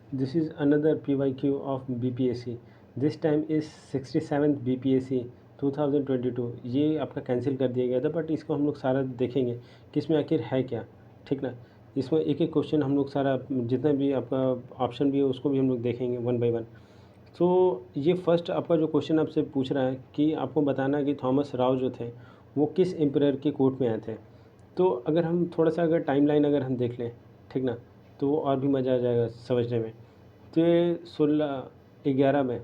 This is another PYQ of BPSC. This time is 67th BPSC 2022. ये आपका cancel कर दिया गया था, बट इसको हम लोग सारा देखेंगे कि इसमें आखिर है क्या, ठीक ना। इसमें एक एक क्वेश्चन हम लोग सारा जितना भी आपका ऑप्शन भी है उसको भी हम लोग देखेंगे वन बाय वन। तो ये फर्स्ट आपका जो क्वेश्चन आपसे पूछ रहा है कि आपको बताना है कि थॉमस राव जो थे वो किस एम्परर के कोर्ट में आए थे। तो अगर हम थोड़ा सा अगर टाइमलाइन अगर हम देख लें, ठीक ना, तो वो और भी मज़ा आ जाएगा समझने में। तो ये 1611 में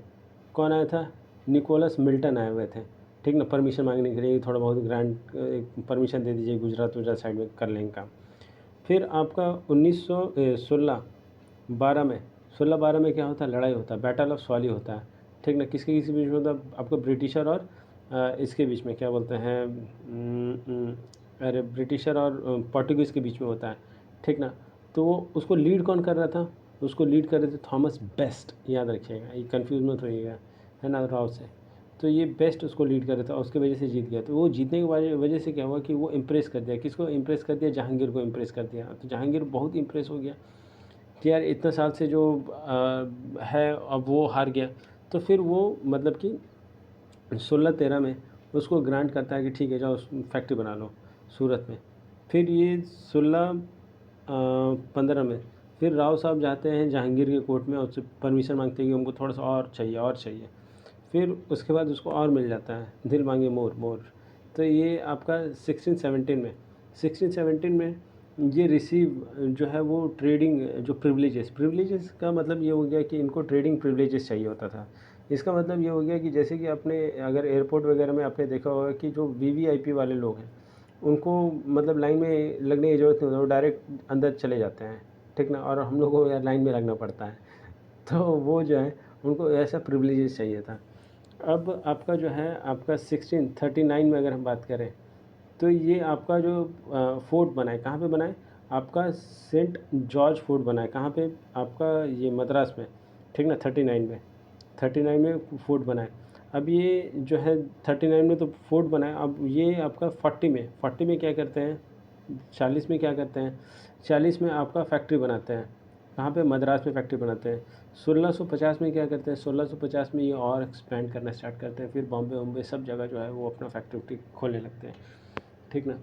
कौन आया था? निकोलस मिल्टन आए हुए थे, ठीक ना, परमिशन मांगने के लिए, थोड़ा बहुत ग्रांट परमिशन दे दीजिए, गुजरात वुजरात साइड में कर लेंगे काम। फिर आपका 1916-12 में, 16-12 में क्या होता है? लड़ाई होता है, बैटल ऑफ स्वाली होता है, ठीक ना। किसके किसके बीच में होता है? आपको ब्रिटिशर और इसके बीच में क्या बोलते हैं, अरे ब्रिटिशर और पोर्टुगीज़ के बीच में होता है, ठीक ना। तो वो उसको लीड कौन कर रहा था? उसको लीड कर रहे थे थॉमस बेस्ट, याद रखिएगा, ये कन्फ्यूज मत होइएगा, है ना, राव से। तो ये बेस्ट उसको लीड कर रहा था, उसकी वजह से जीत गया। तो वो जीतने की वजह से क्या हुआ कि वो इम्प्रेस कर दिया, किसको इम्प्रेस कर दिया? जहांगीर को इम्प्रेस कर दिया। तो जहांगीर बहुत इम्प्रेस हो गया कि यार इतना साल से जो है अब वो हार गया। तो फिर वो मतलब कि 1613 में उसको ग्रांट करता है कि ठीक है जाओ फैक्ट्री बना लो सूरत में। फिर ये 1615 में फिर राव साहब जाते हैं जहांगीर के कोर्ट में, उससे परमिशन मांगते हैं कि हमको थोड़ा सा और चाहिए और चाहिए। फिर उसके बाद उसको और मिल जाता है, दिल मांगे मोर मोर। तो ये आपका 1617 में ये रिसीव जो है वो ट्रेडिंग जो प्रिविलेजेस का मतलब ये हो गया कि इनको ट्रेडिंग प्रिविलेजेस चाहिए होता था। इसका मतलब ये हो गया कि जैसे कि आपने अगर एयरपोर्ट वगैरह में आपने देखा होगा कि जो वीवीआईपी वाले लोग हैं उनको मतलब लाइन में लगने की ज़रूरत नहीं होती, वो डायरेक्ट अंदर चले जाते हैं, ठीक ना। और हम लोग को यार लाइन में लगना पड़ता है। तो वो जो है उनको ऐसा प्रिविलेजेस चाहिए था। अब आपका जो है आपका 1639 में अगर हम बात करें तो ये आपका जो फोर्ट बना है, कहाँ पे बना है? आपका सेंट जॉर्ज फोर्ट बना है, कहाँ पे? आपका ये मद्रास में, ठीक ना, 39 में, 39 में फोर्ट बना है। अब ये जो है 39 में तो फोर्ट बना है। अब ये आपका 40 में क्या करते हैं? 40 में क्या करते हैं? 40 में आपका फैक्ट्री बनाते हैं, कहाँ पे? मद्रास में फैक्ट्री बनाते हैं। 1650 में क्या करते हैं? 1650 में ये और एक्सपेंड करना स्टार्ट करते हैं, फिर बॉम्बे वॉम्बे सब जगह जो है वो अपना फैक्ट्री खोलने लगते हैं, ठीक ना।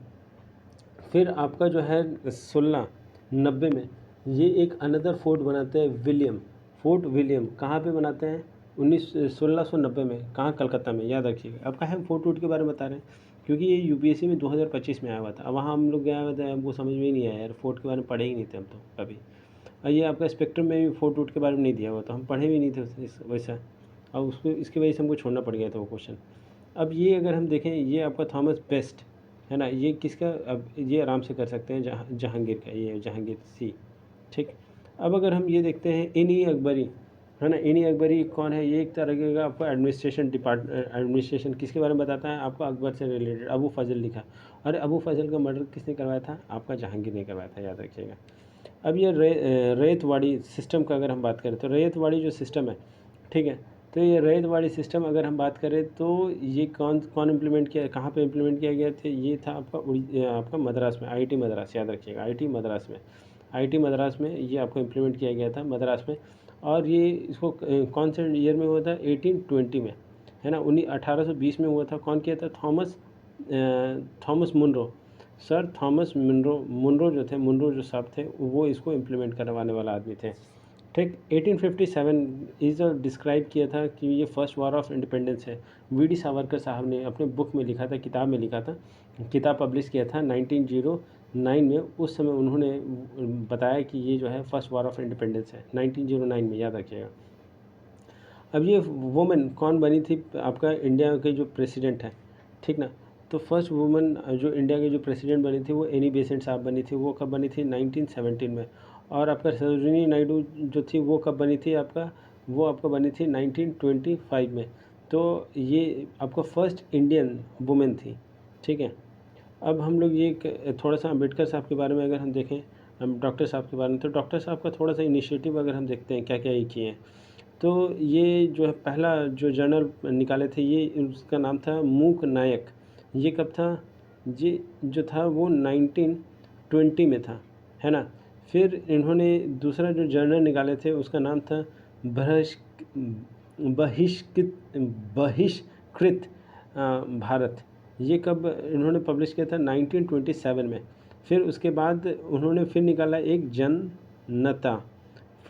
फिर आपका जो है 1690 में ये एक अनदर फोर्ट बनाते हैं, फोर्ट विलियम। कहाँ पे बनाते हैं? 1690 में। कहाँ? कलकत्ता में, याद रखिएगा। अब कहाँ हम फोर्ट वोट के बारे में बता रहे हैं? क्योंकि ये यूपीएससी में 2025 में आया हुआ था। अब वहाँ हम लोग गए हुए थे, हमको समझ में ही नहीं आया यार, फोर्ट के बारे में पढ़े ही नहीं थे हम तो कभी। और ये आपका स्पेक्ट्रम में भी फोर्ट वोट के बारे में नहीं दिया हुआ, तो हम पढ़े भी नहीं थे वैसा। और उसको इसकी वजह से हमको छोड़ना पड़ गया था वो क्वेश्चन। अब ये अगर हम देखें, ये आपका थॉमस बेस्ट है ना, ये किसका? अब ये आराम से कर सकते हैं, जहांगीर का, ये जहांगीर सी, ठीक। अब अगर हम ये देखते हैं इनी अकबरी, है ना, इनी अकबरी कौन है? ये एक तरह का आपका एडमिनिस्ट्रेशन किसके बारे में बताता है? आपका अकबर से रिलेटेड, अबू फजल लिखा। अरे अबू फजल का मर्डर किसने करवाया था? आपका जहांगीर ने करवाया था, याद रखिएगा। अब ये रैयतवाड़ी सिस्टम का अगर हम बात करें तो रैयतवाड़ी जो सिस्टम है, ठीक है, तो ये रैयतवाड़ी सिस्टम अगर हम बात करें तो ये कौन कौन इम्प्लीमेंट किया, कहाँ पे इम्प्लीमेंट किया गया था? ये था आपका आपका मद्रास में, आईआईटी मद्रास, याद रखिएगा, आईआईटी मद्रास में। आईआईटी मद्रास में ये आपको इम्प्लीमेंट किया गया था मद्रास में। और ये इसको कौन से ईयर में हुआ था? 1820 में, है ना। 1820 में हुआ था। कौन किया था? Thomas Munro, sir Thomas Munro जो थे, मुनरो जो साहब थे, वो इसको इम्प्लीमेंट करवाने वाला आदमी थे, ठीक। 1857 इज़ डिस्क्राइब किया था कि ये फर्स्ट वॉर ऑफ इंडिपेंडेंस है। वी डी सावरकर साहब ने अपने बुक में लिखा था, किताब में लिखा था, किताब पब्लिश किया था 1909 में। उस समय उन्होंने बताया कि ये जो है फर्स्ट वॉर ऑफ इंडिपेंडेंस है, 1909 में, याद रखिएगा। अब ये वुमेन कौन बनी थी? आपका इंडिया के जो प्रेसिडेंट है, ठीक ना। तो फर्स्ट वुमेन जो इंडिया के जो प्रेसिडेंट बनी थी वो एनी बेसेंट साहब बनी थी। वो कब बनी थी? 1917 में। और आपका सरोजिनी नायडू जो थी वो कब बनी थी? वो आपका बनी थी 1925 में। तो ये आपका फर्स्ट इंडियन वुमेन थी, ठीक है। अब हम लोग ये थोड़ा सा अम्बेडकर साहब के बारे में अगर हम देखें, हम डॉक्टर साहब के बारे में, तो डॉक्टर साहब का थोड़ा सा इनिशिएटिव अगर हम देखते हैं क्या क्या ये किए हैं। तो ये जो है पहला जो जर्नल निकाले थे, ये उसका नाम था मूक नायक। ये कब था? ये जो था वो 1920 में था, है ना। फिर इन्होंने दूसरा जो जर्नल निकाले थे उसका नाम था बहिष्कृत बहिष्कृत भारत। ये कब इन्होंने पब्लिश किया था? 1927 में। फिर उसके बाद उन्होंने फिर निकाला एक जनता,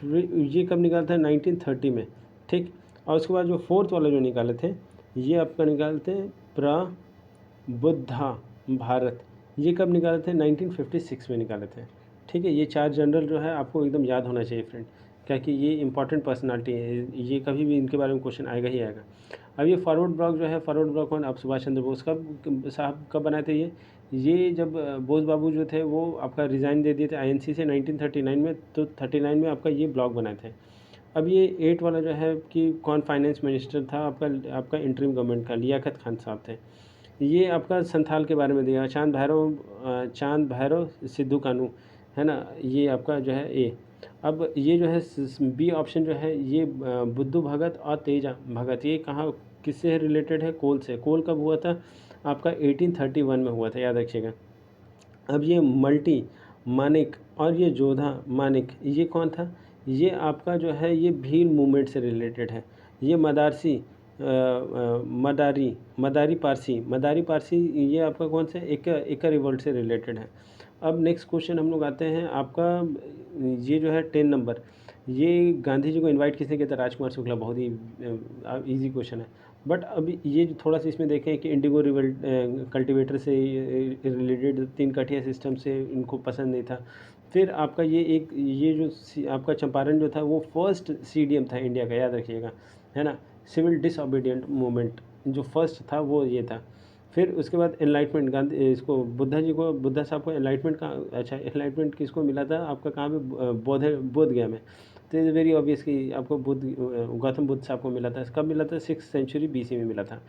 ये कब निकाला था? 1930 में, ठीक। और उसके बाद जो फोर्थ वाला जो निकाले थे ये आपका निकालते हैं प्रबुद्धा भारत। ये कब निकाले थे? 1956 में निकाले थे, ठीक है। ये 4 जनरल जो है आपको एकदम याद होना चाहिए फ्रेंड, क्या कि ये इंपॉर्टेंट पर्सनालिटी है, ये कभी भी इनके बारे में क्वेश्चन आएगा ही आएगा। अब ये फॉरवर्ड ब्लॉक जो है, फॉरवर्ड ब्लॉक कौन? अब सुभाष चंद्र बोस साहब कब बनाए थे ये जब बोस बाबू जो थे वो आपका रिज़ाइन दे दिए थे आईएनसी से 1939 में, तो 39 में आपका ये ब्लॉक बनाए थे। अब ये 8 वाला जो है कि कौन फाइनेंस मिनिस्टर था आपका इंटरिम गवर्नमेंट का? लियाकत खान साहब थे। ये आपका संथाल के बारे में दिया, चांद भैरव सिद्धू कानू, है ना, ये आपका जो है ए। अब ये जो है बी ऑप्शन जो है ये बुद्धू भगत और तेजा भगत, ये कहाँ किससे रिलेटेड है? कोल से। कोल कब हुआ था? आपका 1831 में हुआ था, याद रखिएगा। अब ये मल्टी मानिक और ये जोधा मानिक, ये कौन था? ये आपका जो है ये भील मूवमेंट से रिलेटेड है। ये मदारी पारसी, ये आपका कौन से? एक रिवोल्ट से रिलेटेड है। अब नेक्स्ट क्वेश्चन हम लोग आते हैं आपका, ये जो है 10 नंबर, ये गांधी जी को इनवाइट किसने किया था? राजकुमार शुक्ला। बहुत ही इजी क्वेश्चन है। बट अभी ये जो थोड़ा सा इसमें देखें कि इंडिगो रिवल्ट कल्टिवेटर से रिलेटेड 3 कठिया सिस्टम से इनको पसंद नहीं था। फिर आपका ये जो आपका चंपारण जो था वो फर्स्ट सीडीएम था इंडिया का, याद रखिएगा, है ना। सिविल डिसओबीडियंट मूवमेंट जो फर्स्ट था वो ये था। फिर उसके बाद एनलाइटमेंट, गांधी इसको बुद्धा साहब को एनलाइटमेंट का, अच्छा एनलाइटमेंट किसको मिला था आपका? कहाँ पे? बोध गया में। तो इज़ वेरी ऑब्वियस कि आपको गौतम बुद्ध साहब को मिला था। कब मिला था? 6th सेंचुरी BC में मिला था।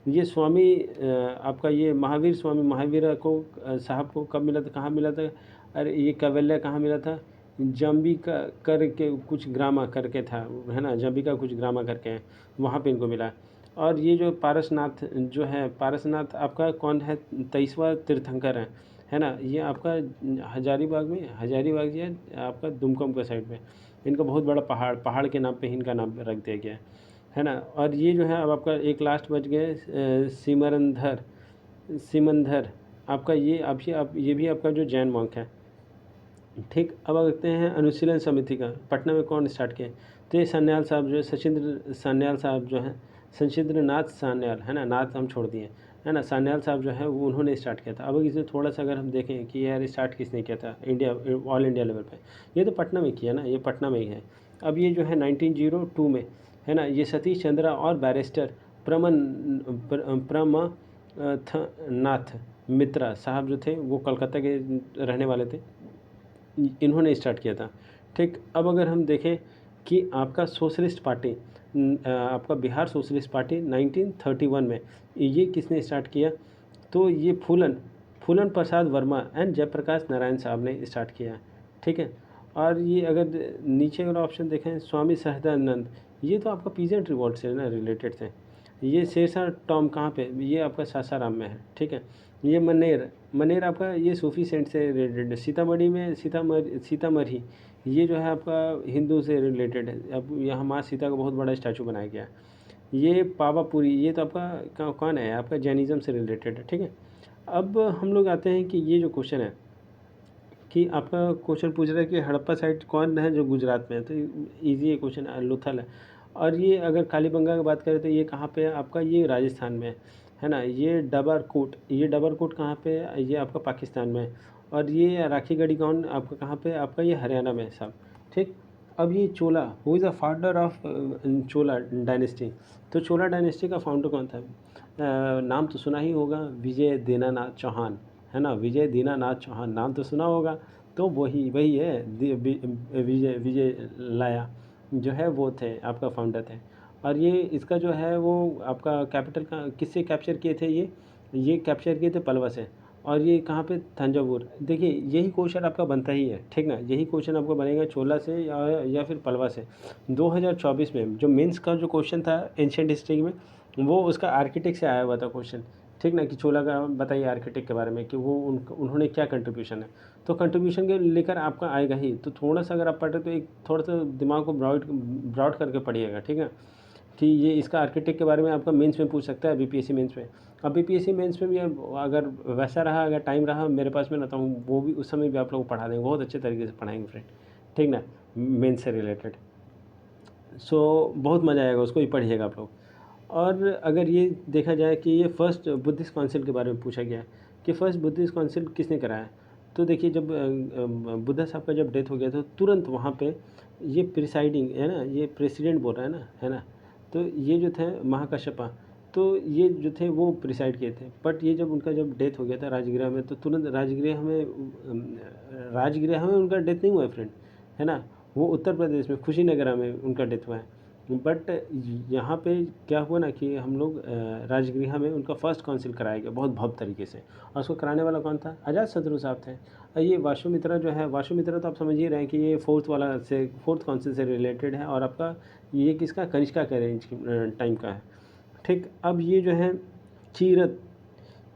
ये स्वामी आपका ये महावीर स्वामी महावीर को साहब को कब मिला था? कहाँ मिला था? अरे ये कैवल्य कहाँ मिला था? जम्बिका करके कुछ ग्रामा करके था, है ना, जम्बिका कुछ ग्रामा करके है, वहाँ पे इनको मिला। और ये जो पारसनाथ जो है, पारसनाथ आपका कौन है? 23वां तीर्थंकर है ना। ये आपका हजारीबाग जी है आपका दुमकम के साइड में। इनका बहुत बड़ा पहाड़ के नाम पे इनका नाम रख दिया गया है ना। और ये जो है अब आपका एक लास्ट बच गए सिमंदर आपका, ये भी आपका जो जैन मॉन्क है, ठीक। अब देखते हैं अनुशीलन समिति का पटना में कौन स्टार्ट किया? तो ये सान्याल साहब जो है, सचिंद्र सान्याल साहब जो हैं, सचिंद्र नाथ सान्याल, है ना, नाथ हम छोड़ दिए, है ना, सान्याल साहब जो है वो उन्होंने स्टार्ट किया था। अब इसमें थोड़ा सा अगर हम देखें कि यार स्टार्ट किसने किया था इंडिया ऑल इंडिया लेवल पे, ये तो पटना में किया ना, ये पटना में ही है। अब ये जो है 1902 में, है ना, ये सतीश चंद्रा और बैरिस्टर प्रमनाथ मित्रा साहब जो थे वो कलकत्ता के रहने वाले थे, इन्होंने स्टार्ट किया था, ठीक। अब अगर हम देखें कि आपका सोशलिस्ट पार्टी, आपका बिहार सोशलिस्ट पार्टी 1931 में ये किसने स्टार्ट किया? तो ये फूलन प्रसाद वर्मा एंड जयप्रकाश नारायण साहब ने स्टार्ट किया, ठीक है। और ये अगर नीचे वाला ऑप्शन देखें, स्वामी सहजानंद, ये तो आपका पीजेंट रिवॉल्ट से ना रिलेटेड थे। ये शेरशाह टॉम कहाँ पे? ये आपका सासाराम में है, ठीक है। ये मनेर आपका ये सूफी सेंट से रिलेटेड है। सीतामढ़ी में सीतामढ़ी ये जो है आपका हिंदू से रिलेटेड है। अब यहाँ माँ सीता का बहुत बड़ा स्टैचू बनाया गया है। ये पावापुरी, ये तो आपका कौन है? आपका जैनिज़्म से रिलेटेड है, ठीक है। अब हम लोग आते हैं कि ये जो क्वेश्चन है कि आपका क्वेश्चन पूछ रहा है कि हड़प्पा साइट कौन है जो गुजरात में है, तो ईजी है क्वेश्चन, लोथल है। और ये अगर कालीबंगा की बात करें तो ये कहाँ पे है आपका? ये राजस्थान में है ना। ये डबरकोट कहाँ पे है? ये आपका पाकिस्तान में है। और ये राखी गढ़ी कौन आपका कहाँ पे है? आपका ये हरियाणा में है सब, ठीक। अब ये Chola, who is the founder of Chola dynasty, तो चोला डायनेस्टी का फाउंडर कौन था? नाम तो सुना ही होगा, विजय दीनानाथ चौहान, है ना, विजय दीनानाथ चौहान, नाम तो सुना होगा। तो वही है विजय लाया जो है वो थे आपका फाउंडर थे। और ये इसका जो है वो आपका कैपिटल का किससे कैप्चर किए थे? ये कैप्चर किए थे पलवा से। और ये कहाँ पे? तंजावुर। देखिए यही क्वेश्चन आपका बनता ही है, ठीक ना, यही क्वेश्चन आपको बनेगा चोला से या फिर पलवा से। 2024 में जो मेंस का जो क्वेश्चन था एंशिएंट हिस्ट्री में, वो उसका आर्किटेक्ट से आया हुआ था क्वेश्चन, ठीक ना, कि चोला का बताइए आर्किटेक्ट के बारे में कि वो उन्होंने क्या कंट्रीब्यूशन है, तो कंट्रीब्यूशन के लेकर आपका आएगा ही। तो थोड़ा सा अगर आप पढ़ रहे तो एक थोड़ा सा दिमाग को ब्रॉड ब्रॉड करके पढ़िएगा, ठीक है, कि ये इसका आर्किटेक्ट के बारे में आपका मेंस में पूछ सकता है, बीपीएससी मेंस में। अब बीपीएससी मेंस में भी अगर वैसा रहा, अगर टाइम रहा मेरे पास में ना, तो वो भी उस समय भी आप लोग को पढ़ा देंगे, बहुत अच्छे तरीके से पढ़ाएंगे फ्रेंड, ठीक ना, मेंस से रिलेटेड। सो बहुत मज़ा आएगा, उसको भी पढ़िएगा आप लोग। और अगर ये देखा जाए कि ये फर्स्ट बुद्धिस्ट काउंसिल के बारे में पूछा गया है कि फर्स्ट बुद्धिस्ट काउंसिल किसने कराया, तो देखिए जब बुद्धा साहब का जब डेथ हो गया तो तुरंत वहाँ पे ये प्रिसाइडिंग है ना, ये प्रेसिडेंट बोल रहा है ना, तो ये जो थे महाकाश्यपा, तो ये जो थे वो प्रिसाइड किए थे। बट ये जब उनका जब डेथ हो गया था राजगृह में, तो तुरंत राजगृह में उनका डेथ नहीं हुआ है फ्रेंड, है ना, वो उत्तर प्रदेश में खुशीनगर में उनका डेथ हुआ है। बट यहाँ पे क्या हुआ ना कि हम लोग राजगृह में उनका फर्स्ट काउंसिल कराया गया बहुत भव्य तरीके से, और उसको कराने वाला कौन था, आज़ाद शत्रु साहब थे। और ये वाशुमित्रा जो है, वाशुमित्रा तो आप समझ ही रहे हैं कि ये फोर्थ काउंसिल से रिलेटेड है, और आपका ये किसका, कनिष्का के रेंज टाइम का है, ठीक। अब ये जो है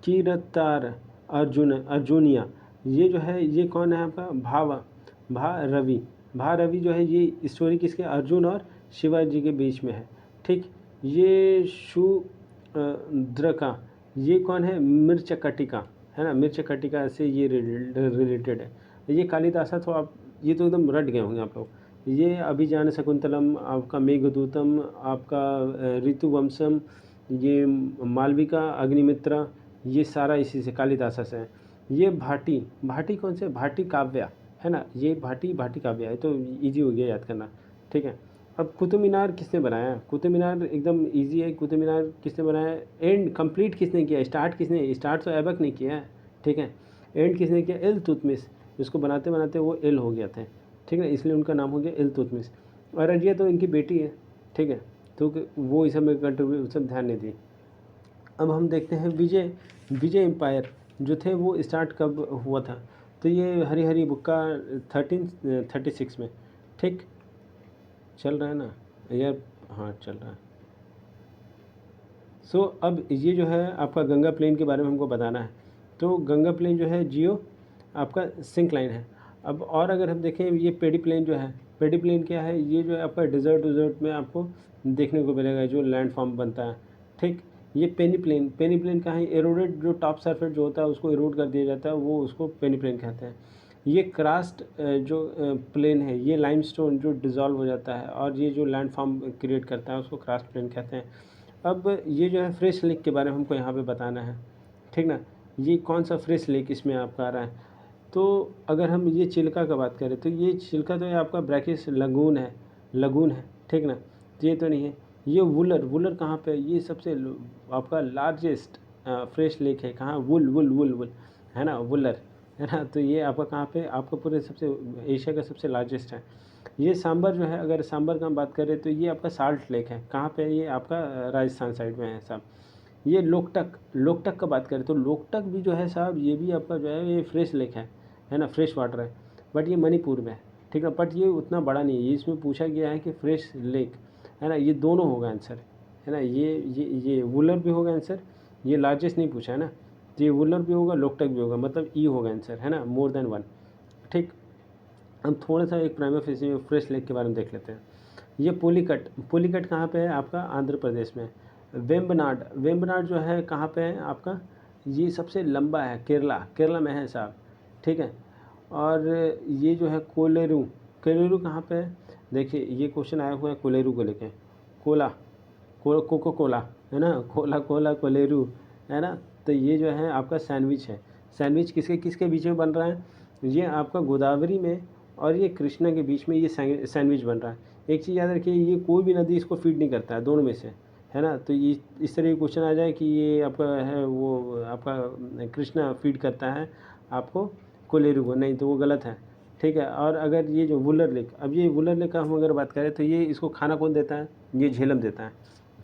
कीरतार अर्जुनिया, ये जो है ये कौन है आपका, भा रवि जो है, ये स्टोरी किसके, अर्जुन और शिवाजी के बीच में है, ठीक। ये शूद्रका, ये कौन है, मिर्चकटिका, है ना, मिर्चकटिका से ये रिलेटेड है। ये कालिदासा, तो आप ये तो एकदम रट गए होंगे आप लोग। ये अभिज्ञान शकुंतलम, आपका मेघदूतम, आपका ऋतुवंशम, ये मालविका अग्निमित्रा, ये सारा इसी से कालिदासा से है। ये भाटी कौन से, भाटी काव्या, है ना, ये भाटी काव्या है, तो इजी हो गया याद करना, ठीक है। अब कुतुब मीनार किसने बनाया, कुतुब मीनार एकदम इजी है, कुतुब मीनार किसने बनाया, एंड कंप्लीट किसने किया, स्टार्ट तो ऐबक ने किया है, ठीक है, एंड किसने किया, इल्तुतमिश, जिसको बनाते बनाते वो एल हो गया था, ठीक है, इसलिए उनका नाम हो गया इल्तुतमिश। और रजिया तो इनकी बेटी है, ठीक है, तो वो इस समय कंट्रीब्यूशन ध्यान नहीं दी। अब हम देखते हैं विजय एम्पायर जो थे वो स्टार्ट कब हुआ था, तो ये हरी बुक्का 1336 में, ठीक, चल रहा है ना यार, हाँ चल रहा है। सो अब ये जो है आपका गंगा प्लेन के बारे में हमको बताना है, तो गंगा प्लेन जो है जियो आपका सिंक लाइन है। अब और अगर हम देखें ये पेडी प्लेन जो है, पेडी प्लेन क्या है, ये जो है आपका डिज़र्ट में आपको देखने को मिलेगा जो लैंड फॉर्म बनता है, ठीक। ये पेनी प्लेन कहाँ है, एरोडेड जो टॉप सरफेस जो होता है उसको एरोड कर दिया जाता है, वो उसको पेनी प्लेन कहते हैं। ये क्रास्ट जो प्लेन है, ये लाइमस्टोन जो डिज़ोल्व हो जाता है और ये जो लैंड फॉर्म क्रिएट करता है उसको क्रास्ट प्लेन कहते हैं। अब ये जो है फ्रेश लेक के बारे में हमको यहाँ पे बताना है, ठीक ना, ये कौन सा फ्रेश लेक इसमें आपका आ रहा है। तो अगर हम ये चिल्का का बात करें तो ये चिल्का तो ये आपका ब्रैकिस लगून है, ठीक ना, तो ये तो नहीं है। ये वुलर कहाँ पे, ये सबसे आपका लार्जेस्ट फ्रेश लेक है, कहाँ, वुल है ना, वुलर, है ना, तो ये आपका कहाँ पे, आपका पूरे सबसे एशिया का सबसे लार्जेस्ट है। ये सांबर जो है, अगर सांबर का हम बात करें तो ये आपका साल्ट लेक है, कहाँ पे, ये आपका राजस्थान साइड में है साहब। ये लोकटक का बात करें तो लोकटक भी जो है साहब, ये भी आपका जो है ये फ्रेश लेक है ना, फ्रेश वाटर है, बट ये मणिपुर में है, ठीक है, बट ये उतना बड़ा नहीं है। ये इसमें पूछा गया है कि फ्रेश लेक, है ना, ये दोनों होगा आंसर, है ना, ये वुलर भी होगा आंसर, ये लार्जेस्ट नहीं पूछा है ना, तो ये वुलर भी होगा, लोकटक भी होगा, मतलब ई होगा आंसर, है ना, मोर देन वन, ठीक। हम थोड़ा सा एक प्राइमरी फेस फ्रेश लेक के बारे में देख लेते हैं। ये पुलिकट कहाँ पे है आपका, आंध्र प्रदेश में। वेम्बनाड जो है कहाँ पे है आपका, ये सबसे लंबा है, केरला में है साहब, ठीक है। और ये जो है कोलेरू कहाँ पे है, देखिए ये क्वेश्चन आया हुआ है कोलेरू को लेके, कोको कोला, है ना, कोला कोलेरू, है ना, तो ये जो है आपका सैंडविच किसके बीच में बन रहा है, ये आपका गोदावरी में और ये कृष्णा के बीच में ये सैंडविच बन रहा है। एक चीज़ याद रखिए, ये कोई भी नदी इसको फीड नहीं करता है, दोनों में से, है ना, तो ये इस तरह की क्वेश्चन आ जाए कि ये आपका है वो आपका कृष्णा फीड करता है आपको कोलेरू को, नहीं तो वो गलत है, ठीक है। और अगर ये जो वुलर लेक, अब ये वुलर लेक का हम अगर बात करें तो ये इसको खाना कौन देता है, ये झेलम देता है,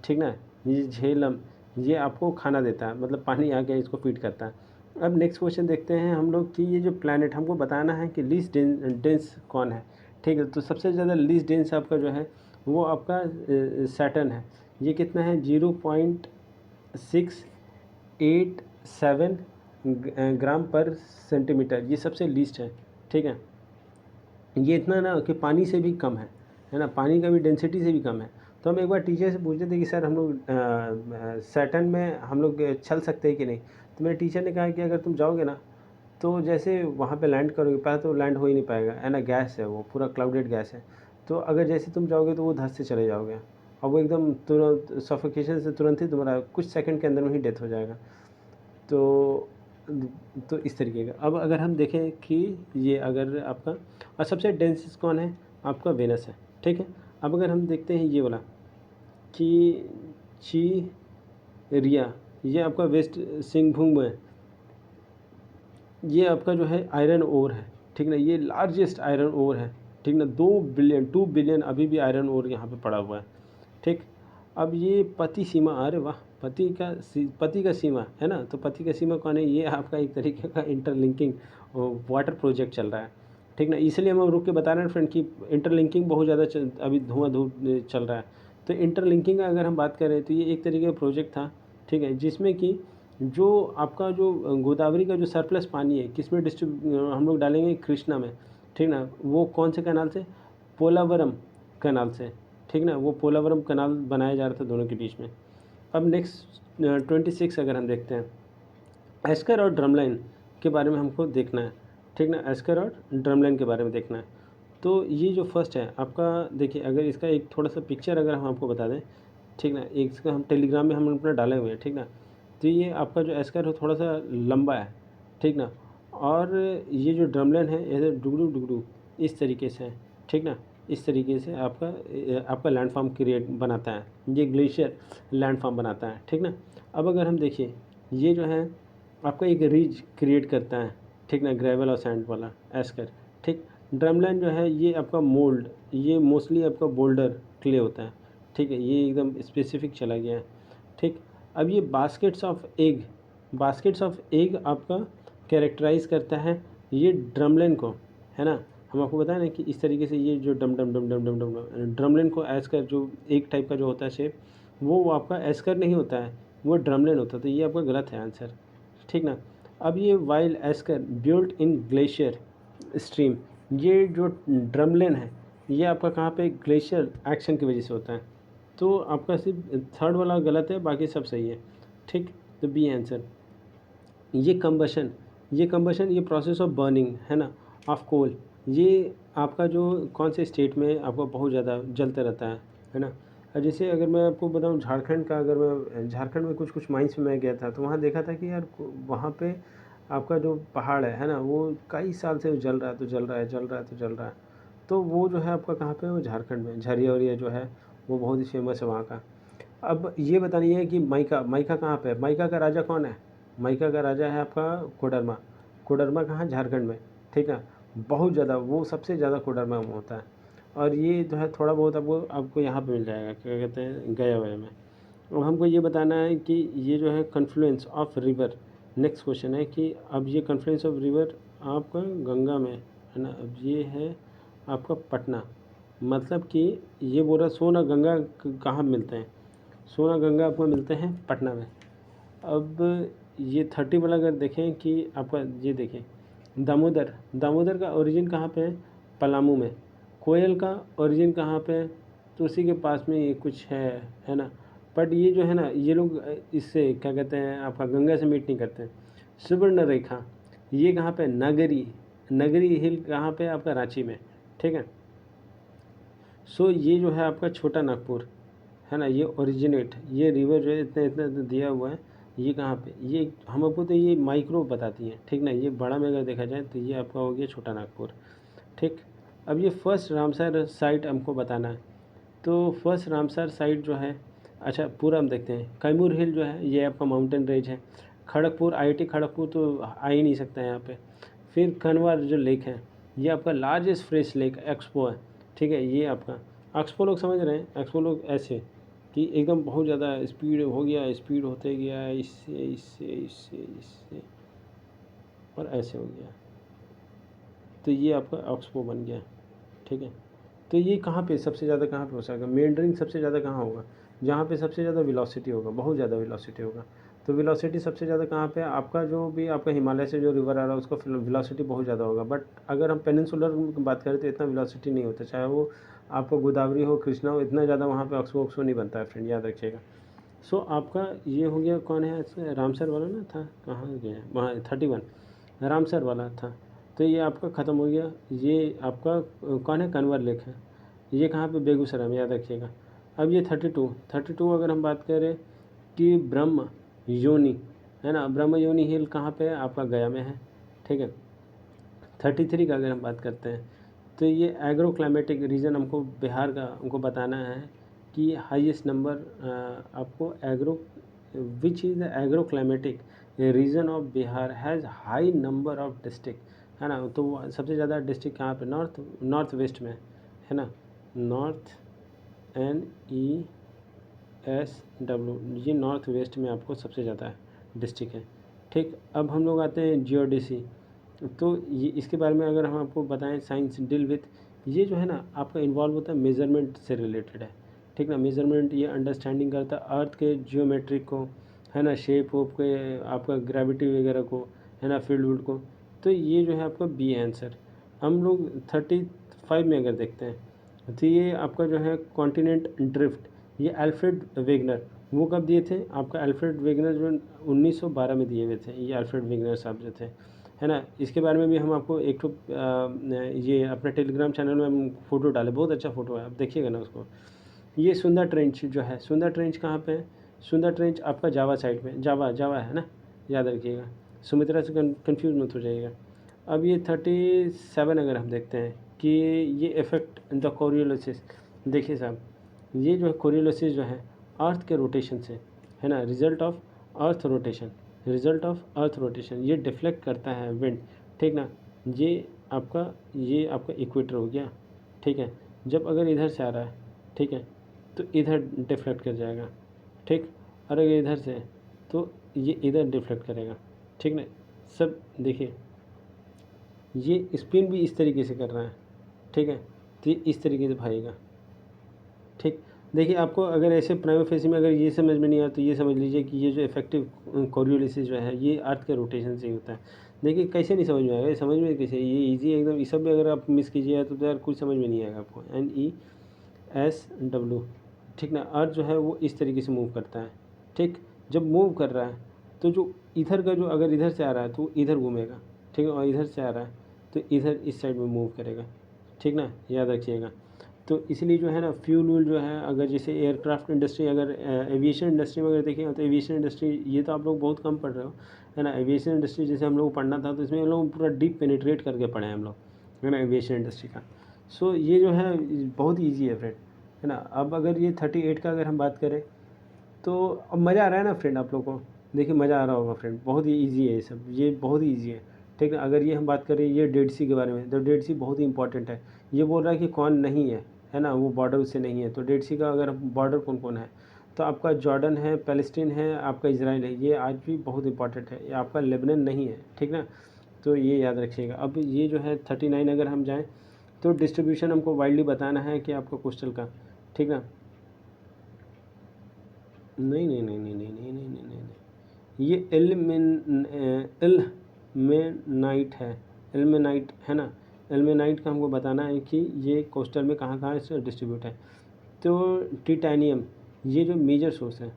ठीक ना, ये झेलम ये आपको खाना देता है, मतलब पानी आके इसको फीड करता है। अब नेक्स्ट क्वेश्चन देखते हैं हम लोग कि ये जो प्लैनेट हमको बताना है कि लीस्ट डेंस कौन है, ठीक है। तो सबसे ज़्यादा लीस्ट डेंस आपका जो है वो आपका सैटर्न है। ये कितना है, 0.6 0.87 ग्राम पर सेंटीमीटर, ये सबसे लीस्ट है, ठीक है। ये इतना ना कि पानी से भी कम है ना, पानी का भी डेंसिटी से भी कम है। तो हम एक बार टीचर से पूछते थे कि सर हम लोग सैटर्न में हम लोग चल सकते हैं कि नहीं। तो मेरे टीचर ने कहा कि अगर तुम जाओगे ना तो जैसे वहाँ पे लैंड करोगे, पहले तो लैंड हो ही नहीं पाएगा, है ना, गैस है, वो पूरा क्लाउडेड गैस है। तो अगर जैसे तुम जाओगे तो वो धँस से चले जाओगे और वो एकदम तुरंत सफोकेशन से तुरंत ही तुम्हारा कुछ सेकंड के अंदर में ही डेथ हो जाएगा। तो इस तरीके का। अब अगर हम देखें कि ये अगर आपका और सबसे डेंसेस्ट कौन है, आपका वेनस है, ठीक है। अब अगर हम देखते हैं ये वाला कि रिया, ये आपका वेस्ट सिंहभूम में, ये आपका जो है आयरन ओर है, ठीक ना, ये लार्जेस्ट आयरन ओर है, ठीक ना। 2 बिलियन अभी भी आयरन ओर यहाँ पे पड़ा हुआ है, ठीक। अब ये पति सीमा, अरे वाह, पति का सीमा है ना, तो पति का सीमा कौन है, ये आपका एक तरीके का इंटरलिंकिंग वाटर प्रोजेक्ट चल रहा है, ठीक ना। इसलिए हम रुक के बता रहे हैं फ्रेंड कि इंटरलिंकिंग बहुत ज़्यादा अभी धुआं चल रहा है। तो इंटरलिंकिंग का अगर हम बात करें तो ये एक तरीके का प्रोजेक्ट था, ठीक है, जिसमें कि जो आपका जो गोदावरी का जो सरप्लस पानी है किस में हम लोग डालेंगे, कृष्णा में, ठीक ना। वो कौन से कैनाल से, पोलावरम कैनाल से, ठीक ना, वो पोलावरम कैनाल बनाया जा रहा था दोनों के बीच में। अब नेक्स्ट 26 अगर हम देखते हैं, एस्कर और ड्रमलाइन के बारे में हमको देखना है, ठीक ना, एस्कर और ड्रमलाइन के बारे में देखना है। तो ये जो फर्स्ट है आपका, देखिए अगर इसका एक थोड़ा सा पिक्चर अगर हम आपको बता दें, ठीक ना, एक इसका हम टेलीग्राम में हम अपना डाले हुए हैं, ठीक ना। तो ये आपका जो एस्कर है थोड़ा सा लंबा है, ठीक ना, और ये जो ड्रमलाइन है ऐसे डुगडू डुगडू इस तरीके से है, ठीक ना। इस तरीके से आपका लैंडफॉर्म क्रिएट बनाता है, ये ग्लेशियर लैंडफॉर्म बनाता है, ठीक ना। अब अगर हम देखिए ये जो है आपका एक रिज क्रिएट करता है, ठीक ना, ग्रेवल और सैंड वाला एस्कर, ठीक। ड्रमलाइन जो है ये आपका मोल्ड, ये मोस्टली आपका बोल्डर क्ले होता है, ठीक है, ये एकदम स्पेसिफिक चला गया है, ठीक। अब ये बास्केट्स ऑफ एग आपका कैरेक्टराइज करता है ये ड्रमलाइन को, है ना। हम आपको बताएं ना कि इस तरीके से ये जो डम डम डम डम डम डम ड्रमलाइन को एस्कर जो एक टाइप का जो होता है शेप, वो आपका एस्कर नहीं होता है, वो ड्रमलाइन होता है। तो ये आपका गलत है आंसर, ठीक ना। अब ये while esker built in glacier stream, ये जो ड्रमलाइन है ये आपका कहाँ पे, ग्लेशियर एक्शन की वजह से होता है। तो आपका सिर्फ थर्ड वाला गलत है, बाकी सब सही है, ठीक। तो बी आंसर। ये प्रोसेस ऑफ बर्निंग है ना, ऑफ कोल, ये आपका जो कौन से स्टेट में आपको बहुत ज़्यादा जलता रहता है ना। और जैसे अगर मैं आपको बताऊं झारखंड का, अगर मैं झारखंड में कुछ माइंस में मैं गया था तो वहाँ देखा था कि यार वहाँ पे आपका जो पहाड़ है ना, वो कई साल से जल रहा है, तो जल रहा है, जल रहा है, तो जल रहा है। तो वो जो है आपका कहाँ पे, वो झारखंड में झरिया वरिया जो है वो बहुत ही फेमस है वहाँ का। अब ये बतानी है कि माइका कहाँ पे है, माइका का राजा कौन है, माइका का राजा है आपका कोडरमा। कोडरमा कहाँ, झारखंड में, ठीक है। बहुत ज़्यादा, वो सबसे ज़्यादा कोडरमा में होता है। और ये जो है थोड़ा बहुत आपको यहाँ पे मिल जाएगा, क्या कहते हैं, गया हुए में। अब हमको ये बताना है कि ये जो है confluence of river, next question है कि अब ये कन्फ्लुएंस ऑफ रिवर आपका गंगा में है ना। अब ये है आपका पटना, मतलब कि ये बोल रहा सोना गंगा कहाँ मिलते हैं, सोना गंगा आपको मिलते हैं पटना में। अब ये 30 वाला अगर देखें कि आपका ये देखें दामोदर का ओरिजिन कहाँ पे है, पलामू में। कोयल का ओरिजिन कहाँ पे है, तो उसी के पास में ये कुछ है ना। बट ये जो है ना, ये लोग इससे क्या कहते हैं आपका गंगा से मीट नहीं करते हैं। सुवर्ण रेखा ये कहाँ पे, नगरी हिल कहाँ पे, आपका रांची में, ठीक है। सो ये जो है आपका छोटा नागपुर है ना, ये ओरिजिनेट, ये रिवर जो है इतना इतना दिया हुआ है, ये कहाँ पे, ये हम आपको तो ये माइक्रो बताती है, ठीक ना। ये बड़ा में अगर देखा जाए तो ये आपका हो गया छोटा नागपुर, ठीक। अब ये फर्स्ट रामसर साइट हमको बताना है। तो फर्स्ट रामसर साइट जो है, अच्छा पूरा हम देखते हैं। कैमूर हिल जो है ये आपका माउंटेन रेंज है। खड़गपुर, IIT खड़गपुर तो आ ही नहीं सकता है यहाँ पे। फिर कनवार जो लेक है ये आपका लार्जेस्ट फ्रेश लेक एक्सपो है, ठीक है। ये आपका एक्सपो लोग समझ रहे हैं, एक्सपो लोग ऐसे कि एकदम बहुत ज़्यादा स्पीड हो गया, स्पीड होते गया, इससे इससे इससे इससे और ऐसे हो गया, तो ये आपका एक्सपो बन गया, ठीक है। तो ये कहाँ पे सबसे ज़्यादा कहाँ पे हो सकता है, मेंडरिंग सबसे ज़्यादा कहाँ होगा, जहाँ पे सबसे ज़्यादा वेलोसिटी होगा, बहुत ज़्यादा वेलोसिटी होगा। तो वेलोसिटी सबसे ज़्यादा कहाँ पे है, आपका जो भी आपका हिमालय से जो रिवर आ रहा है उसका वेलोसिटी बहुत ज़्यादा होगा। बट अगर हम पेनिनसुलर की बात करें तो इतना वेलोसिटी नहीं होता, चाहे वो आपका गोदावरी हो, कृष्णा हो, इतना ज़्यादा वहाँ पे ऑक्सो नहीं बनता है फ्रेंड, याद रखिएगा। सो आपका ये हो गया, कौन है ऐसे, रामसर वाला ना था, कहाँ गया, वहाँ 31 रामसर वाला था। तो ये आपका ख़त्म हो गया। ये आपका कौन है, कन्वर लेक है, ये कहाँ पे, बेगूसराय में, याद रखिएगा। अब ये 32 अगर हम बात करें कि ब्रह्म योनि है ना, ब्रह्म योनि हिल कहाँ पे है, आपका गया में है, ठीक है। 33 का अगर हम बात करते हैं तो ये एग्रो क्लाइमेटिक रीजन हमको बिहार का हमको बताना है कि हाईएस्ट नंबर आपको agro which is agro climatic reason of Bihar has high number of district, है ना। तो सबसे ज़्यादा डिस्ट्रिक्ट कहाँ पे, नॉर्थ वेस्ट में है ना, नॉर्थ NESW, ये नॉर्थ वेस्ट में आपको सबसे ज़्यादा डिस्ट्रिक्ट है, ठीक। अब हम लोग आते हैं जियोडेसी। तो ये इसके बारे में अगर हम आपको बताएं, साइंस डील विथ, ये जो है ना आपका इन्वॉल्व होता है मेज़रमेंट से रिलेटेड है, ठीक ना। मेज़रमेंट ये अंडरस्टैंडिंग करता है अर्थ के जियोमेट्रिक को, है ना, शेप वोप के, आपका ग्रेविटी वगैरह को, है ना, फील्ड वुड को। तो ये जो है आपका बी आंसर। हम लोग 35 में अगर देखते हैं तो ये आपका जो है कॉन्टिनेंट ड्रिफ्ट, ये अल्फ्रेड वेगनर, वो कब दिए थे, आपका अल्फ्रेड वेगनर जो 1912 में दिए हुए थे, ये अल्फ्रेड वेगनर साहब जो थे, है ना। इसके बारे में भी हम आपको एक तो ये अपने टेलीग्राम चैनल में हम फ़ोटो डाले, बहुत अच्छा फ़ोटो है, आप देखिएगा ना उसको। ये सुंदर ट्रेंच जो है, सुंदर ट्रेंच कहाँ पे है, सुंदर ट्रेंच आपका जावा साइड में, जावा है ना, याद रखिएगा, सुमित्रा से कंफ्यूज मत हो जाइएगा। अब ये 37 अगर हम देखते हैं कि ये इफेक्ट द कोरियोलिसिस, देखिए साहब, ये जो है कोरियोलिसिस जो है अर्थ के रोटेशन से, है ना, रिजल्ट ऑफ अर्थ रोटेशन, ये डिफ्लेक्ट करता है विंड, ठीक ना। ये आपका इक्वेटर हो गया, ठीक है। जब अगर इधर से आ रहा है, ठीक है, तो इधर डिफ्लेक्ट कर जाएगा, ठीक। और अगर इधर से है तो ये इधर डिफ्लेक्ट करेगा, ठीक ना। सब देखिए, ये स्पिन भी इस तरीके से कर रहा है, ठीक है, तो ये इस तरीके से भागेगा, ठीक। देखिए, आपको अगर ऐसे प्राइम फेसी में अगर ये समझ में नहीं आया तो ये समझ लीजिए कि ये जो इफेक्टिव कोरियोलिसिस जो है ये अर्थ के रोटेशन से ही होता है। देखिए कैसे नहीं समझ में आएगा, ये समझ में कैसे, ये इजी है एकदम। इस सब भी अगर आप मिस कीजिएगा तो यार कुछ समझ में नहीं आएगा आपको। NESW, ठीक ना। अर्थ जो है वो इस तरीके से मूव करता है, ठीक। जब मूव कर रहा है तो जो इधर का जो अगर इधर से आ रहा है तो इधर घूमेगा, ठीक है, और इधर से आ रहा है तो इधर इस साइड में मूव करेगा, ठीक ना, याद रखिएगा। तो इसलिए जो है ना फ्यूल वूल जो है, अगर जैसे एयरक्राफ्ट इंडस्ट्री, अगर एविएशन इंडस्ट्री में अगर देखें तो एविएशन इंडस्ट्री ये तो आप लोग बहुत कम पढ़ रहे हो, है ना। एविएशन इंडस्ट्री जैसे हम लोग को पढ़ना था तो इसमें हम लोग पूरा डीप पेनिट्रेट करके पढ़े हैं हम लोग, है ना, एविएशन इंडस्ट्री का। सो ये जो है बहुत ईजी है फ्रेंड, है ना। अब अगर ये 38 का अगर हम बात करें तो अब मज़ा आ रहा है ना फ्रेंड आप लोग को, देखिए मज़ा आ रहा होगा फ्रेंड, बहुत ही ईजी है ये सब, ये बहुत ही ईजी है, ठीक है। अगर ये हम बात करें ये डेड सी के बारे में, तो डेड सी बहुत ही इंपॉर्टेंट है। ये बोल रहा है कि कौन नहीं है ना, वो बॉर्डर उससे नहीं है। तो डेड सी का अगर बॉर्डर कौन कौन है, तो आपका जॉर्डन है, पैलेस्टीन है, आपका इजराइल है, ये आज भी बहुत इंपॉर्टेंट है। ये आपका लेबनान नहीं है, ठीक ना, तो ये याद रखिएगा। अब ये जो है 39 अगर हम जाएँ तो डिस्ट्रीब्यूशन हमको वाइडली बताना है कि आपका कोस्टल का, ठीक ना। नहीं नहीं नहीं नहीं नहीं नहीं नहीं नहीं नहीं नहीं, ये इल्मेनाइट है, इल्मेनाइट है ना। इल्मेनाइट का हमको बताना है कि ये कोस्टल में कहाँ कहाँ से डिस्ट्रीब्यूट है। तो टिटेनियम, ये जो मेजर सोर्स है,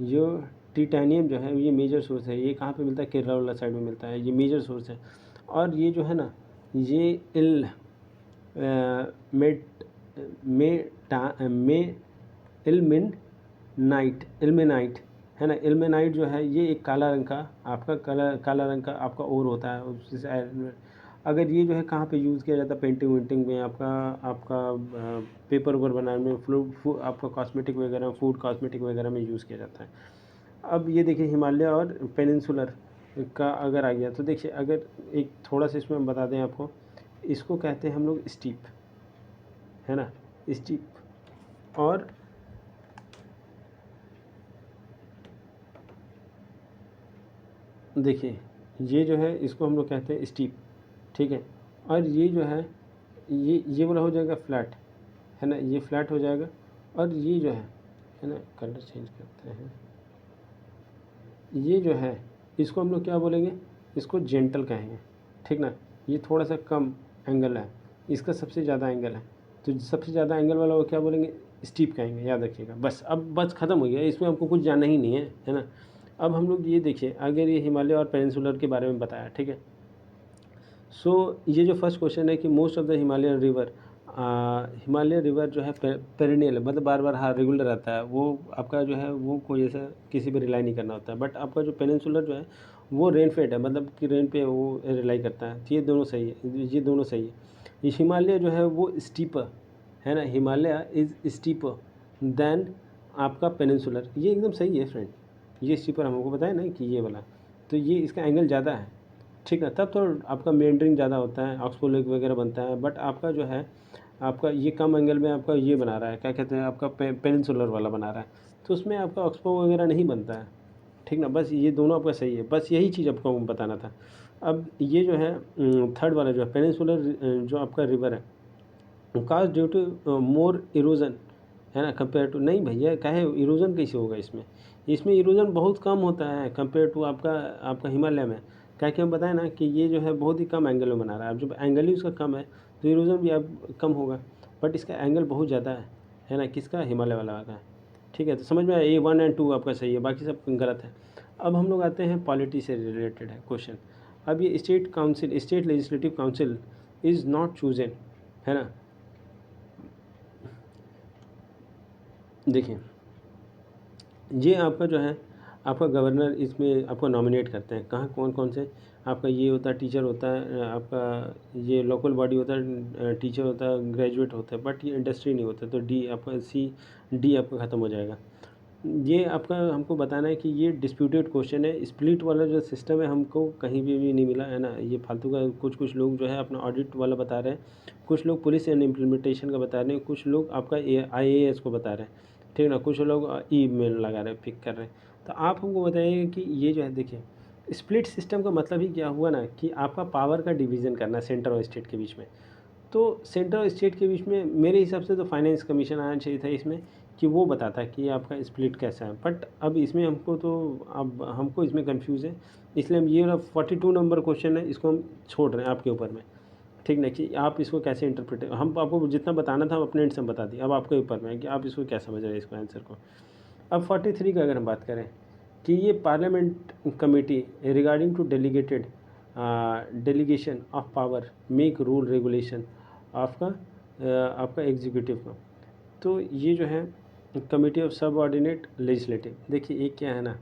जो टिटेनियम जो है ये मेजर सोर्स है। ये कहाँ पे मिलता है, केरला वाला साइड में मिलता है, ये मेजर सोर्स है। और ये जो है ना, ये मेट में इल्मेनाइट है ना। इल्मेनाइट जो है ये एक काला रंग का आपका काला रंग का आपका ओर होता है उससे अगर ये जो है कहाँ पे यूज़ किया जाता है, पेंटिंग वेंटिंग में, आपका आपका पेपर वेपर बनाने में, आपका कॉस्मेटिक वगैरह, फूड कॉस्मेटिक वगैरह में यूज़ किया जाता है। अब ये देखिए हिमालय और पेनिनसुलर का अगर आ गया तो देखिए, अगर एक थोड़ा सा इसमें हम बता दें आपको, इसको कहते हैं हम लोग स्टीप, है ना, स्टीप। और देखिए ये जो है इसको हम लोग कहते हैं स्टीप, ठीक है। और ये जो है ये वाला हो जाएगा फ्लैट, है ना, ये फ्लैट हो जाएगा। और ये जो है ना, कलर चेंज करते हैं, ये जो है इसको हम लोग क्या बोलेंगे, इसको जेंटल कहेंगे, ठीक ना। ये थोड़ा सा कम एंगल है, इसका सबसे ज़्यादा एंगल है, तो सबसे ज़्यादा एंगल वाला वो क्या बोलेंगे, स्टीप कहेंगे, याद रखिएगा। बस अब बस ख़त्म हो गया, इसमें हमको कुछ जानना ही नहीं है ना। अब हम लोग ये देखिए, अगर ये हिमालय और पेनिनसुलर के बारे में बताया, ठीक है। सो ये जो फर्स्ट क्वेश्चन है कि most of the Himalayan river, Himalaya river जो है पेरिनियल है, मतलब बार बार हाँ रेगुलर रहता है, वो आपका जो है वो कोई ऐसा किसी पे रिलाई नहीं करना होता है। बट आपका जो पेनिनसुलर जो है वो रेन फेड है, मतलब कि रेन पे वो रिलाई करता है। तो ये दोनों सही है, ये दोनों सही है। ये हिमालय जो है वो स्टीपर है ना, हिमालय इज़ स्टीपर देन आपका पेनिनसुलर, ये एकदम सही है फ्रेंड। ये स्टीपर हमको बताया ना कि ये वाला, तो ये इसका एंगल ज़्यादा है, ठीक है। तब तो आपका मेंडरिंग ज़्यादा होता है, ऑक्सफोर्ड लेक वगैरह बनता है। बट आपका जो है आपका ये कम एंगल में आपका ये बना रहा है, क्या कहते हैं, आपका पेनिनसुलर वाला बना रहा है, तो उसमें आपका ऑक्सफोर्ड वगैरह नहीं बनता है, ठीक ना। बस ये दोनों आपका सही है, बस यही चीज़ आपको बताना था। अब ये जो है थर्ड वाला जो है पेनिनसुलर जो आपका रिवर है, cause due to more erosion है ना, कंपेयर टू, नहीं भैया काहे इरोजन कैसे होगा इसमें, इसमें इरोजन बहुत कम होता है कंपेयर टू आपका आपका हिमालय में। क्या कि हम बताएं ना कि ये जो है बहुत ही कम एंगल में बना रहा है। अब जब एंगल ही उसका कम है तो इरोजन भी अब कम होगा, बट इसका एंगल बहुत ज़्यादा है ना, किसका, हिमालय वाला का, ठीक है। तो समझ में आया, ए 1 और 2 आपका सही है, बाकी सब गलत है। अब हम लोग आते हैं पॉलिटी से रिलेटेड है क्वेश्चन। अब ये state council, state legislative council is not chosen, है ना। देखिए ये आपका जो है आपका गवर्नर इसमें आपको नॉमिनेट करते हैं, कहाँ कौन कौन से, आपका ये होता है टीचर होता है, आपका ये लोकल बॉडी होता है, टीचर होता है, ग्रेजुएट होता है, बट ये इंडस्ट्री नहीं होता, तो डी आपका डी आपका ख़त्म हो जाएगा। ये आपका हमको बताना है कि ये डिस्प्यूटेड क्वेश्चन है, स्प्लिट वाला जो सिस्टम है हमको कहीं भी नहीं मिला है ना, ये फालतू का। कुछ कुछ लोग जो है अपना ऑडिट वाला बता रहे हैं, कुछ लोग पुलिस एंड इम्प्लीमेंटेशन का बता रहे हैं, कुछ लोग आपका IAS को बता रहे हैं, ठीक ना, कुछ लोग ई मेल लगा रहे हैं, पिक कर रहे हैं। तो आप हमको बताइए कि ये जो है देखिए, स्प्लिट सिस्टम का मतलब ही क्या हुआ ना कि आपका पावर का डिवीज़न करना सेंटर और स्टेट के बीच में। तो सेंटर और स्टेट के बीच में मेरे हिसाब से तो फाइनेंस कमीशन आना चाहिए था इसमें, कि वो बताता कि आपका स्प्लिट कैसा है। बट अब इसमें हमको तो, अब हमको इसमें कंफ्यूज है, इसलिए हम ये 42 नंबर क्वेश्चन है इसको हम छोड़ रहे हैं आपके ऊपर में, ठीक ना, कि आप इसको कैसे इंटरप्रेट, हम आपको जितना बताना था हम अपने एंड से बता दिए, अब आपके ऊपर में है कि आप इसको क्या समझ रहे हैं इसको आंसर को। अब 43 का अगर हम बात करें कि ये parliament committee regarding to delegated delegation of power make rule regulation आपका आपका एग्जीक्यूटिव का, तो ये जो है committee of subordinate legislative, देखिए एक क्या है ना,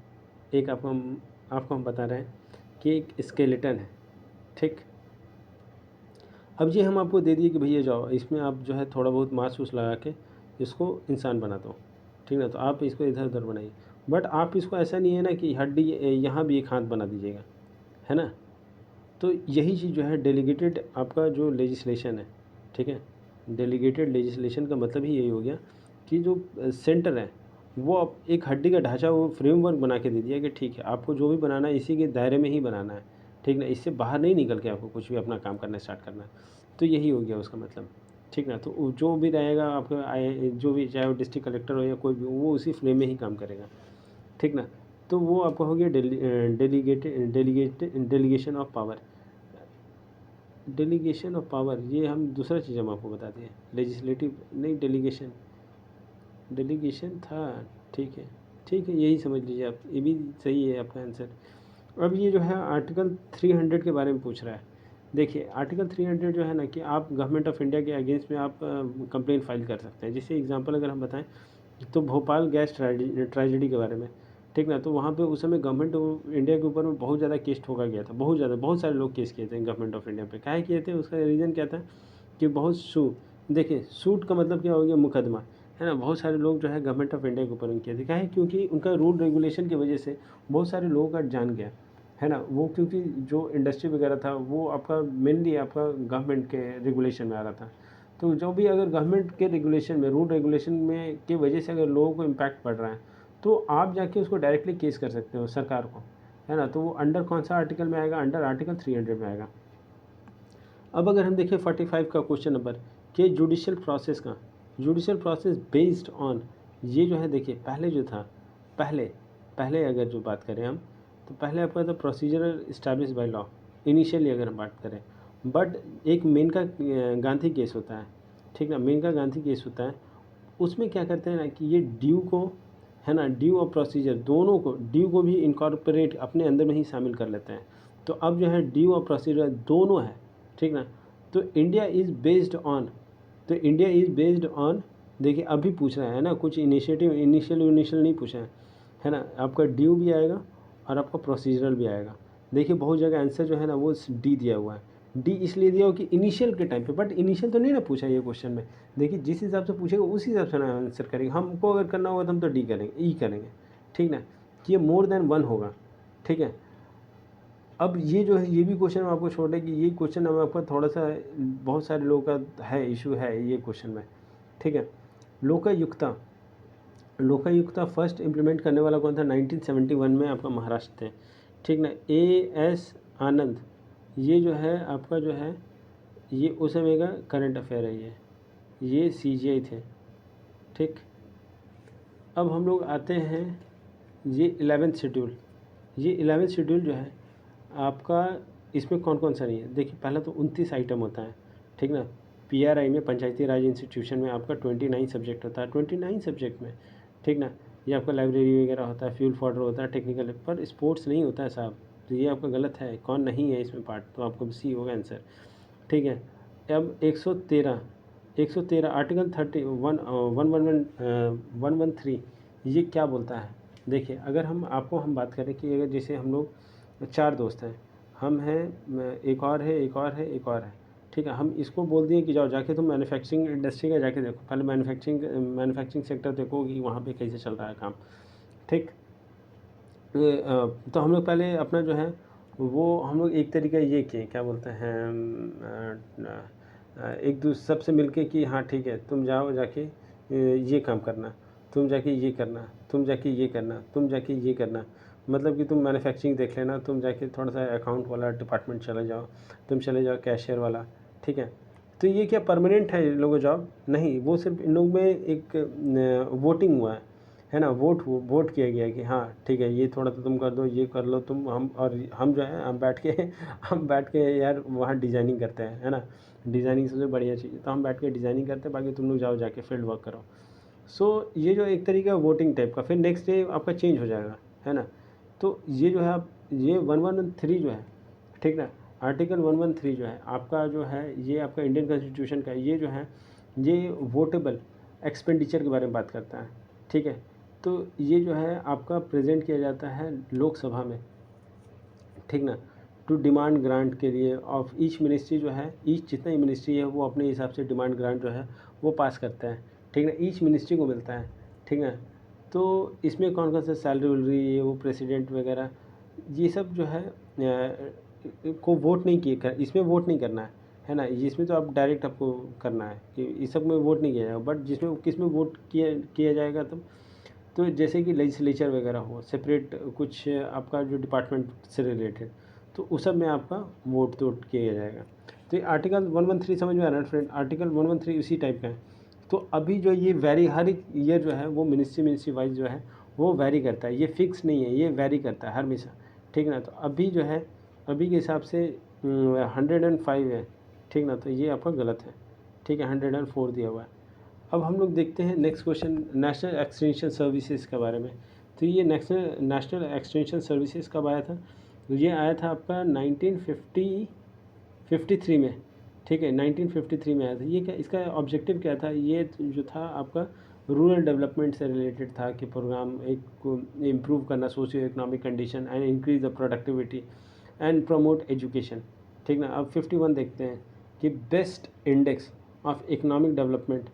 एक आपको हम बता रहे हैं कि एक स्केलेटन है, ठीक। अब ये हम आपको दे दिए कि भैया जाओ इसमें आप जो है थोड़ा बहुत मांस उस लगा के इसको इंसान बना दो, ठीक ना, तो आप इसको इधर उधर बनाइए। बट आप इसको ऐसा नहीं है ना कि हड्डी यहाँ भी एक हाथ बना दीजिएगा, है ना। तो यही चीज़ जो है डेलीगेटेड आपका जो लेजिस्लेशन है, ठीक है, डेलीगेटेड लेजिस्लेशन का मतलब ही यही हो गया कि जो सेंटर है वो एक हड्डी का ढांचा, वो फ्रेमवर्क बना के दे दिया कि ठीक है आपको जो भी बनाना है इसी के दायरे में ही बनाना है, ठीक ना, इससे बाहर नहीं निकल के आपको कुछ भी अपना काम करना स्टार्ट करना है। तो यही हो गया उसका मतलब, ठीक ना। तो जो भी रहेगा आपका जो भी, चाहे वो डिस्ट्रिक्ट कलेक्टर हो या कोई भी, वो उसी फ्रेम में ही काम करेगा, ठीक ना। तो वो आपका हो गया delegation of power, delegation of power, ये हम दूसरा चीज़ हम आपको बताते हैं, लेजिस्लेटिव नहीं, डेलीगेशन, डेलीगेशन था, ठीक है, ठीक है, यही समझ लीजिए आप, ये भी सही है आपका आंसर। अब ये जो है आर्टिकल 300 के बारे में पूछ रहा है। देखिए आर्टिकल 300 जो है ना कि आप गवर्नमेंट ऑफ इंडिया के अगेंस्ट में आप कंप्लेंट फाइल कर सकते हैं। जैसे एग्जांपल अगर हम बताएं तो भोपाल गैस ट्रेजेडी के बारे में, ठीक ना, तो वहाँ पे उस समय गवर्नमेंट ऑफ इंडिया के ऊपर में बहुत ज़्यादा केस ठोका गया था, बहुत ज़्यादा, बहुत सारे लोग केस किए थे गवर्नमेंट ऑफ इंडिया पे। काहे किए थे, उसका रीज़न क्या था कि बहुत देखिए सूट का मतलब क्या हो गया, मुकदमा, है ना। बहुत सारे लोग जो है गवर्नमेंट ऑफ इंडिया के ऊपर में किए थे, काहे, क्योंकि उनका रूल रेगुलेशन की वजह से बहुत सारे लोगों का जान गया, है ना। वो क्योंकि जो इंडस्ट्री वगैरह था वो आपका मेनली आपका गवर्नमेंट के रेगुलेशन में आ रहा था। तो जो भी अगर गवर्नमेंट के रेगुलेशन में, रूल रेगुलेशन में की वजह से अगर लोगों को इम्पैक्ट पड़ रहा है तो आप जाके उसको डायरेक्टली केस कर सकते हो सरकार को, है ना। तो वो अंडर कौन सा आर्टिकल में आएगा, अंडर आर्टिकल 300 में आएगा। अब अगर हम देखें 45 का क्वेश्चन नंबर कि जुडिशियल प्रोसेस का, जुडिशियल प्रोसेस बेस्ड ऑन, ये जो है देखिए पहले जो था, पहले पहले अगर जो बात करें हम तो पहले आपका था procedural establish by law, initially अगर हम बात करें। बट एक मेनका गांधी केस होता है, ठीक ना, मेनका गांधी केस होता है, उसमें क्या करते हैं ना कि ये ड्यू को, है ना, ड्यू और प्रोसीजर दोनों को, ड्यू को भी इनकॉर्पोरेट अपने अंदर में ही शामिल कर लेते हैं। तो अब जो है ड्यू और प्रोसीजर दोनों है, ठीक ना। तो इंडिया इज़ बेस्ड ऑन, तो इंडिया इज़ बेस्ड ऑन, देखिए अभी पूछ रहा है ना, कुछ इनिशियल नहीं पूछा है ना, आपका ड्यू भी आएगा और आपका प्रोसीजरल भी आएगा। देखिए बहुत जगह आंसर जो है ना वो डी दिया हुआ है, डी इसलिए दिया हो कि इनिशियल के टाइम पे, बट इनिशियल तो नहीं ना पूछा ये क्वेश्चन में। देखिए जिस हिसाब से पूछेगा उस हिसाब से ना आंसर करेंगे, हमको अगर करना होगा तो हम तो डी करेंगे, ई करेंगे, ठीक ना, कि ये मोर देन वन होगा, ठीक है। अब ये जो है ये भी क्वेश्चन हम आपको छोड़ कि ये क्वेश्चन हम आपका थोड़ा सा, बहुत सारे लोगों का है इशू है ये क्वेश्चन में, ठीक है। लोकायुक्ता, लोकायुक्ता फर्स्ट इम्प्लीमेंट करने वाला कौन था? 1971 में आपका महाराष्ट्र थे, ठीक ना। एएस आनंद, ये जो है आपका जो है ये उस समय का करंट अफेयर है, ये सीजीआई थे, ठीक। अब हम लोग आते हैं ये 11th शेड्यूल, ये 11th शेड्यूल जो है आपका, इसमें कौन कौन सा नहीं है? देखिए पहला तो 29 आइटम होता है, ठीक ना। पीआरआई में, पंचायती राज इंस्टीट्यूशन में आपका 29 सब्जेक्ट होता है, 29 सब्जेक्ट में, ठीक ना। ये आपका लाइब्रेरी वगैरह होता है, फ्यूल फॉर्डर होता है, टेक्निकल, पर स्पोर्ट्स नहीं होता है साहब, तो ये आपका गलत है, कौन नहीं है इसमें पार्ट, तो आपको सी होगा आंसर, ठीक है। अब 113 आर्टिकल 113 ये क्या बोलता है? देखिए अगर हम बात करें कि अगर जैसे हम लोग 4 दोस्त हैं, हम हैं, एक और है, एक और है, एक और है, ठीक है। हम इसको बोल दिए कि जाओ जाके तुम मैन्युफैक्चरिंग इंडस्ट्री का जाके देखो, पहले मैन्युफैक्चरिंग सेक्टर देखो कि वहाँ पे कैसे चल रहा है काम, ठीक। तो हम लोग पहले अपना जो है वो हम लोग एक तरीका ये किए, क्या बोलते हैं, एक दूसरे सबसे मिलके कि हाँ ठीक है तुम जाओ जाके ये काम करना, तुम जाके ये करना, तुम जाके ये करना, तुम जाके ये करना, मतलब कि तुम मैन्युफैक्चरिंग देख लेना, तुम जाके थोड़ा सा अकाउंट वाला डिपार्टमेंट चले जाओ, तुम चले जाओ कैशियर वाला, ठीक है। तो ये क्या परमानेंट है इन लोगों जॉब? नहीं, वो सिर्फ इन लोगों में एक वोटिंग हुआ है ना, वोट किया गया कि हाँ ठीक है ये थोड़ा सा तुम कर दो, ये कर लो तुम, हम और हम जो है हम बैठ के यार वहाँ डिज़ाइनिंग करते हैं, है ना, डिज़ाइनिंग सबसे बढ़िया चीज़ है, तो हम बैठ के डिज़ाइनिंग करते हैं, बाकी तुम लोग जाओ जाके फील्ड वर्क करो। सो ये जो एक तरीका वोटिंग टाइप का, फिर नेक्स्ट डे आपका चेंज हो जाएगा, है ना। तो ये जो है आप, ये 113 जो है, ठीक ना, आर्टिकल 113 जो है आपका जो है ये आपका इंडियन कॉन्स्टिट्यूशन का, ये जो है ये वोटेबल एक्सपेंडिचर के बारे में बात करता है, ठीक है। तो ये जो है आपका प्रेजेंट किया जाता है लोकसभा में, ठीक ना, टू डिमांड ग्रांट के लिए ऑफ ईच मिनिस्ट्री जो है, ईच जितना ही मिनिस्ट्री है वो अपने हिसाब से डिमांड ग्रांट जो है वो पास करता है, ठीक ना, ईच मिनिस्ट्री को मिलता है, ठीक है। तो इसमें कौन कौन सा सैलरी वैलरी ये वो प्रेसिडेंट वगैरह ये सब जो है को वोट नहीं किए कर, इसमें वोट नहीं करना है ना, इसमें तो आप डायरेक्ट आपको करना है कि इस सब में वोट नहीं किया जाएगा, बट जिसमें किस में वोट किया जाएगा तब, तो जैसे कि लेजिस्लेचर वगैरह हो सेपरेट कुछ आपका जो डिपार्टमेंट से रिलेटेड, तो उस सब में आपका वोट तो किया जाएगा। तो ये आर्टिकल 113 समझ में आ रहा है फ्रेंड, आर्टिकल 113 उसी टाइप का है। तो अभी जो ये वेरी हर एक ईयर जो है वो मिनिस्ट्री वाइज जो है वो वेरी करता है, ये फिक्स नहीं है, ये वेरी करता है हर हमेशा, ठीक ना। तो अभी जो है अभी के हिसाब से 105 है, ठीक ना, तो ये आपका गलत है, ठीक है, 104 दिया हुआ है। अब हम लोग देखते हैं next question, national extension services के बारे में। तो ये नेशनल एक्सटेंशन सर्विसेज कब आया था? तो ये आया था आपका 1953 में, ठीक है, 1953 में आया था। ये क्या, इसका ऑब्जेक्टिव क्या था? ये जो था आपका रूरल डेवलपमेंट से रिलेटेड था कि प्रोग्राम एक को इम्प्रूव करना socio economic condition and increase the productivity and promote education, ठीक ना। अब 51 देखते हैं कि best index of economic development,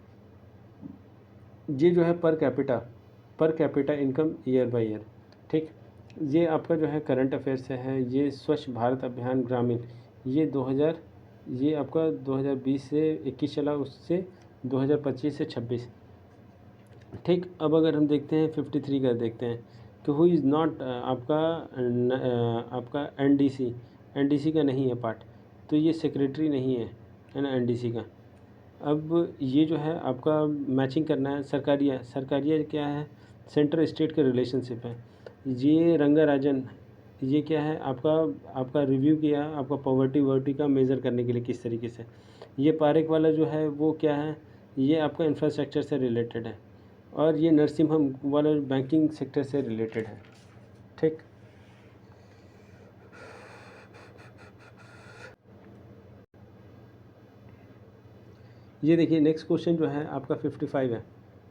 ये जो है per capita income year by year, ठीक। ये आपका जो है करंट अफेयर से है, ये स्वच्छ भारत अभियान ग्रामीण, ये 2000, ये आपका 2020 से 21 चला, उससे 2025 से 26, ठीक। अब अगर हम देखते हैं 53 का देखते हैं कि हु इज़ नॉट आपका एनडीसी का नहीं है पार्ट, तो ये सेक्रेटरी नहीं है ना एनडीसी का। अब ये जो है आपका मैचिंग करना है, सरकारिया क्या है, सेंटर स्टेट के रिलेशनशिप है, ये रंगाराजन ये क्या है आपका, आपका रिव्यू किया आपका पॉवर्टी वर्टी का मेज़र करने के लिए किस तरीके से। ये पारेख वाला जो है वो क्या है, ये आपका इंफ्रास्ट्रक्चर से रिलेटेड है, और ये नरसिम्हम वाला बैंकिंग सेक्टर से रिलेटेड है। ठीक, ये देखिए नेक्स्ट क्वेश्चन जो है आपका 55 है।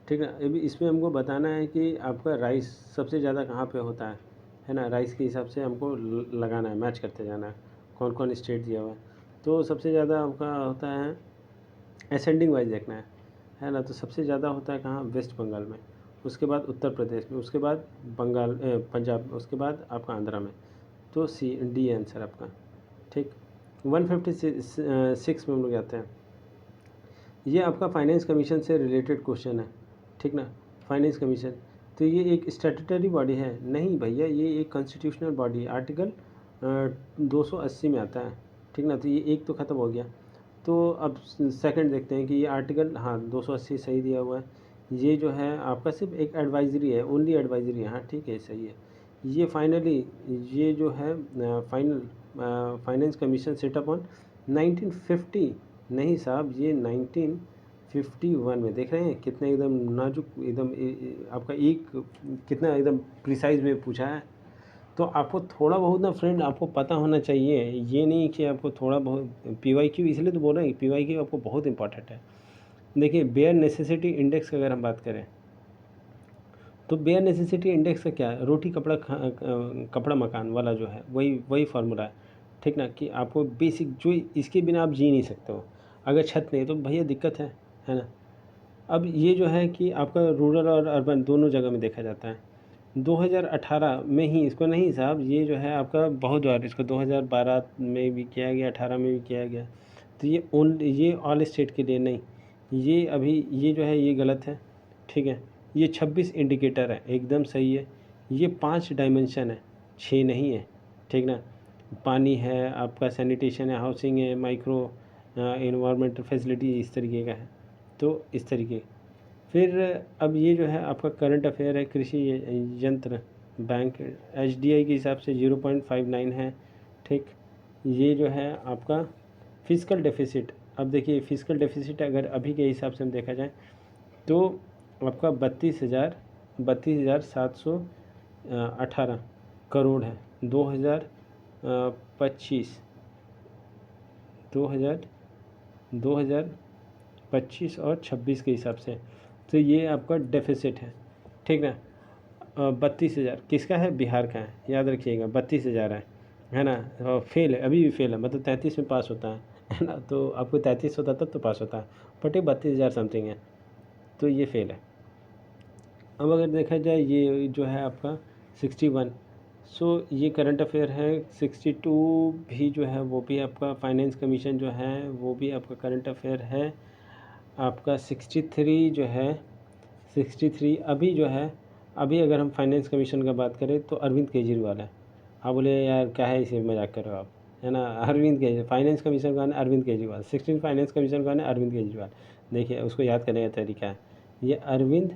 ठीक है, अभी इसमें हमको बताना है कि आपका राइस सबसे ज़्यादा कहाँ पे होता है ना। राइस के हिसाब से हमको लगाना है, मैच करते जाना है कौन कौन स्टेट दिया हुआ है। तो सबसे ज़्यादा आपका होता है असेंडिंग वाइज देखना है ना। तो सबसे ज़्यादा होता है कहाँ, वेस्ट बंगाल में, उसके बाद उत्तर प्रदेश में, उसके बाद बंगाल पंजाब में, उसके बाद आपका आंध्रा में। तो सी डी आंसर आपका। ठीक, 156 में हम लोग जाते हैं। ये आपका फाइनेंस कमीशन से रिलेटेड क्वेश्चन है। ठीक ना, फाइनेंस कमीशन, तो ये एक स्टैट्यूटरी बॉडी है नहीं भैया, ये एक कॉन्स्टिट्यूशनल बॉडी, आर्टिकल 280 में आता है। ठीक ना, तो ये एक तो ख़त्म हो गया। तो अब सेकंड देखते हैं कि ये आर्टिकल, हाँ 280 सही दिया हुआ है। ये जो है आपका सिर्फ एक एडवाइजरी है, ओनली एडवाइजरी है, हाँ ठीक है सही है। ये फाइनली, ये जो है final finance commission setup on 1950, नहीं साहब ये 1951 में, देख रहे हैं कितने एकदम नाजुक, एकदम आपका एक कितना एकदम प्रिसाइज में पूछा है। तो आपको थोड़ा बहुत ना फ्रेंड आपको पता होना चाहिए, ये नहीं कि आपको थोड़ा बहुत PYQ, इसलिए तो बोल रहे हैं PYQ आपको बहुत इंपॉर्टेंट है। देखिए बेयर नेसेसिटी इंडेक्स की अगर हम बात करें तो बेयर नेसेसिटी इंडेक्स का क्या है, रोटी कपड़ा कपड़ा मकान वाला जो है वही वही फार्मूला है। ठीक ना, कि आपको बेसिक जो, इसके बिना आप जी नहीं सकते हो। अगर छत नहीं तो भैया दिक्कत है ना। अब ये जो है कि आपका रूरल और अर्बन दोनों जगह में देखा जाता है। 2018 में ही इसको, नहीं साहब ये जो है आपका बहुत बार इसको 2012 में भी किया गया, 18 में भी किया गया। तो ये ऑल स्टेट के लिए नहीं, ये अभी ये जो है ये गलत है। ठीक है, ये 26 इंडिकेटर है, एकदम सही है। ये 5 डायमेंशन है, 6 नहीं है। ठीक ना, पानी है आपका, सैनिटेशन है, हाउसिंग है, माइक्रो इन्वायरमेंटल फैसिलिटी, इस तरीके का है। तो इस तरीके, फिर अब ये जो है आपका करंट अफेयर है, कृषि यंत्र बैंक HDI के हिसाब से 0.59 है। ठीक, ये जो है आपका फिजिकल डेफिसिट, अब देखिए फिजिकल डेफिसिट अगर अभी के हिसाब से हम देखा जाए तो आपका 32,718 करोड़ है। 2025 2025 और 26 के हिसाब से, तो ये आपका डेफिसिट है। ठीक ना, 32,000 किसका है, बिहार का है, याद रखिएगा 32,000 है ना। फेल है, अभी भी फेल है, मतलब 33 में पास होता है ना। तो आपको 33 होता तब तो पास होता है, बट ये 32,000 समथिंग है, तो ये फेल है। अब अगर देखा जाए ये जो है आपका 61, सो ये करंट अफेयर है। 62 भी जो है वो भी आपका फाइनेंस कमीशन जो है वो भी आपका करंट अफेयर है। आपका 63 जो है, 63 अभी जो है, अभी अगर हम फाइनेंस कमीशन का बात करें तो अरविंद केजरीवाल है। आप बोले यार क्या है, इसे मजाक कर रहे हो आप, है ना। अरविंद केजरीवाल फाइनेंस कमीशन का है, अरविंद केजरीवाल। 16 फाइनेंस कमीशन का है, अरविंद केजरीवाल। देखिए उसको याद करने का तरीका है, ये अरविंद,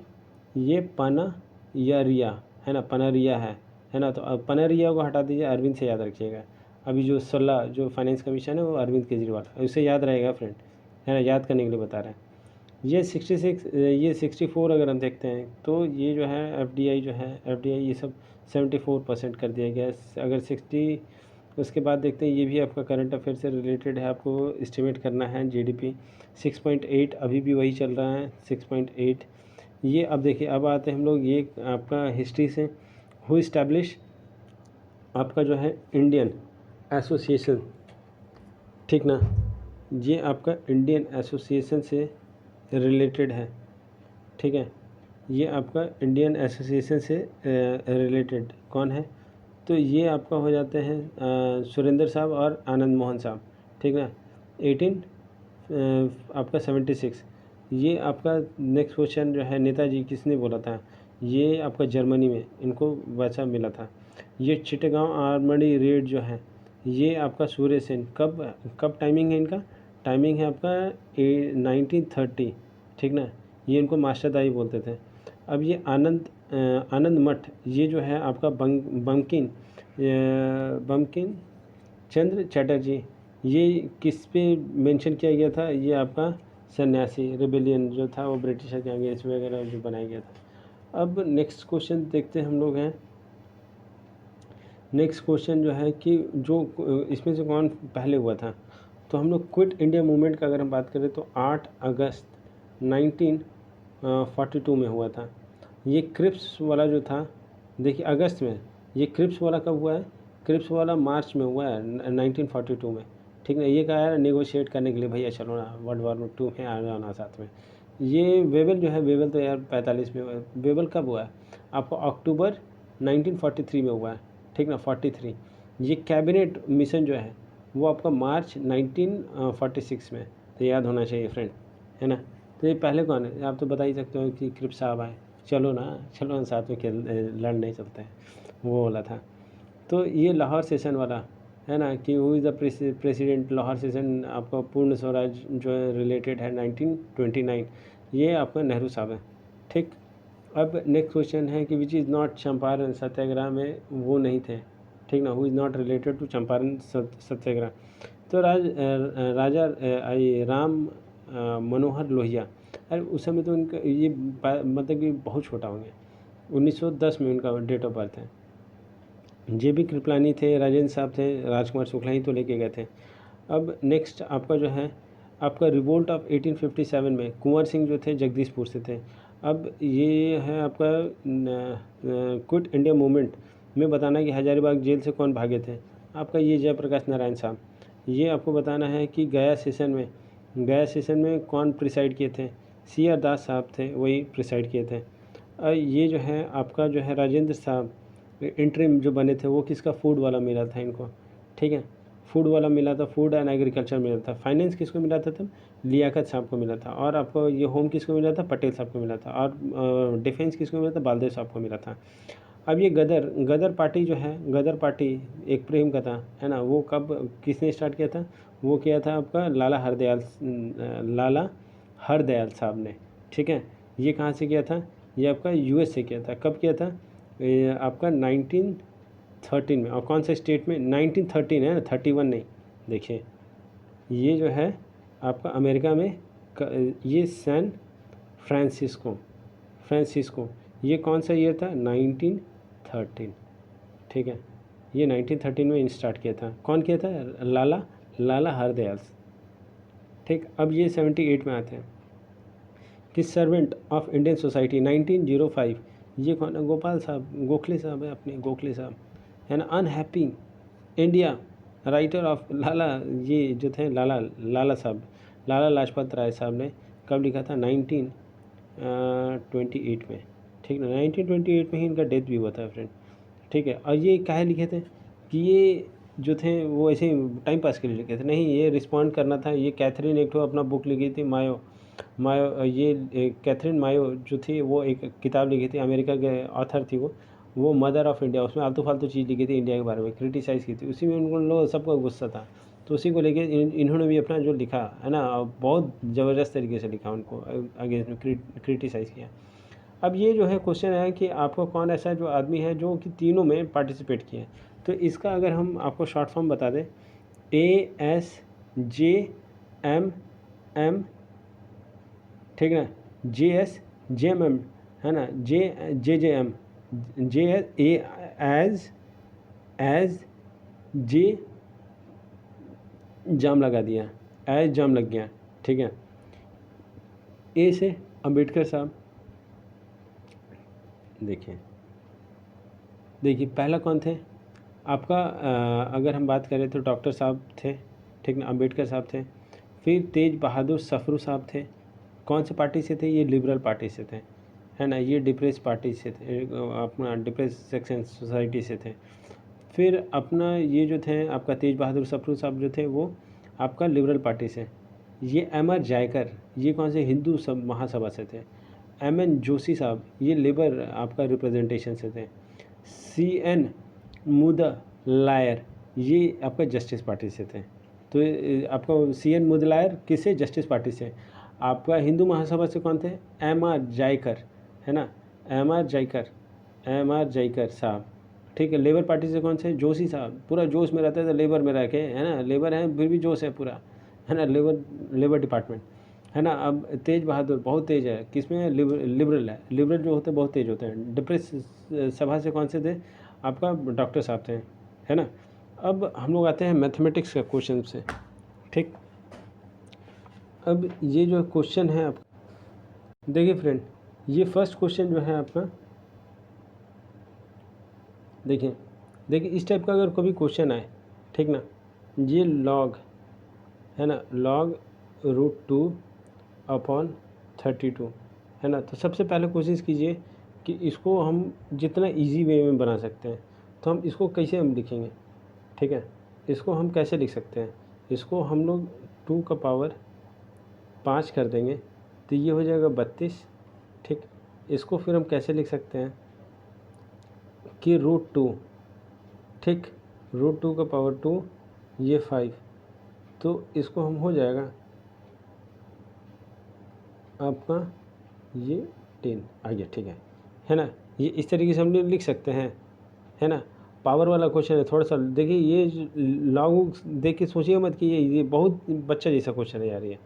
ये पना या रिया है ना, पनारिया है ना। तो अब पनारिया को हटा दीजिए, अरविंद से याद रखिएगा। अभी जो 16 जो फाइनेंस कमीशन है वो अरविंद केजरीवाल, उसे याद रहेगा फ्रेंड, है ना, याद करने के लिए बता रहे हैं। ये 66, ये 64 अगर हम देखते हैं तो ये जो है FDI जो है, FDI ये सब 74% कर दिया गया है। अगर 60, उसके बाद देखते हैं ये भी आपका करंट अफेयर से रिलेटेड है, आपको एस्टिमेट करना है GDP 6.8, अभी भी वही चल रहा है 6.8। ये अब देखिए, अब आते हैं हम लोग ये आपका हिस्ट्री से, हु इस्टेब्लिश आपका जो है इंडियन एसोसिएशन। ठीक ना, ये आपका इंडियन एसोसिएशन से रिलेटेड है। ठीक है, ये आपका इंडियन एसोसिएशन से रिलेटेड कौन है, तो ये आपका हो जाते हैं सुरेंद्र साहब और आनंद मोहन साहब। ठीक है, 18 आपका 76। ये आपका नेक्स्ट क्वेश्चन जो है, नेताजी किसने बोला था, ये आपका जर्मनी में इनको वैसा मिला था। ये चिटगांव आर्मरी रेड जो है, ये आपका सूर्य सेन, कब कब टाइमिंग है इनका, टाइमिंग है आपका 1930। ठीक ना, ये इनको मास्टरदाई बोलते थे। अब ये आनंद मठ, ये जो है आपका बंकिम बंकिम चंद्र चटर्जी, ये किस पे मेंशन किया गया था? ये आपका सन्यासी रिबेलियन जो था वो ब्रिटिशर के अगेंस्ट वगैरह जो बनाया गया था। अब नेक्स्ट क्वेश्चन देखते हम लोग हैं। नेक्स्ट क्वेश्चन जो है कि जो इसमें से कौन पहले हुआ था? तो हम लोग क्विट इंडिया मूवमेंट का अगर हम बात करें तो 8 अगस्त 1942 में हुआ था। ये क्रिप्स वाला जो था, देखिए अगस्त में, ये क्रिप्स वाला कब हुआ है? क्रिप्स वाला मार्च में हुआ है 1942 में, ठीक है। ये कहा है नेगोशिएट करने के लिए, भैया चलो ना वर्ल्ड वॉर 2 में आ जाना साथ में। ये वेबल जो है, वेबल तो यार 45 में हुआ है। वेबल कब हुआ है? आपको अक्टूबर 1943 में हुआ है, ठीक ना, 43। ये कैबिनेट मिशन जो है वो आपका मार्च 1946 में, तो याद होना चाहिए फ्रेंड, है ना। तो ये पहले कौन है? आप तो बता ही सकते हो कि क्रिप्स साहब आए, चलो ना साथ में खेल लड़ नहीं चलते हैं, वो वाला था। तो ये लाहौर सेशन वाला है ना, कि who is the president Lahore session, आपका पूर्ण स्वराज जो है रिलेटेड है 1929, ये आपका नेहरू साहब है, ठीक। अब नेक्स्ट क्वेश्चन है कि which is not Champaran Satyagraha में वो नहीं थे, ठीक ना, who is not related to Champaran Satyagraha. तो राजा राम मनोहर लोहिया, अरे उस समय तो उनका ये मतलब कि बहुत छोटा होंगे, 1910 में उनका डेट ऑफ बर्थ है। JB कृपलानी थे, राजेंद्र साहब थे, राजकुमार शुक्ला ही तो लेके गए थे। अब नेक्स्ट आपका जो है आपका रिवोल्ट ऑफ 1857 में कुंवर सिंह जो थे जगदीशपुर से थे। अब ये है आपका क्विट इंडिया मूवमेंट में बताना कि हजारीबाग जेल से कौन भागे थे? आपका ये जयप्रकाश नारायण साहब। ये आपको बताना है कि गया सेशन में कौन प्रिसाइड किए थे? CR दास साहब थे, वही प्रिसाइड किए थे। ये जो है आपका जो है राजेंद्र साहब इंटरिम जो बने थे, वो किसका? फूड वाला मिला था इनको, ठीक है, फूड वाला मिला था, फूड एंड एग्रीकल्चर मिला था। फाइनेंस किसको मिला था तब? लियाकत साहब को मिला था। और आपको ये होम किसको मिला था? पटेल साहब को मिला था। और डिफेंस किसको मिला था? बालदेव साहब को मिला था। अब ये गदर पार्टी जो है, गदर पार्टी एक प्रेम कथा है ना, वो कब किसने स्टार्ट किया था? वो किया था आपका लाला हरदयाल साहब ने, ठीक है। ये कहाँ से किया था? ये आपका US से किया था। कब किया था? ये आपका 1913 में। और कौन से स्टेट में? 1913 है ना, 31 नहीं। देखिए ये जो है आपका अमेरिका में ये सैन फ्रांसिस्को, ये कौन सा ईयर था? 1913, ठीक है। ये 1913 में स्टार्ट किया था। कौन किया था? लाला हरदयाल, ठीक। अब ये 78 में आते हैं कि सर्वेंट ऑफ इंडियन सोसाइटी 1905, ये कौन है? गोपाल साहब, गोखले साहब है अपने, गोखले साहब है ना। अनहैप्पी इंडिया राइटर ऑफ लाला, ये जो थे लाला साहब, लाला लाजपत राय साहब ने कब लिखा था? 1928 में, ठीक ना। 1928 में ही इनका डेथ भी हुआ था फ्रेंड, ठीक है। और ये काहे लिखे थे? कि ये जो थे वो ऐसे ही टाइम पास के लिए लिखे थे, नहीं, ये रिस्पॉन्ड करना था। ये कैथरीन एक अपना बुक लिखी थी, ये कैथरीन मायो जो थी, वो एक किताब लिखी थी, अमेरिका के ऑथर थी वो मदर ऑफ़ इंडिया। उसमें आलतू फालतू चीज़ लिखी थी, इंडिया के बारे में क्रिटिसाइज़ की थी। उसी में उन लोग सबको गुस्सा था, तो उसी को लेके इन्होंने भी अपना जो लिखा है ना, बहुत ज़बरदस्त तरीके से लिखा, उनको अगेंस्ट में क्रिटिसाइज़ किया। अब ये जो है क्वेश्चन है कि आपको कौन ऐसा जो आदमी है जो कि तीनों में पार्टिसिपेट किए हैं? तो इसका अगर हम आपको शॉर्ट फॉर्म बता दें, ASJMM, ठीक है ना, JSJMM है ना, JJM, एज जे जाम लगा दिया, एज जाम लग गया, ठीक है। ए से अंबेडकर साहब, देखिए पहला कौन थे आपका? अगर हम बात करें तो डॉक्टर साहब थे, ठीक ना, अंबेडकर साहब थे। फिर तेज बहादुर सफरू साहब थे। कौन से पार्टी से थे? ये लिबरल पार्टी से थे, है ना, ये डिप्रेस पार्टी से थे, अपना डिप्रेस सेक्शन सोसाइटी से थे। फिर अपना ये जो थे आपका तेज बहादुर सफरू साहब जो थे, वो आपका लिबरल पार्टी से। ये MR जायकर, ये कौन से? हिंदू सब महासभा से थे। MN जोशी साहब, ये लेबर आपका रिप्रेजेंटेशन से थे। CN मुदलायर, ये आपका जस्टिस पार्टी से थे। तो आपका CN मुदलायर किससे? जस्टिस पार्टी से। आपका हिंदू महासभा से कौन थे? MR जायकर, है ना, MR जायकर साहब, ठीक है। लेबर पार्टी से कौन से, जोशी साहब, पूरा जोश में रहते हैं तो लेबर में रखे, है ना, लेबर हैं फिर भी जोश है पूरा, है ना, लेबर डिपार्टमेंट, है ना। अब तेज बहादुर बहुत तेज है, किसमें है, लिबरल है, लिबरल जो होते हैं बहुत तेज होते हैं। डिप्रेस सभा से कौन से थे, आपका डॉक्टर साहब थे, है ना। अब हम लोग आते हैं मैथमेटिक्स का क्वेश्चन से, ठीक। अब ये जो क्वेश्चन है आप देखिए फ्रेंड, ये फर्स्ट क्वेश्चन जो है आपका, देखिए इस टाइप का अगर कोई क्वेश्चन आए, ठीक ना, ये लॉग है ना, लॉग √2/32 है ना। तो सबसे पहले कोशिश कीजिए कि इसको हम जितना इजी वे में बना सकते हैं, तो हम इसको कैसे हम लिखेंगे, ठीक है। इसको हम कैसे लिख सकते हैं, इसको हम लोग 2 का पावर 5 कर देंगे तो ये हो जाएगा 32, ठीक। इसको फिर हम कैसे लिख सकते हैं कि √2, ठीक, √2 का पावर 2, ये 5, तो इसको हम हो जाएगा आपका ये 10 आ गया, ठीक है ना। ये इस तरीके से हम लोग लिख सकते हैं, है ना। पावर वाला क्वेश्चन है, थोड़ा सा देखिए, ये लॉग देख के सोचिए मत कि ये बहुत बच्चा जैसा क्वेश्चन है यार ये,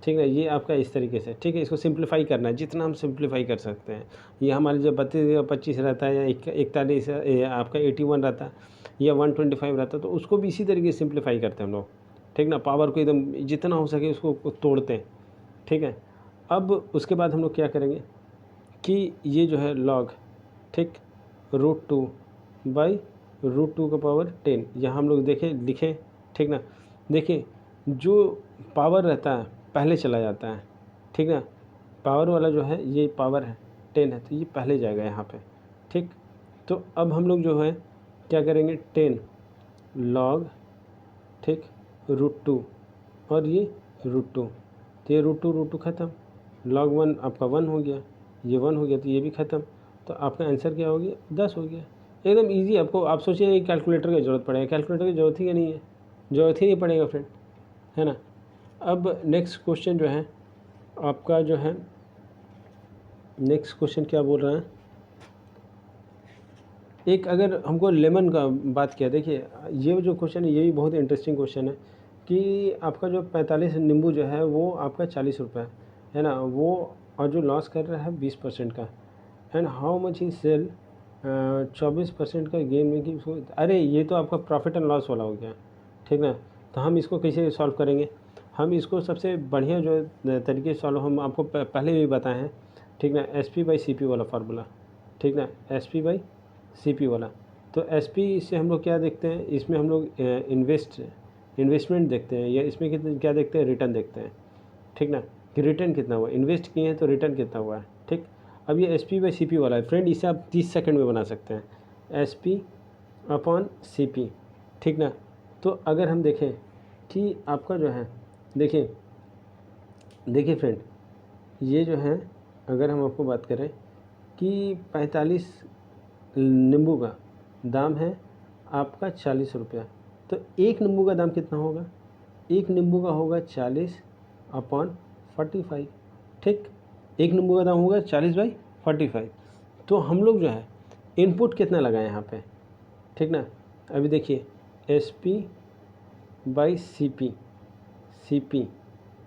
ठीक है। ये आपका इस तरीके से, ठीक है। इसको सिंप्लीफाई करना है, जितना हम सिंप्लीफाई कर सकते हैं। ये हमारे जो 32 या 25 रहता है, या 41 आपका 81 रहता है, या 125 रहता है, तो उसको भी इसी तरीके से सिंप्लीफाई करते हैं हम लोग, ठीक ना। पावर को एकदम जितना हो सके उसको तोड़ते हैं, ठीक है। अब उसके बाद हम लोग क्या करेंगे कि ये जो है लॉग, ठीक, √2/√2 का पावर 10, यहाँ हम लोग देखें लिखें, ठीक ना। देखिए जो पावर रहता है पहले चला जाता है, ठीक ना। पावर वाला जो है ये पावर है 10 है, तो ये पहले जाएगा यहाँ पे, ठीक। तो अब हम लोग जो है क्या करेंगे, 10 लॉग, ठीक, √2 और ये √2, तो ये √2 ख़त्म, log 1 आपका 1 हो गया, ये 1 हो गया, तो ये भी ख़त्म। तो आपका आंसर क्या हो गया, 10 हो गया, एकदम इजी। आपको आप सोचिए कैलकुलेटर की ज़रूरत पड़ेगा, कैलकुलेटर की ज़रूरत ही नहीं है, ज़रूरत ही नहीं पड़ेगा फ्रेंड, है ना। अब नेक्स्ट क्वेश्चन जो है आपका जो है, नेक्स्ट क्वेश्चन क्या बोल रहा है, एक अगर हमको लेमन का बात किया, देखिए ये जो क्वेश्चन है ये भी बहुत इंटरेस्टिंग क्वेश्चन है कि आपका जो 45 नींबू जो है वो आपका 40 रुपये है ना, वो और जो लॉस कर रहा है 20% का, and how much he sell 24% का गेन में कि उसको, अरे ये तो आपका प्रॉफिट एंड लॉस वाला हो गया, ठीक ना। तो हम इसको कैसे सॉल्व करेंगे, हम इसको सबसे बढ़िया जो तरीके से सॉल्व हम आपको पहले भी बताए हैं, ठीक ना, SP/CP वाला फार्मूला, ठीक ना, SP/CP वाला। तो SP से हम लोग क्या देखते हैं, इसमें हम लोग इन्वेस्टमेंट देखते हैं, या इसमें कितने क्या देखते हैं, रिटर्न देखते हैं, ठीक ना, कि रिटर्न कितना हुआ, इन्वेस्ट किए हैं तो रिटर्न कितना हुआ है, ठीक। अब ये SP/CP वाला है फ्रेंड, इसे आप 30 सेकंड में बना सकते हैं, SP/CP, ठीक ना। तो अगर हम देखें कि आपका जो है, देखिए फ्रेंड, ये जो है अगर हम आपको बात करें कि 45 नींबू का दाम है आपका 40 रुपया, तो एक नींबू का दाम कितना होगा, एक नींबू का होगा 40/45, ठीक। एक नींबू का दाम होगा 40/45। तो हम लोग जो है इनपुट कितना लगाए यहाँ पे, ठीक ना। अभी देखिए SP/CP,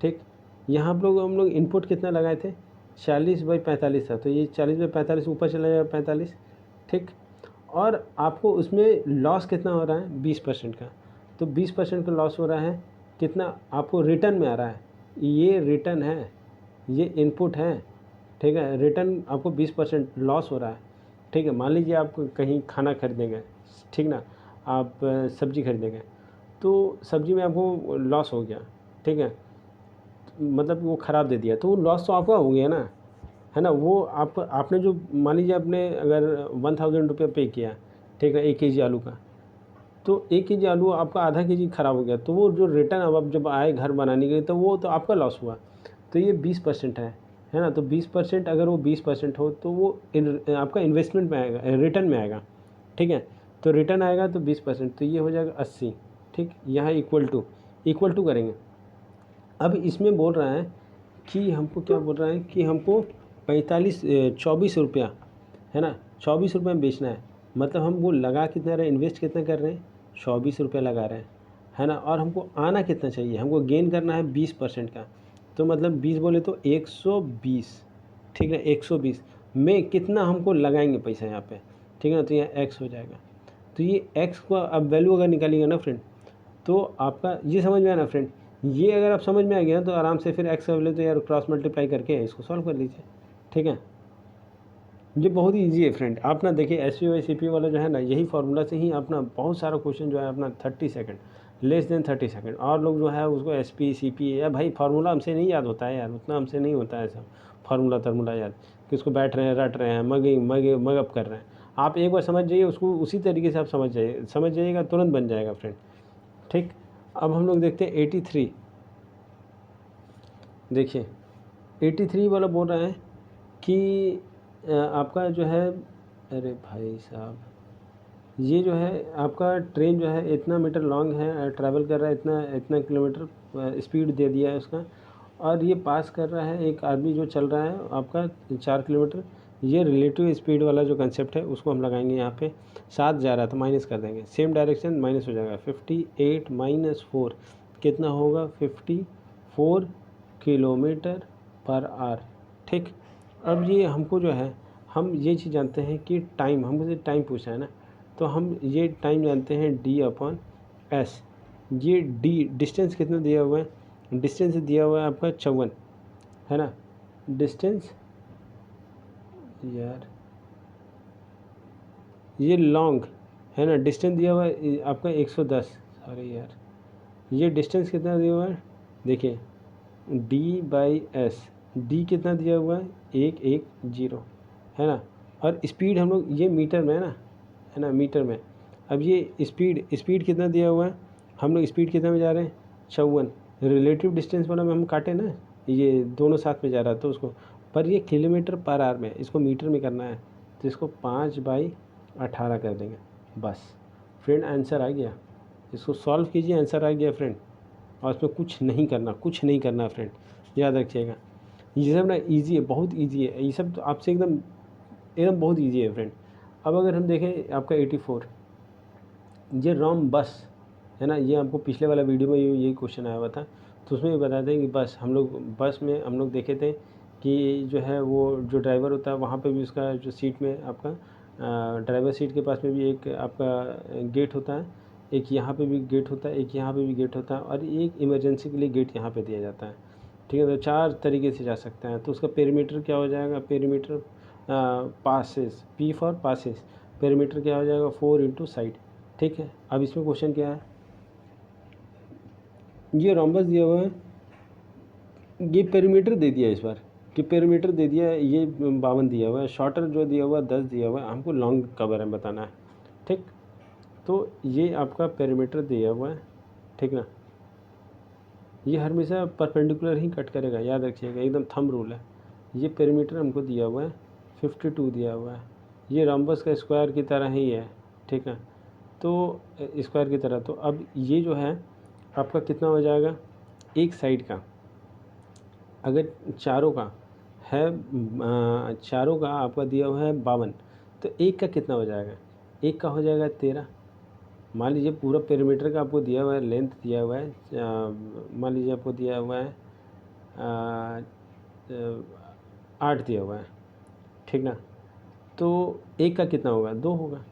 ठीक, यहाँ हम लोग इनपुट कितना लगाए थे, 40/45 था, तो ये 40/45 ऊपर चला जाएगा 45, ठीक। और आपको उसमें लॉस कितना हो रहा है, 20% का, तो 20% का लॉस हो रहा है, कितना आपको रिटर्न में आ रहा है, ये रिटर्न है, ये इनपुट है, ठीक है। रिटर्न आपको 20% लॉस हो रहा है, ठीक है। मान लीजिए आप कहीं खाना खरीदेंगे, ठीक ना, आप सब्ज़ी खरीदेंगे, तो सब्ज़ी में आपको लॉस हो गया, ठीक है, मतलब वो ख़राब दे दिया, तो वो लॉस तो आपका हो गया ना, है ना। वो आपने जो मान लीजिए आपने अगर 1000 रुपये पे किया, ठीक है, 1 kg आलू का, तो 1 kg आलू आपका आधा kg ख़राब हो गया, तो वो जो रिटर्न अब जब आए घर बनाने के लिए, तो वो तो आपका लॉस हुआ। तो ये 20% है ना। तो 20% अगर वो 20% हो तो वो आपका इन्वेस्टमेंट में आएगा, रिटर्न में आएगा, ठीक है। तो रिटर्न आएगा तो 20%, तो ये हो जाएगा 80, ठीक। यहाँ इक्वल टू करेंगे। अब इसमें बोल रहा है कि हमको क्या बोल रहा है कि हमको 24 रुपया, है ना, 24 रुपये में बेचना है। मतलब हम वो लगा कितना रहे हैं, इन्वेस्ट कितना कर रहे हैं, 120 रुपये लगा रहे हैं, है ना। और हमको आना कितना चाहिए, हमको गेन करना है 20% का। तो मतलब 20 बोले तो 120, ठीक है। 120 में कितना हमको लगाएंगे पैसा यहाँ पे, ठीक है ना। तो यहाँ x हो जाएगा। तो ये x को अब वैल्यू अगर निकालिएगा ना फ्रेंड, तो आपका ये समझ में आया ना फ्रेंड। ये अगर आप समझ में आ गया तो आराम से फिर x का वैल्यू तो यार क्रॉस मल्टीप्लाई करके इसको सॉल्व कर लीजिए, ठीक है। ये बहुत ही ईजी है फ्रेंड। आप ना देखिए S P Y C P वाला जो है ना, यही फार्मूला से ही अपना बहुत सारा क्वेश्चन जो है अपना 30 सेकंड, लेस देन 30 सेकंड। और लोग जो है उसको एस पी सी पी या भाई फार्मूला हमसे नहीं याद होता है यार, उतना हमसे नहीं होता है सब फार्मूला तर्मूला याद कि उसको बैठ रहे हैं रट रहे हैं मग अप कर रहे हैं। आप एक बार समझ जाइए उसको, उसी तरीके से आप समझ जाइएगा, तुरंत बन जाएगा फ्रेंड, ठीक। अब हम लोग देखते हैं 83। देखिए 83 वाला बोल रहा है कि आपका जो है, अरे भाई साहब, ये जो है आपका ट्रेन जो है इतना मीटर लॉन्ग है, ट्रैवल कर रहा है इतना इतना किलोमीटर, स्पीड दे दिया है उसका, और ये पास कर रहा है एक आदमी जो चल रहा है आपका 4 किलोमीटर। ये रिलेटिव स्पीड वाला जो कंसेप्ट है उसको हम लगाएंगे यहाँ पे। 7 जा रहा है तो माइनस कर देंगे, सेम डायरेक्शन माइनस हो जाएगा। 58 माइनस 4 कितना होगा, 54 किलोमीटर पर आवर, ठीक। अब ये हमको जो है, हम ये चीज़ जानते हैं कि टाइम, हमको टाइम पूछा है ना, तो हम ये टाइम जानते हैं d/s। ये डिस्टेंस कितना दिया हुआ है, डिस्टेंस दिया हुआ है आपका 54, है ना। डिस्टेंस यार ये लॉन्ग है ना, डिस्टेंस दिया हुआ है आपका 110, सॉरी यार, ये डिस्टेंस कितना दिया हुआ है, देखिए d/s, डी कितना दिया हुआ है 110, है ना। और स्पीड हम लोग ये मीटर में है ना मीटर में। अब ये स्पीड कितना दिया हुआ है, हम लोग स्पीड कितना में जा रहे हैं, 54। रिलेटिव डिस्टेंस वाला में हम काटे ना, ये दोनों साथ में जा रहा है तो उसको, पर ये किलोमीटर पर आवर में, इसको मीटर में करना है तो इसको 5/18 कर देंगे बस। फ्रेंड आंसर आ गया, इसको सॉल्व कीजिए, आंसर आ गया फ्रेंड। और इसमें कुछ नहीं करना फ्रेंड, याद रखिएगा। ये सब ना ईजी है, बहुत ईजी है ये सब, तो आपसे एकदम एकदम बहुत ईजी है फ्रेंड। अब अगर हम देखें आपका 84, ये रोम बस है ना, ये आपको पिछले वाला वीडियो में यही क्वेश्चन आया हुआ था, तो उसमें भी बताते हैं कि बस में हम लोग देखे थे कि जो है वो जो ड्राइवर होता है वहाँ पे भी उसका जो सीट में आपका ड्राइवर सीट के पास में भी एक आपका गेट होता है, एक यहाँ पे भी गेट होता है, एक यहाँ पे भी गेट होता है, और एक इमरजेंसी के लिए गेट यहाँ पे दिया जाता है, ठीक है। तो 4 तरीके से जा सकते हैं। तो उसका पेरीमीटर क्या हो जाएगा, perimeter passes, P for passes, perimeter क्या हो जाएगा 4 इंटू साइड, ठीक है। अब इसमें क्वेश्चन क्या है, ये रोम्बस दिया हुआ है, ये पेरीमीटर दे दिया इस बार कि पेरीमीटर दे दिया, ये 52 दिया हुआ है, शॉर्टर जो दिया हुआ है 10 दिया हुआ है, हमको लॉन्ग कवर है बताना है, ठीक। तो ये आपका पेरीमीटर दिया हुआ है, ठीक ना। ये हमेशा परपेंडिकुलर ही कट करेगा, याद रखिएगा, एकदम थंब रूल है। ये पेरीमीटर हमको दिया हुआ है 52 दिया हुआ है, ये रोम्बस का स्क्वायर की तरह ही है, ठीक है। तो स्क्वायर की तरह, तो अब ये जो है आपका कितना हो जाएगा, एक साइड का अगर चारों का है, चारों का आपका दिया हुआ है 52, तो एक का कितना हो जाएगा, एक का हो जाएगा 13। मान लीजिए पूरा पेरीमीटर का आपको दिया हुआ है, लेंथ दिया हुआ है, मान लीजिए आपको दिया हुआ है 8 दिया हुआ है, ठीक ना। तो एक का कितना होगा, 2 होगा,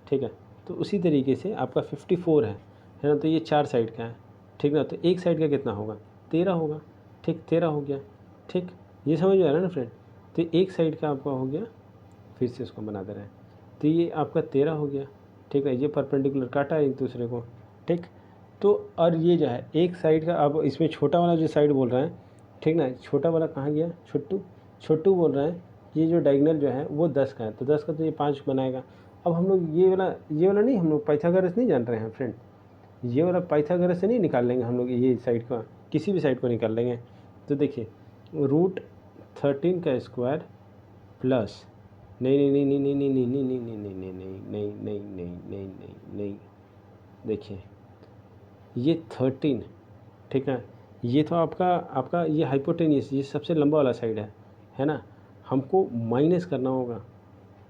ठीक है। तो उसी तरीके से आपका 54 है ना, तो ये 4 साइड का है, ठीक ना। तो एक साइड का कितना होगा, 13 होगा, ठीक, 13 हो गया, ठीक। ये समझ में आ रहा है ना फ्रेंड। तो एक साइड का आपका हो गया, फिर से इसको बना दे रहे हैं, तो ये आपका 13 हो गया, ठीक है। ये परपेंडिकुलर काटा एक दूसरे को, ठीक। तो और ये जो है एक साइड का, अब इसमें छोटा वाला जो साइड बोल रहे हैं, ठीक ना, छोटा वाला कहाँ गया, छोटू बोल रहे हैं ये जो डायगोनल जो है वो 10 का है, तो 10 का तो ये 5 बनाएगा। अब हम लोग ये वाला नहीं, हम लोग पाइथागोरस नहीं जान रहे हैं फ्रेंड, ये वाला पाइथागोरस से नहीं निकाल लेंगे हम लोग, ये साइड का किसी भी साइड को निकाल लेंगे। तो देखिए √13 का स्क्वायर प्लस, नहीं नहीं नहीं नहीं नहीं नहीं नहीं नहीं नहीं नहीं नहीं नहीं नहीं नहीं नहीं नहीं, देखिए ये 13, ठीक है। ये तो आपका ये हाइपोटेनियस, ये सबसे लंबा वाला साइड है ना, हमको माइनस करना होगा,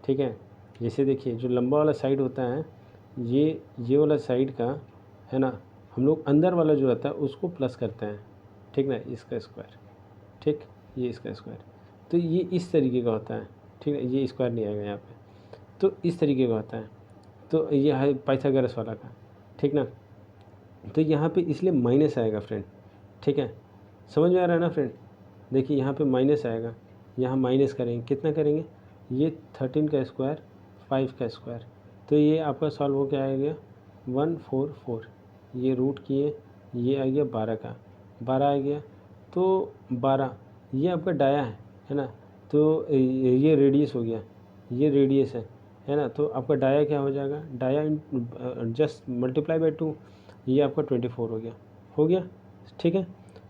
ठीक है। जैसे देखिए जो लंबा वाला साइड होता है ये वाला साइड का है ना, हम लोग अंदर वाला जो रहता है उसको प्लस करते हैं, ठीक ना, इसका स्क्वायर, ठीक, ये इसका स्क्वायर। तो ये इस तरीके का होता है, ठीक है, ये स्क्वायर नहीं आएगा यहाँ पे, तो इस तरीके का होता है। तो ये है पाइथागोरस वाला का, ठीक ना। तो यहाँ पे इसलिए माइनस आएगा फ्रेंड, ठीक है, समझ में आ रहा है ना फ्रेंड। देखिए यहाँ पे माइनस आएगा, यहाँ माइनस करेंगे, कितना करेंगे, ये 13 का स्क्वायर 5 का स्क्वायर, तो ये आपका सॉल्व हो के आ गया 144, ये रूट किए, ये आ गया 12 का, 12 आ गया, तो 12 ये आपका डाया है ना, तो ये रेडियस हो गया, ये रेडियस है ना, तो आपका डाया क्या हो जाएगा, डाया जस्ट मल्टीप्लाई बाई 2, ये आपका 24 हो गया, ठीक है।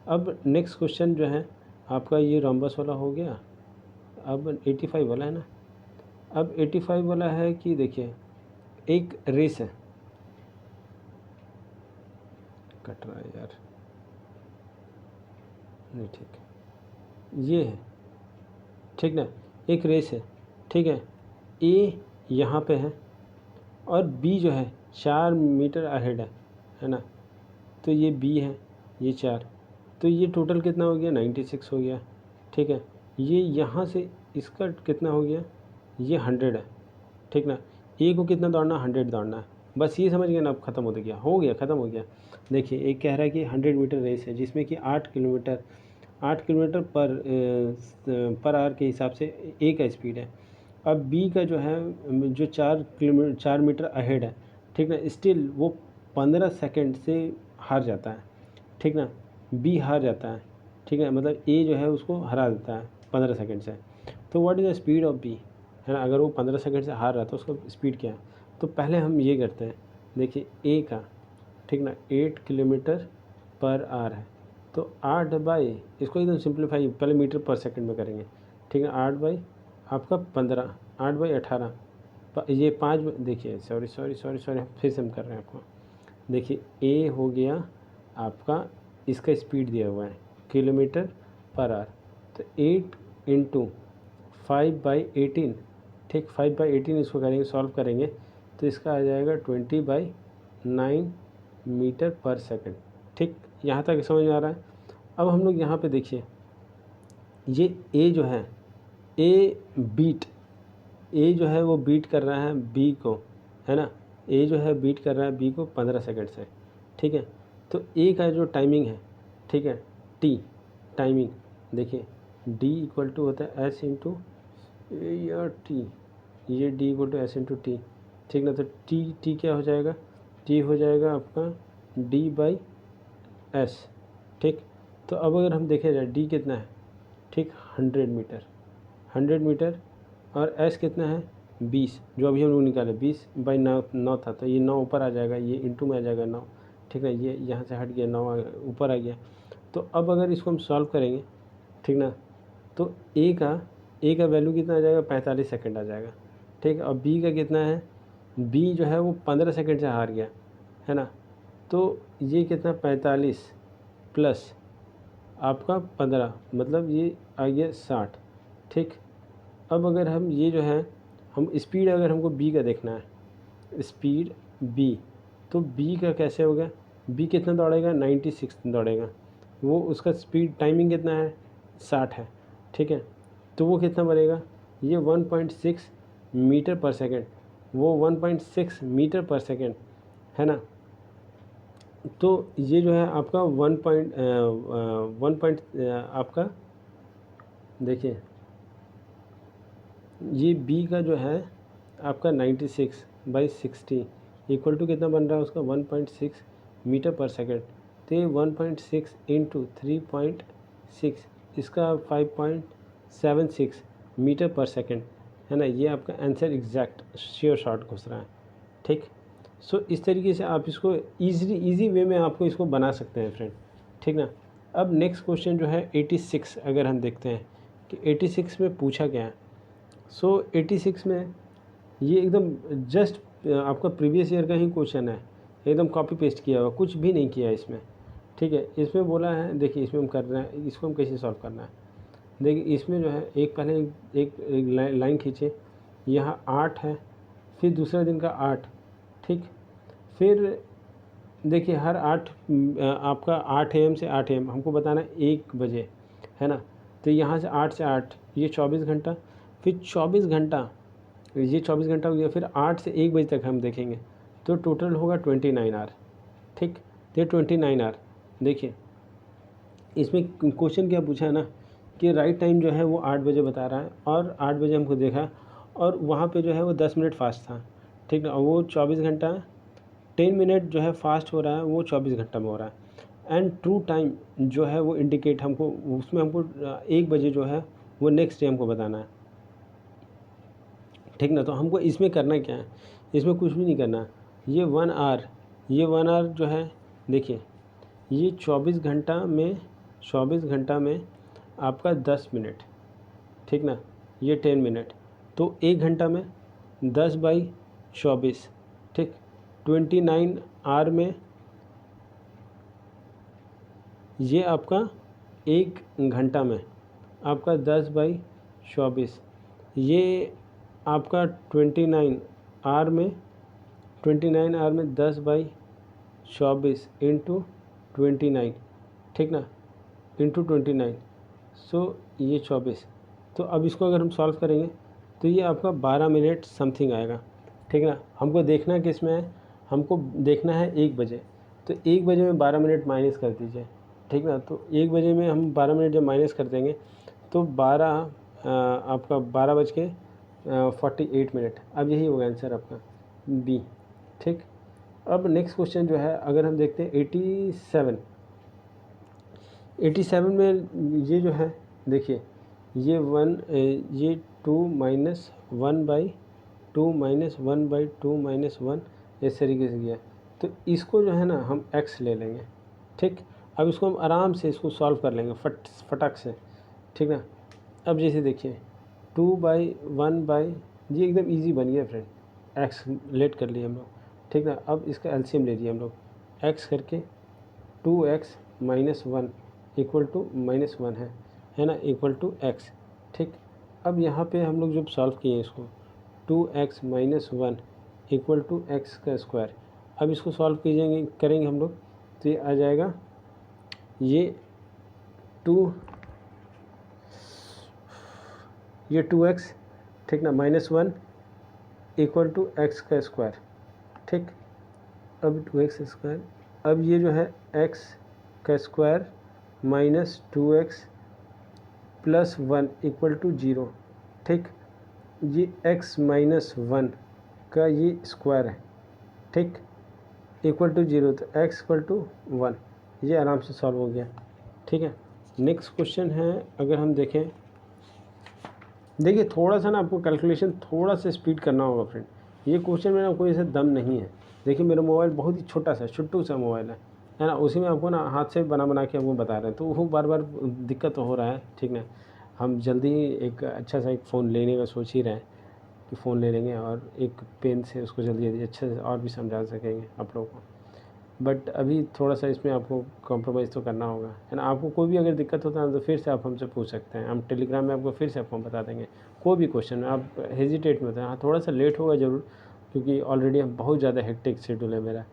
अब नेक्स्ट क्वेश्चन जो है आपका ये रोम्बस वाला हो गया, अब 85 वाला है ना। अब 85 वाला है कि देखिए एक रेस है, कट रहा है यार, नहीं ठीक, ये है, ठीक ना, एक रेस है, ठीक है, ए यहाँ पे है और बी जो है 4 मीटर अहेड है ना, तो ये बी है, ये 4, तो ये टोटल कितना हो गया 96 हो गया, ठीक है। ये यहाँ से इसका कितना हो गया, ये 100 है, ठीक ना, ए को कितना दौड़ना, 100 दौड़ना है, बस ये समझ गया ना, अब ख़त्म हो गया, ख़त्म हो गया। देखिए एक कह रहा है कि 100 मीटर रेस है जिसमें कि 8 किलोमीटर पर आवर के हिसाब से ए का स्पीड है। अब बी का जो है जो 4 मीटर अहेड है, ठीक ना, स्टिल वो 15 सेकंड से हार जाता है, ठीक ना, बी हार जाता है, ठीक है, मतलब ए जो है उसको हरा देता है 15 सेकंड से। तो what is the speed of B, है ना, अगर वो 15 सेकंड से हार रहा है तो उसका स्पीड क्या है। तो पहले हम ये करते हैं, देखिए ए का, ठीक ना, 8 किलोमीटर पर आवर है, तो 8 बाई, इसको एकदम सिंप्लीफाई पहले मीटर पर सेकंड में करेंगे, ठीक है, 8 बाई आपका 15, 8 बाई 18, ये 5, देखिए सॉरी फिर से हम कर रहे हैं आपको। देखिए ए हो गया आपका, इसका स्पीड दिया हुआ है किलोमीटर पर आवर, तो 8 इंटू 5/18, ठीक, 5/18 इसको करेंगे, सॉल्व करेंगे तो इसका आ जाएगा 20/9 मीटर पर सेकंड, ठीक, यहाँ तक समझ में आ रहा है। अब हम लोग यहाँ पे देखिए ये ए जो है, ए जो है वो बीट कर रहा है बी को, है ना, ए जो है बीट कर रहा है बी को 15 सेकंड से, ठीक है। तो ए का जो टाइमिंग है, ठीक है, टी टाइमिंग, देखिए डी इक्वल टू होता है एस इंटू ए या टी, ये D equal to S into T, ठीक ना, तो टी क्या हो जाएगा, टी हो जाएगा आपका डी बाई एस, ठीक। तो अब अगर हम देखें जाए डी कितना है, ठीक, 100 मीटर और एस कितना है 20, जो अभी हम लोग निकाले 20/9 था, तो ये 9 ऊपर आ जाएगा, ये इंटू में आ जाएगा 9, ठीक है, ये यहाँ से हट गया 9 ऊपर आ गया। तो अब अगर इसको हम सॉल्व करेंगे, ठीक ना, तो ए का वैल्यू कितना आ जाएगा 45 सेकंड आ जाएगा, ठीक है, और बी का कितना है, बी जो है वो 15 सेकंड से हार गया, है ना, तो ये कितना 45 प्लस आपका 15, मतलब ये आ गया 60, ठीक। अब अगर हम ये जो है हम स्पीड, अगर हमको बी का देखना है स्पीड बी, तो बी का कैसे होगा, बी कितना दौड़ेगा 96 दौड़ेगा, वो उसका स्पीड टाइमिंग कितना है 60 है, ठीक है, तो वो कितना बनेगा, ये 1.6 मीटर पर सेकंड, वो 1.6 मीटर पर सेकंड, है ना। तो ये जो है आपका 1 पॉइंट आपका देखिए ये बी का जो है आपका 96/60 इक्वल टू कितना बन रहा है उसका 1.6 मीटर पर सेकंड, तो ये 1.6 इंटू 3.6, इसका 5.76 मीटर पर सेकंड, है ना, ये आपका आंसर एग्जैक्ट श्योर शॉट घुस रहा है, ठीक। सो इस तरीके से आप इसको इजी वे में आपको इसको बना सकते हैं फ्रेंड, ठीक ना। अब नेक्स्ट क्वेश्चन जो है 86, अगर हम देखते हैं कि 86 में पूछा गया है। सो 86 में ये एकदम जस्ट आपका प्रीवियस ईयर का ही क्वेश्चन है, एकदम कॉपी पेस्ट किया हुआ, कुछ भी नहीं किया है इसमें, ठीक है। इसमें बोला है, देखिए इसमें हम कर रहे हैं, इसको हम कैसे सॉल्व करना है, देखिए इसमें जो है एक पहले एक लाइन खींचे, यहाँ 8 है फिर दूसरा दिन का 8, ठीक। फिर देखिए हर 8 आपका 8 AM से 8 AM हमको बताना है 1 बजे, है ना। तो यहाँ से 8 से 8 ये 24 घंटा, फिर 24 घंटा ये 24 घंटा हो गया, फिर 8 से 1 बजे तक हम देखेंगे तो टोटल होगा 29 आवर, ठीक। तो 29 आवर देखिए इसमें क्वेश्चन क्या पूछा है ना कि राइट टाइम जो है वो 8 बजे बता रहा है और 8 बजे हमको देखा और वहाँ पे जो है वो 10 मिनट फास्ट था, ठीक ना। और वो 24 घंटा 10 मिनट जो है फास्ट हो रहा है वो 24 घंटा में हो रहा है। एंड ट्रू टाइम जो है वो इंडिकेट हमको उसमें हमको 1 बजे जो है वो नेक्स्ट डे हमको बताना है, ठीक ना। तो हमको इसमें करना क्या है, इसमें कुछ भी नहीं करना। ये 1 आवर जो है देखिए ये 24 घंटा में आपका 10 मिनट, ठीक ना। ये 10 मिनट तो 1 घंटा में 10/24, ठीक। 29 आवर में ये आपका 1 घंटा में आपका 10/24, ये आपका 29 आवर में 10/24 इंटू 29, ठीक ना, इंटू 29, सो ये 24। तो अब इसको अगर हम सॉल्व करेंगे तो ये आपका 12 मिनट समथिंग आएगा, ठीक ना। हमको देखना किस में है, हमको देखना है 1 बजे। तो 1 बजे में 12 मिनट माइनस कर दीजिए, ठीक ना। तो 1 बजे में हम 12 मिनट जब माइनस कर देंगे तो 12 आपका 12:48 मिनट। अब यही होगा आंसर आपका बी, ठीक। अब नेक्स्ट क्वेश्चन जो है अगर हम देखते हैं 87 में ये जो है देखिए ये 2 माइनस 1/2 माइनस 1/2 माइनस 1 इस तरीके से गया। तो इसको जो है ना हम x ले लेंगे, ठीक। अब इसको हम आराम से इसको सॉल्व कर लेंगे फटाक से, ठीक ना। अब जैसे देखिए 2/1 ये एकदम इजी बन गया फ्रेंड, x लेट कर लिए हम लोग, ठीक ना। अब इसका एलसीएम ले लिए हम लोग, x करके 2x माइनस 1 इक्वल टू -1 है ना, इक्वल टू x, ठीक। अब यहाँ पे हम लोग जब सॉल्व किए इसको 2x minus 1 equal to x का स्क्वायर, अब इसको सॉल्व करेंगे हम लोग तो ये आ जाएगा ये 2x, ठीक ना, -1 इक्वल टू x का स्क्वायर, ठीक। अब 2x स्क्वायर, अब ये जो है x का square minus 2x plus 1 equal to 0, ठीक। ये x माइनस 1 का ये स्क्वायर है, ठीक, इक्वल टू 0, तो x इक्वल टू 1, ये आराम से सॉल्व हो गया, ठीक है। नेक्स्ट क्वेश्चन है अगर हम देखें, देखिए थोड़ा सा ना आपको कैलकुलेशन थोड़ा सा स्पीड करना होगा फ्रेंड। ये क्वेश्चन में ना कोई ऐसा दम नहीं है। देखिए मेरा मोबाइल बहुत ही छोटा सा छुट्टू सा मोबाइल है ना, उसी में आपको ना हाथ से बना के आपको बता रहे हैं, तो वो बार बार दिक्कत तो हो रहा है, ठीक ना। हम जल्दी ही एक अच्छा सा एक फ़ोन लेने का सोच ही रहे हैं कि फ़ोन ले लेंगे और एक पेन से उसको जल्दी अच्छे से और भी समझा सकेंगे आप लोगों को। बट अभी थोड़ा सा इसमें आपको कॉम्प्रोमाइज़ तो करना होगा, है ना। आपको कोई भी अगर दिक्कत होता है तो फिर से आप हमसे पूछ सकते हैं, हम टेलीग्राम में आपको फिर से आपको बता देंगे कोई भी क्वेश्चन, आप हेजिटेट मत। हाँ थोड़ा सा लेट होगा ज़रूर क्योंकि ऑलरेडी बहुत ज़्यादा हेक्टिक शेड्यूल है मेरा।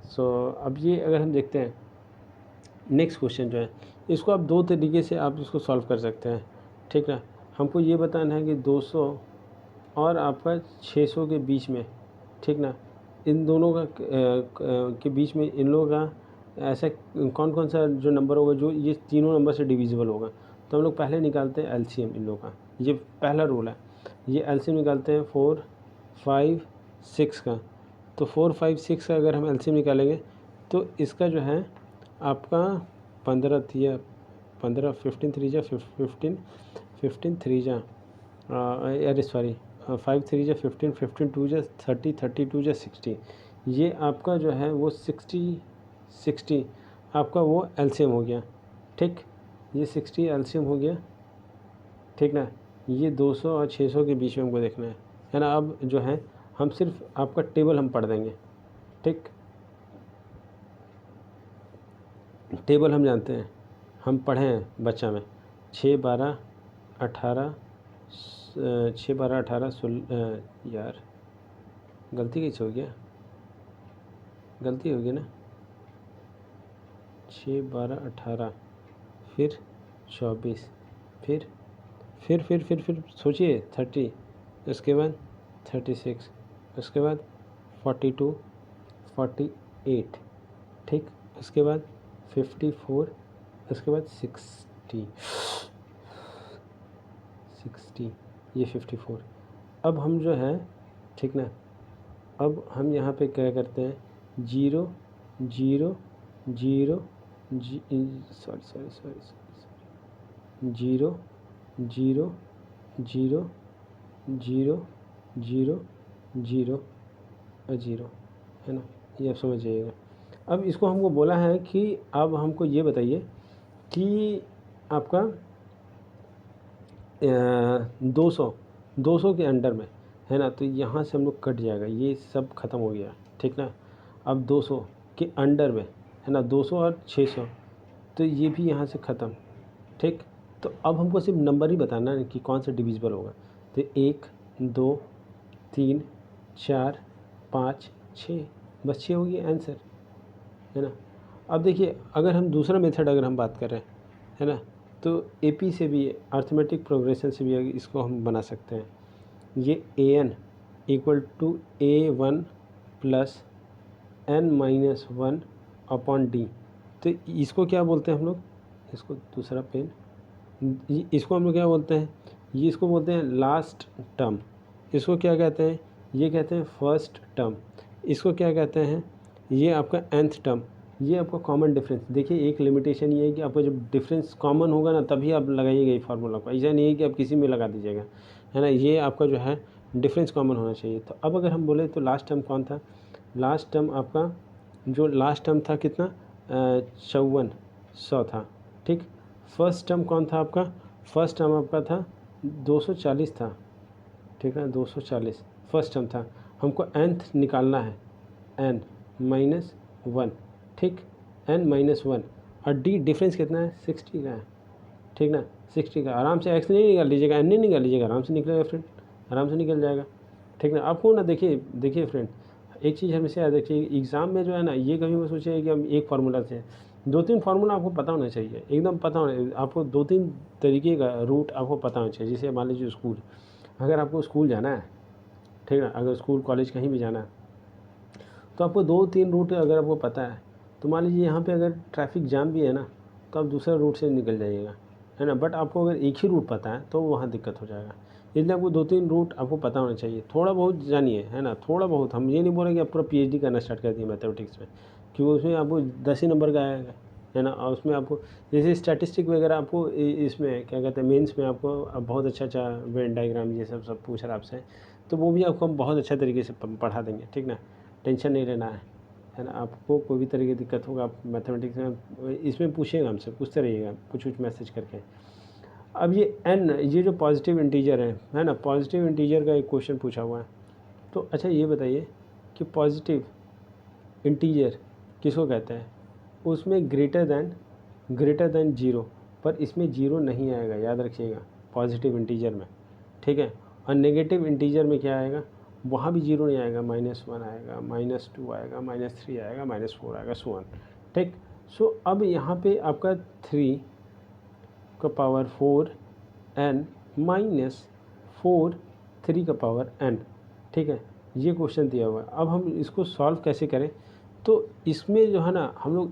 सो अब ये अगर हम देखते हैं नेक्स्ट क्वेश्चन जो है, इसको आप 2 तरीके से आप इसको सॉल्व कर सकते हैं, ठीक ना। हमको ये बताना है कि 200 और आपका 600 के बीच में, ठीक ना, इन दोनों का के बीच में इन लोगों का ऐसा कौन कौन सा जो नंबर होगा जो ये तीनों नंबर से डिविजिबल होगा। तो हम लोग पहले निकालते हैं एलसीएम इन लोगों का, ये पहला रूल है। ये एलसीएम निकालते हैं 4, 5, 6 का। तो 4, 5, 6 का अगर हम एलसीएम निकालेंगे तो इसका जो है आपका 15 3 15 15 3 जा 15 15 3 जा अरे सॉरी 5 3 जा 15 15 2 जा 30 32 जा 60, ये आपका जो है वो 60 आपका वो एलसीएम हो गया, ठीक। ये 60 एलसीएम हो गया, ठीक ना। ये 200 और 600 के बीच में हमको देखना है ना। अब जो है हम सिर्फ आपका टेबल हम पढ़ देंगे, ठीक। टेबल हम जानते हैं, हम पढ़े हैं बच्चा में 6 12 18 6 12 18 16 यार गलती कैसे हो गया, गलती हो गई ना। 6 12 18 फिर 24 फिर सोचिए 30, उसके बाद 36, उसके बाद 42 48, ठीक, उसके बाद 54, उसके बाद 60 ये 54। अब हम जो है, ठीक ना, अब हम यहाँ पे क्या करते हैं, 0 0 0 सॉरी 0 0 0 0 0 0 और 0, है ना, ये आप समझ जाइएगा। अब इसको हमको बोला है कि अब हमको ये बताइए कि आपका 200 के अंडर में, है ना, तो यहाँ से हम लोग कट जाएगा, ये सब ख़त्म हो गया, ठीक ना। अब 200 के अंडर में, है ना, 200 और 600, तो ये भी यहाँ से ख़त्म, ठीक। तो अब हमको सिर्फ नंबर ही बताना है कि कौन सा डिविजिबल होगा। तो 1 2 3 4 5 6, बस 6 हो गया आंसर, है ना। अब देखिए अगर हम दूसरा मेथड अगर हम बात कर रहे हैं, है ना, तो एपी से भी, अर्थमेटिक प्रोग्रेशन से भी इसको हम बना सकते हैं। ये an equal to a1 plus n-1 upon D. तो इसको क्या बोलते हैं हम लोग, इसको दूसरा पेन, इसको हम लोग क्या बोलते हैं, ये इसको बोलते हैं लास्ट टर्म। इसको क्या कहते हैं, ये कहते हैं फर्स्ट टर्म। इसको क्या कहते हैं, ये आपका nth टर्म। ये आपका कॉमन डिफरेंस। देखिए एक लिमिटेशन ये है कि आपका जब डिफरेंस कॉमन होगा ना तभी आप लगाइएगा ये फार्मूला को, ऐसा नहीं है कि आप किसी में लगा दीजिएगा, है ना। ये आपका जो है डिफरेंस कॉमन होना चाहिए। तो अब अगर हम बोले तो लास्ट टर्म कौन था, लास्ट टर्म आपका जो लास्ट टर्म था कितना, 5400 था, ठीक। फर्स्ट टर्म कौन था आपका, फर्स्ट टर्म आपका था 240 था, ठीक है, 240 फर्स्ट टर्म था। हमको nth निकालना है, n-1, ठीक, n-1, और d डिफरेंस कितना है, 60 का है, ठीक ना, 60 का। आराम से x नहीं निकाल लीजिएगा, n नहीं निकाल लीजिएगा, आराम से निकलेगा फ्रेंड, आराम से निकल जाएगा, ठीक ना। आपको ना देखिए फ्रेंड, एक चीज़ हमेशा याद रखिए, एग्ज़ाम में जो है ना, ये कभी मत सोचिए कि हम एक फार्मूला से, 2-3 फार्मूला आपको पता होना चाहिए, एकदम पता होना, आपको 2-3 तरीके का रूट आपको पता होना चाहिए। जैसे मान लीजिए स्कूल, अगर आपको स्कूल जाना है, ठीक है, अगर स्कूल कॉलेज कहीं भी जाना है तो आपको 2-3 रूट अगर आपको पता है, तो मान लीजिए यहाँ पे अगर ट्रैफिक जाम भी है ना तो आप दूसरा रूट से निकल जाइएगा, है ना। बट आपको अगर एक ही रूट पता है तो वहाँ दिक्कत हो जाएगा। इसलिए आपको 2-3 रूट आपको पता होना चाहिए, थोड़ा बहुत जानिए, है ना, थोड़ा बहुत। हम ये नहीं बोल रहे कि आप पूरा PhD करना स्टार्ट कर दिए मैथमेटिक्स में, क्योंकि उसमें आपको 10 ही नंबर का आएगा, है ना। और उसमें आपको जैसे स्टैटिस्टिक वगैरह आपको इसमें क्या कहते हैं, मेंस में आपको अब बहुत अच्छा वेन डायग्राम ये सब पूछ रहा है आपसे, तो वो भी आपको हम बहुत अच्छा तरीके से पढ़ा देंगे, ठीक ना, टेंशन नहीं लेना है ना। आपको कोई भी तरह की दिक्कत होगा आप मैथमेटिक्स में इसमें पूछिएगा, हमसे पूछते रहिएगा कुछ मैसेज करके। अब ये n, ये जो पॉजिटिव इंटीजर है ना, पॉजिटिव इंटीजर का एक क्वेश्चन पूछा हुआ है। तो अच्छा ये बताइए कि पॉजिटिव इंटीजर किसको कहते हैं, उसमें ग्रेटर दैन 0, पर इसमें 0 नहीं आएगा, याद रखिएगा, पॉजिटिव इंटीजर में, ठीक है। और नेगेटिव इंटीजर में क्या आएगा, वहाँ भी 0 नहीं आएगा, -1 आएगा, -2 आएगा, -3 आएगा, -4 आएगा, सो ऑन, ठीक। सो अब यहाँ पे आपका 3 का पावर 4 n -4 3 का पावर n, ठीक है, ये क्वेश्चन दिया हुआ है। अब हम इसको सॉल्व कैसे करें, तो इसमें जो है ना हम लोग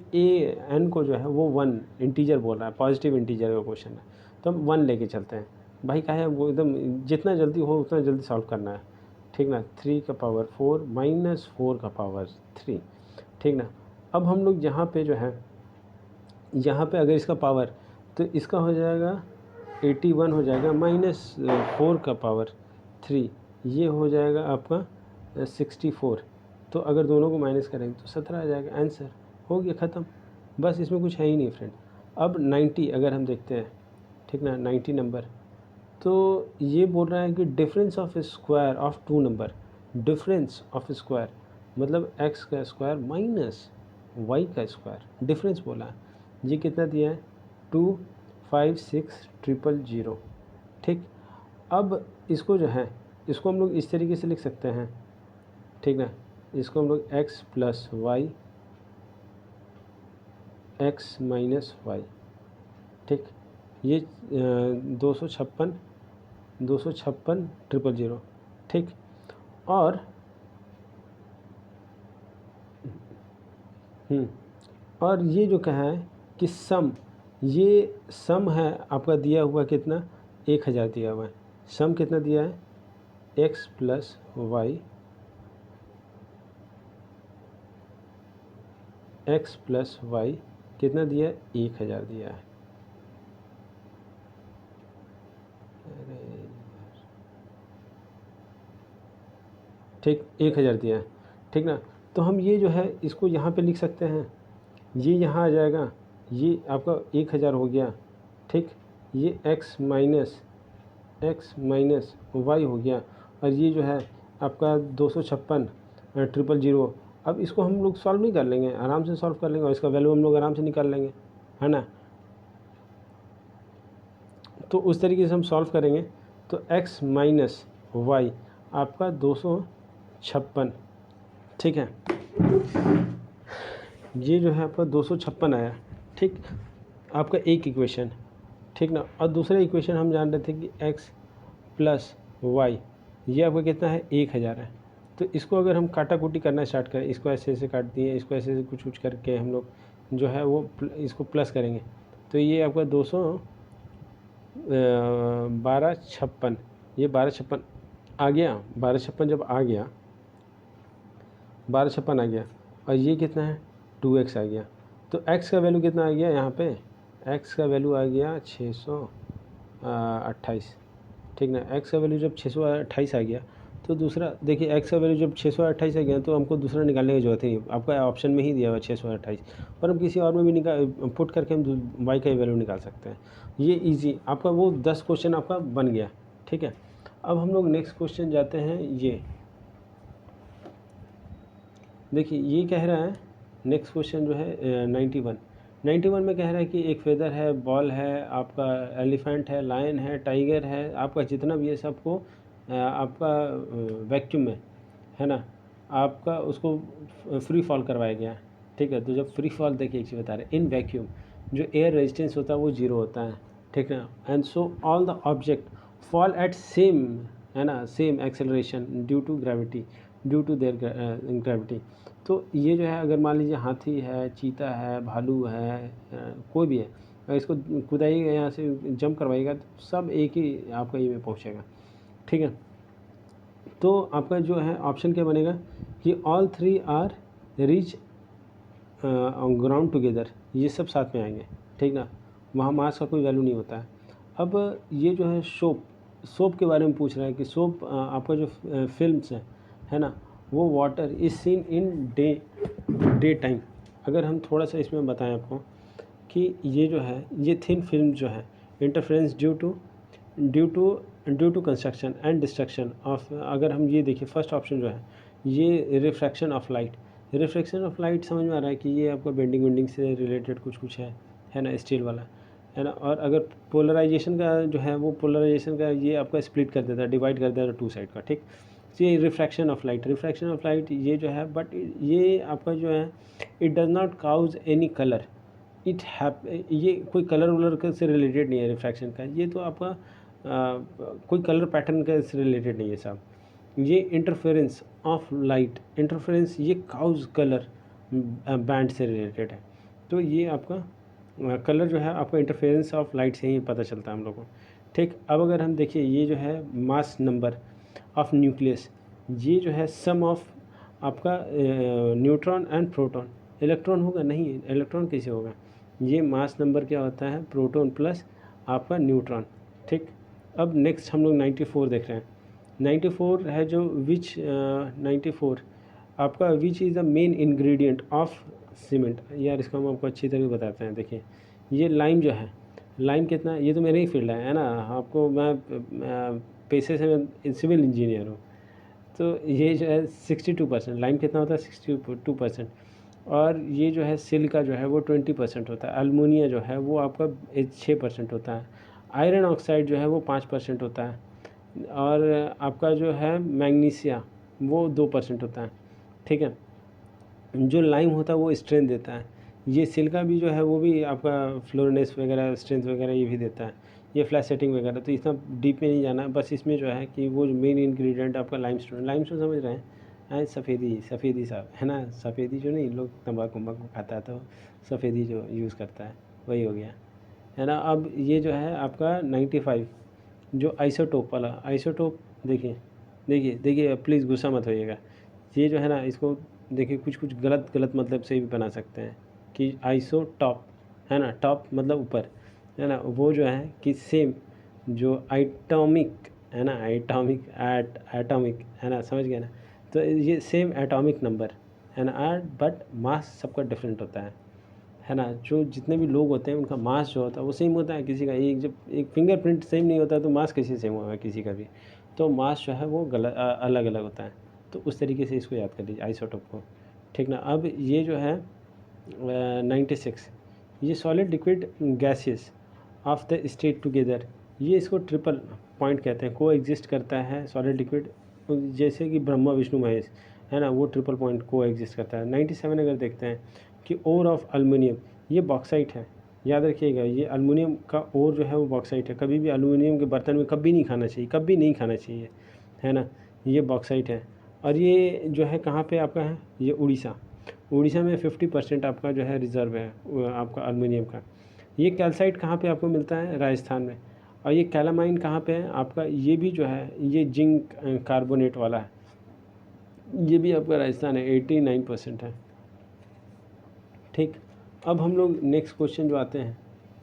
n को जो है वो 1 इंटीजर बोल रहा है, पॉजिटिव इंटीजर का क्वेश्चन है, तो हम 1 लेके चलते हैं भाई। क्या है वो एकदम जितना जल्दी हो उतना जल्दी सॉल्व करना है, ठीक ना। 3 का पावर 4 -4 का पावर 3, ठीक ना। अब हम लोग यहाँ पे जो है, यहाँ पे अगर इसका पावर, तो इसका हो जाएगा 81 हो जाएगा, -4 का पावर 3 ये हो जाएगा आपका 64। तो अगर दोनों को माइनस करेंगे तो 17 आ जाएगा, आंसर हो गया ख़त्म, बस इसमें कुछ है ही नहीं फ्रेंड। अब 90 अगर हम देखते हैं, ठीक ना, 90 नंबर, तो ये बोल रहा है कि difference of square of 2 number, difference of square मतलब x का स्क्वायर माइनस y का स्क्वायर, डिफरेंस बोला है। ये कितना दिया है, 256,000, ठीक। अब इसको जो है, इसको हम लोग इस तरीके से लिख सकते हैं, ठीक ना। इसको हम लोग x plus Y X minus Y, ठीक। ये 256 ट्रिपल ज़ीरो, ठीक। और और ये जो कहा है कि सम, ये सम है आपका दिया हुआ कितना, 1000 दिया हुआ है। सम कितना दिया है, x plus Y X plus Y कितना दिया है, 1000 दिया है। ठीक, 1000 दिया है, ठीक ना। तो हम ये जो है इसको यहाँ पे लिख सकते हैं, ये यहाँ आ जाएगा, ये आपका 1000 हो गया, ठीक। ये x माइनस वाई हो गया, और ये जो है आपका 256 ट्रिपल ज़ीरो। अब इसको हम लोग सॉल्व नहीं कर लेंगे, आराम से सॉल्व कर लेंगे, और इसका वैल्यू हम लोग आराम से निकाल लेंगे, है ना। तो उस तरीके से हम सॉल्व करेंगे। तो x माइनस वाई आपका 256, ठीक है। ये जो है आपका 256 आया, ठीक, आपका एक इक्वेशन, ठीक ना। और दूसरा इक्वेशन हम जान रहे थे कि x प्लस वाई ये आपका कितना है, 1000 है। तो इसको अगर हम काटा कुटी करना स्टार्ट करें, इसको ऐसे ऐसे काट दिए, इसको ऐसे ऐसे कुछ कुछ करके हम लोग जो है वो इसको प्लस करेंगे, तो ये आपका 1256, ये 1256 आ गया। 1256 जब आ गया, 1256 आ गया, और ये कितना है, 2x आ गया। तो x का वैल्यू कितना आ गया यहाँ पे, x का वैल्यू आ गया 628, ठीक ना। x का वैल्यू जब 628 आ गया, तो दूसरा देखिए x का वैल्यू जब 628 आ गया, तो हमको दूसरा निकालने की जरूरत नहीं, आपका ऑप्शन में ही दिया हुआ 628, और हम किसी और में भी निकाल पुट करके हम y का वैल्यू निकाल सकते हैं। ये इजी आपका वो 10 क्वेश्चन आपका बन गया, ठीक है। अब हम लोग नेक्स्ट क्वेश्चन जाते हैं। ये देखिए ये कह रहा है, नेक्स्ट क्वेश्चन जो है 91 में कह रहा है कि एक फेदर है, बॉल है, आपका एलिफेंट है, लायन है, टाइगर है, आपका जितना भी है सबको आपका वैक्यूम में, है ना, आपका उसको फ्री फॉल करवाया गया, ठीक है। तो जब फ्री फॉल, देखिए एक चीज़ बता रहे हैं, इन वैक्यूम जो एयर रेजिस्टेंस होता है वो 0 होता है, ठीक है। And so all the object fall at same, है ना, same acceleration due to their gravity. तो ये जो है, अगर मान लीजिए हाथी है, चीता है, भालू है, कोई भी है, अगर इसको खुदाइएगा, यहाँ से जंप करवाइएगा, तो सब एक ही आपका ये में पहुँचेगा, ठीक है। तो आपका जो है ऑप्शन क्या बनेगा कि all three are reach ground together, ये सब साथ में आएंगे, ठीक ना। वहाँ मास का कोई वैल्यू नहीं होता है। अब ये जो है सोप के बारे में पूछ रहा है कि सोप आपका जो फिल्म्स है ना, वो water is seen in day time. अगर हम थोड़ा सा इसमें बताएं आपको कि ये जो है, ये थिन फिल्म जो है, interference due to construction and destruction of, अगर हम ये देखिए फर्स्ट ऑप्शन जो है, ये रिफ्रैक्शन ऑफ लाइट समझ में आ रहा है कि ये आपका बेंडिंग से रिलेटेड कुछ है ना, स्टील वाला, है ना। और अगर पोलराइजेशन का जो है, वो पोलराइजेशन का ये आपका स्प्लिट कर देता है, डिवाइड कर देता है 2 साइड का, ठीक। तो ये रिफ्रैक्शन ऑफ लाइट ये जो है, बट ये आपका जो है, it does not cause any colour, ये कोई कलर से रिलेटेड नहीं है रिफ्रैक्शन का, ये तो आपका कोई कलर पैटर्न का से रिलेटेड नहीं है साहब। ये इंटरफेरेंस ऑफ लाइट, ये काउज कलर बैंड से रिलेटेड है। तो ये आपका कलर जो है आपका इंटरफेरेंस ऑफ लाइट से ही पता चलता है हम लोगों को, ठीक। अब अगर हम देखिए, ये जो है मास नंबर ऑफ न्यूक्लियस, ये जो है सम ऑफ आपका न्यूट्रॉन एंड प्रोटॉन, इलेक्ट्रॉन होगा नहीं, इलेक्ट्रॉन कैसे होगा, ये मास नंबर क्या होता है, प्रोटॉन प्लस आपका न्यूट्रॉन, ठीक। अब नेक्स्ट हम लोग 94 देख रहे हैं। 94 है जो विच 94 आपका which is the main ingredient of cement. यार इसका हम आपको अच्छी तरह बताते हैं। देखिए ये लाइम जो है, लाइम कितना, ये तो मेरे ही फील्ड है ना, आपको मैं पेशे से मैं सिविल इंजीनियर हूँ। तो ये जो है 62%, लाइम कितना होता है, 62%। और ये जो है सिलिका जो है वो 20% होता है। अल्मोनिया जो है वो आपका 6% होता है। आयरन ऑक्साइड जो है वो 5% होता है। और आपका जो है मैग्नीशिया वो 2% होता है, ठीक है। जो लाइम होता है वो स्ट्रेंथ देता है, ये सिलिका भी जो है वो भी आपका फ्लोरनेस वगैरह, स्ट्रेंथ वगैरह ये भी देता है, ये फ्लैश सेटिंग वगैरह। तो इतना डीप में नहीं जाना है, बस इसमें जो है कि वो मेन इंग्रेडिएंट आपका लाइमस्टोन। लाइमस्टोन समझ रहे हैं, सफ़ेदी साहब है ना, सफ़ेदी जो नहीं लोग तंबाकू वम्बाकू खाता है तो सफ़ेदी जो यूज़ करता है वही हो गया, है ना। अब ये जो है आपका 95 जो आइसोटोप वाला, आइसोटोप देखिए देखिए देखिए, प्लीज़ गुस्सा मत होइएगा। ये जो है ना, इसको देखिए कुछ कुछ गलत गलत मतलब से भी बना सकते हैं कि आइसोटॉप, है ना, टॉप मतलब ऊपर, है ना। वो जो है कि सेम जो आइटॉमिक, है ना, एटॉमिक, है ना, समझ गए ना। तो ये सेम एटॉमिक नंबर, है ना, बट मास सबका डिफरेंट होता है ना। जो जितने भी लोग होते हैं उनका मास जो होता है वो सेम होता है, किसी का एक, जब एक फिंगरप्रिंट सेम नहीं होता तो मास कैसे सेम होगा किसी का भी। तो मास जो है वो अलग अलग होता है। तो उस तरीके से इसको याद कर लीजिए आइसोटोप को, ठीक ना। अब ये जो है 96, ये solid liquid gases of the state together, ये इसको ट्रिपल पॉइंट कहते हैं, को एग्जिस्ट करता है सॉलिड लिक्विड, जैसे कि ब्रह्मा विष्णु महेश, है ना, वो ट्रिपल पॉइंट को एग्जिस्ट करता है। 97 अगर देखते हैं कि ओर ऑफ अल्मीनियम, ये बॉक्साइट है, याद रखिएगा, ये अल्मीनियम का ओर जो है वो बॉक्साइट है। कभी भी अल्मीनियम के बर्तन में कभी नहीं खाना चाहिए, कभी नहीं खाना चाहिए, है ना। ये बॉक्साइट है, और ये जो है कहाँ पे आपका है, ये उड़ीसा में 50% आपका जो है रिज़र्व है आपका अल्मीनियम का। ये कैल्साइट कहाँ पे आपको मिलता है, राजस्थान में। और ये कैलामाइन कहाँ पे है आपका, ये भी जो है ये जिंक कार्बोनेट वाला है, ये भी आपका राजस्थान है, 89% है, ठीक। अब हम लोग नेक्स्ट क्वेश्चन जो आते हैं,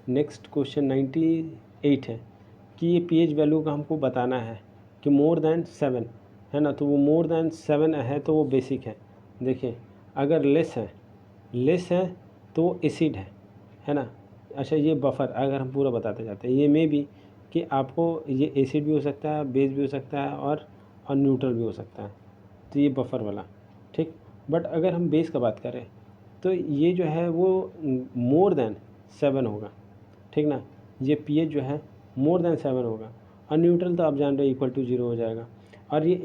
नेक्स्ट क्वेश्चन 98 है कि ये पीएच वैल्यू का हमको बताना है कि मोर देन 7, है ना। तो वो मोर देन 7 है तो वो बेसिक है। देखिए अगर लेस है तो वो एसिड है ना। अच्छा ये बफर, अगर हम पूरा बताते जाते हैं, ये में भी कि आपको ये एसिड भी हो सकता है, बेस भी हो सकता है, और न्यूट्रल भी हो सकता है। तो ये बफर वाला, ठीक। बट अगर हम बेस का बात करें तो ये जो है वो मोर देन 7 होगा, ठीक ना। ये पीएच जो है मोर देन 7 होगा, और न्यूट्रल तो आप जान रहे हैं इक्वल टू 0 हो जाएगा। और ये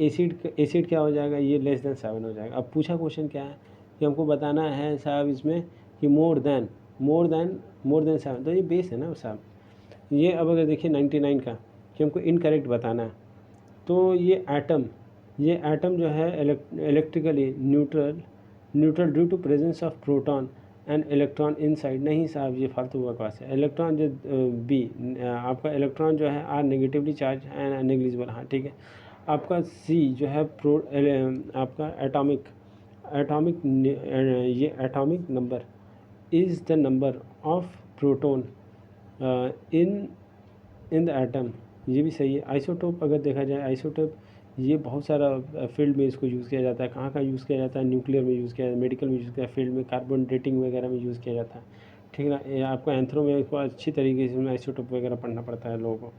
एसिड क्या हो जाएगा, ये लेस देन 7 हो जाएगा। अब पूछा क्वेश्चन क्या है कि हमको बताना है साहब इसमें कि मोर देन 7, तो ये बेस है ना साहब। ये अब अगर देखिए 99 का कि हमको इनकरेक्ट बताना है, तो ये एटम जो है electrically neutral due to presence of proton and electron inside. नहीं साहब ये फालतू बकवास है। इलेक्ट्रॉन जो बी आपका इलेक्ट्रॉन जो है are negatively charge and negligible, हाँ ठीक है। आपका सी जो है आपका एटॉमिक ये atomic number is the number of proton in the atom, ये भी सही है। आइसोटोप अगर देखा जाए, आइसोटोप ये बहुत सारा फील्ड में इसको यूज़ किया जाता है। कहाँ कहाँ यूज़ किया जाता है, न्यूक्लियर में यूज़ किया जाता है, मेडिकल में यूज़ किया, फील्ड में कार्बन डेटिंग वगैरह में यूज़ किया जाता है, ठीक है ना। ये आपको एंथ्रो में इसको अच्छी तरीके से आइसोटोप वगैरह पढ़ना पड़ता है लोगों को,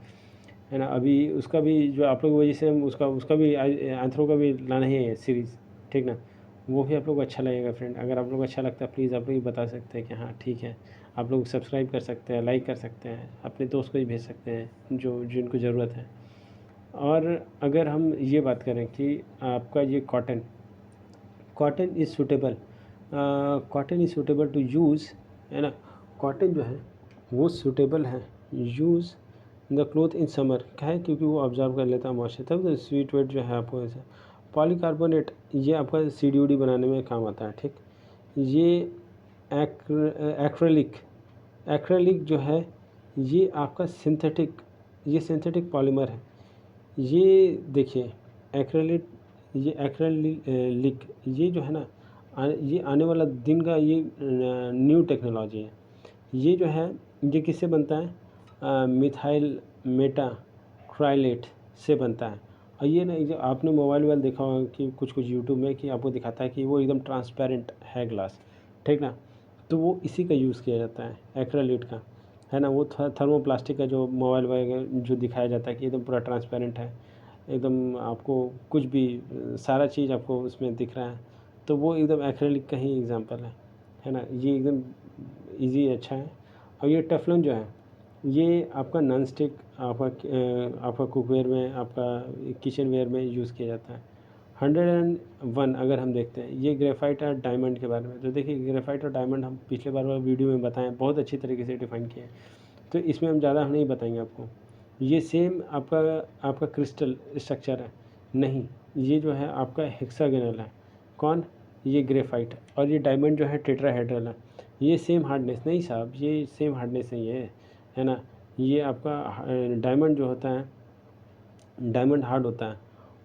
है ना। अभी उसका भी जो आप लोग वजह से हम उसका भी एंथ्रो का भी लाना ही है सीरीज़, ठीक ना। वो भी आप लोग को अच्छा लगेगा फ्रेंड। अगर आप लोग को अच्छा लगता है प्लीज़ आप लोग बता सकते हैं कि हाँ ठीक है। आप लोग सब्सक्राइब कर सकते हैं, लाइक कर सकते हैं, अपने दोस्त को ही भेज सकते हैं जो जिनको ज़रूरत है। और अगर हम ये बात करें कि आपका ये cotton is suitable to use, है ना। कॉटन जो है वो सूटेबल है use the cloth in summer, क्या है, क्योंकि वो ऑब्जर्व कर लेता है मॉइस्चर। तब तो स्वीट वेट जो है आपको ऐसा। पॉलीकार्बोनेट ये आपका सीडीओडी बनाने में काम आता है, ठीक। ये एक्रेलिक जो है ये आपका सिंथेटिक पॉलीमर है। ये देखिए एक्रेलिक ये जो है ना, ये आने वाला दिन का ये न्यू टेक्नोलॉजी है। ये जो है ये किससे बनता है, मिथाइल मेटाक्राइलेट से बनता है। और ये ना जो आपने मोबाइल देखा होगा कि कुछ यूट्यूब में कि आपको दिखाता है कि वो एकदम ट्रांसपेरेंट है ग्लास, ठीक ना। तो वो इसी का यूज़ किया जाता है एक्रेलिक का, है ना। वो थर्मोप्लास्टिक का जो मोबाइल वगैरह जो दिखाया जाता है कि एकदम पूरा ट्रांसपेरेंट है, एकदम आपको कुछ भी सारा चीज़ आपको उसमें दिख रहा है, तो वो एकदम एक्रेलिक का ही एग्जांपल है ना। ये एकदम इजी अच्छा है। और ये टेफलॉन जो है ये आपका नॉन स्टिक आपका कुकवेयर में, आपका किचन वेयर में यूज़ किया जाता है। 101 अगर हम देखते हैं, ये ग्रेफाइट और डायमंड के बारे में। तो देखिए ग्रेफाइट और डायमंड हम पिछले बार वाला वीडियो में बताएं, बहुत अच्छी तरीके से डिफाइन किए हैं, तो इसमें हम ज़्यादा नहीं बताएंगे आपको। ये सेम आपका क्रिस्टल स्ट्रक्चर है, नहीं, ये जो है आपका हेक्सागोनल है। कौन? ये ग्रेफाइट। और ये डायमंड जो है टेट्राहेड्रल है। ये सेम हार्डनेस नहीं साहब, ये सेम हार्डनेस नहीं है ना। ये आपका डायमंड जो होता है, डायमंड हार्ड होता है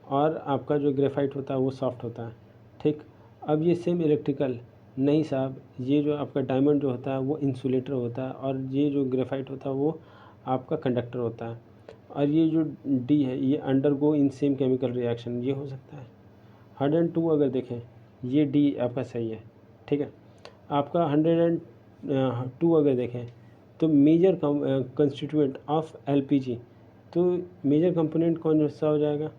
और आपका जो ग्रेफाइट होता है वो सॉफ्ट होता है, ठीक। अब ये सेम इलेक्ट्रिकल नहीं साहब, ये जो आपका डायमंड जो होता है वो इंसुलेटर होता है और ये जो ग्रेफाइट होता है वो आपका कंडक्टर होता है। और ये जो डी है ये undergo in same chemical reaction, ये हो सकता है। 102 अगर देखें, ये डी आपका सही है, ठीक है। आपका 102 अगर देखें तो मेजर कंस्टिट्यूएंट ऑफ एलपीजी, तो मेजर कंपोनेंट कौन सा हो जाएगा?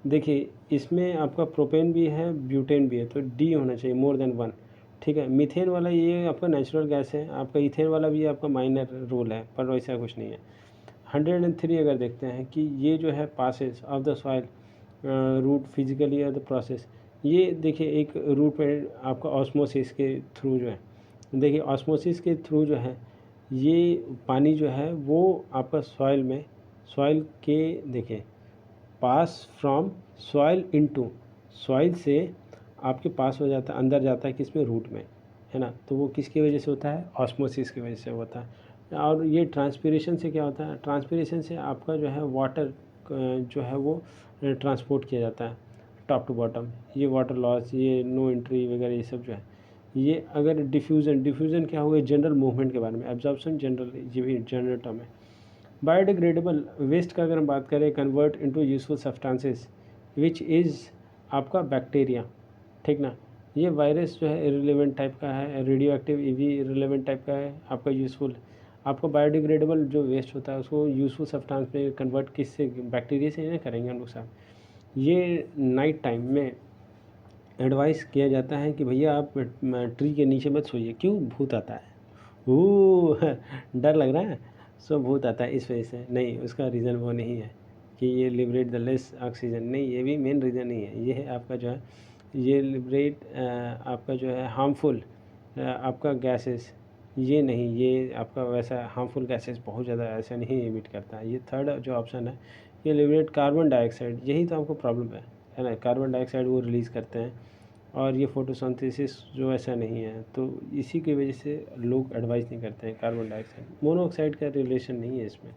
देखिए इसमें आपका प्रोपेन भी है, ब्यूटेन भी है, तो डी होना चाहिए, मोर देन 1, ठीक है। मीथेन वाला ये आपका नेचुरल गैस है, आपका इथेन वाला भी आपका माइनर रोल है, पर वैसा कुछ नहीं है। 103 अगर देखते हैं कि ये जो है passes of the soil root physically और द प्रोसेस, ये देखिए एक रूट पे आपका ऑस्मोसिस के थ्रू जो है, देखिए ऑस्मोसिस के थ्रू जो है ये पानी जो है वो आपका सॉइल में, सॉइल के देखिए पास फ्रॉम सॉइल इनटू, सॉइल से आपके पास हो जाता है, अंदर जाता है किसमें? रूट में, है ना। तो वो किसकी वजह से होता है? ऑस्मोसिस की वजह से होता है। और ये ट्रांसपीरेशन से क्या होता है? ट्रांसपीरेशन से आपका जो है वाटर जो है वो ट्रांसपोर्ट किया जाता है टॉप टू बॉटम। ये वाटर लॉस, ये नो एंट्री वगैरह, ये सब जो है ये। अगर डिफ्यूज़न, डिफ्यूज़न क्या होगा? जनरल मूवमेंट के बारे में। एब्जॉर्प्शन जनरल, ये भी जनरल टर्म है। बायोडिग्रेडेबल वेस्ट का अगर हम बात करें, convert into useful substances which is आपका बैक्टीरिया, ठीक ना। ये वायरस जो है इरिलेवेंट टाइप का है, रेडियो एक्टिव ये भी इरिलेवेंट टाइप का है, आपका यूज़फुल। आपका बायोडिग्रेडेबल जो वेस्ट होता है उसको यूज़फुल सब्सटेंस में कन्वर्ट किससे? बैक्टीरिया से नहीं करेंगे हम लोग साहब। ये नाइट टाइम में एडवाइस किया जाता है कि भैया आप ट्री के नीचे मत सोइए। क्यों? भूत आता है। डर लग रहा है, सो भूत आता है इस वजह से। नहीं, उसका रीज़न वो नहीं है कि ये लिबरेट द लेस ऑक्सीजन, नहीं, ये भी मेन रीज़न नहीं है। ये है आपका जो है ये लिबरेट आपका जो है हार्मफुल आपका गैसेस, ये नहीं, ये आपका वैसा हार्मफुल गैसेस बहुत ज़्यादा ऐसा नहीं एमिट करता है। ये थर्ड जो ऑप्शन है ये लिबरेट कार्बन डाइऑक्साइड, यही तो आपको प्रॉब्लम है ना। कार्बन डाइऑक्साइड वो रिलीज़ करते हैं और ये फोटोसिंथेसिस जो ऐसा नहीं है, तो इसी की वजह से लोग एडवाइस नहीं करते हैं कार्बन डाइऑक्साइड। मोनोऑक्साइड का रिलेशन नहीं है इसमें,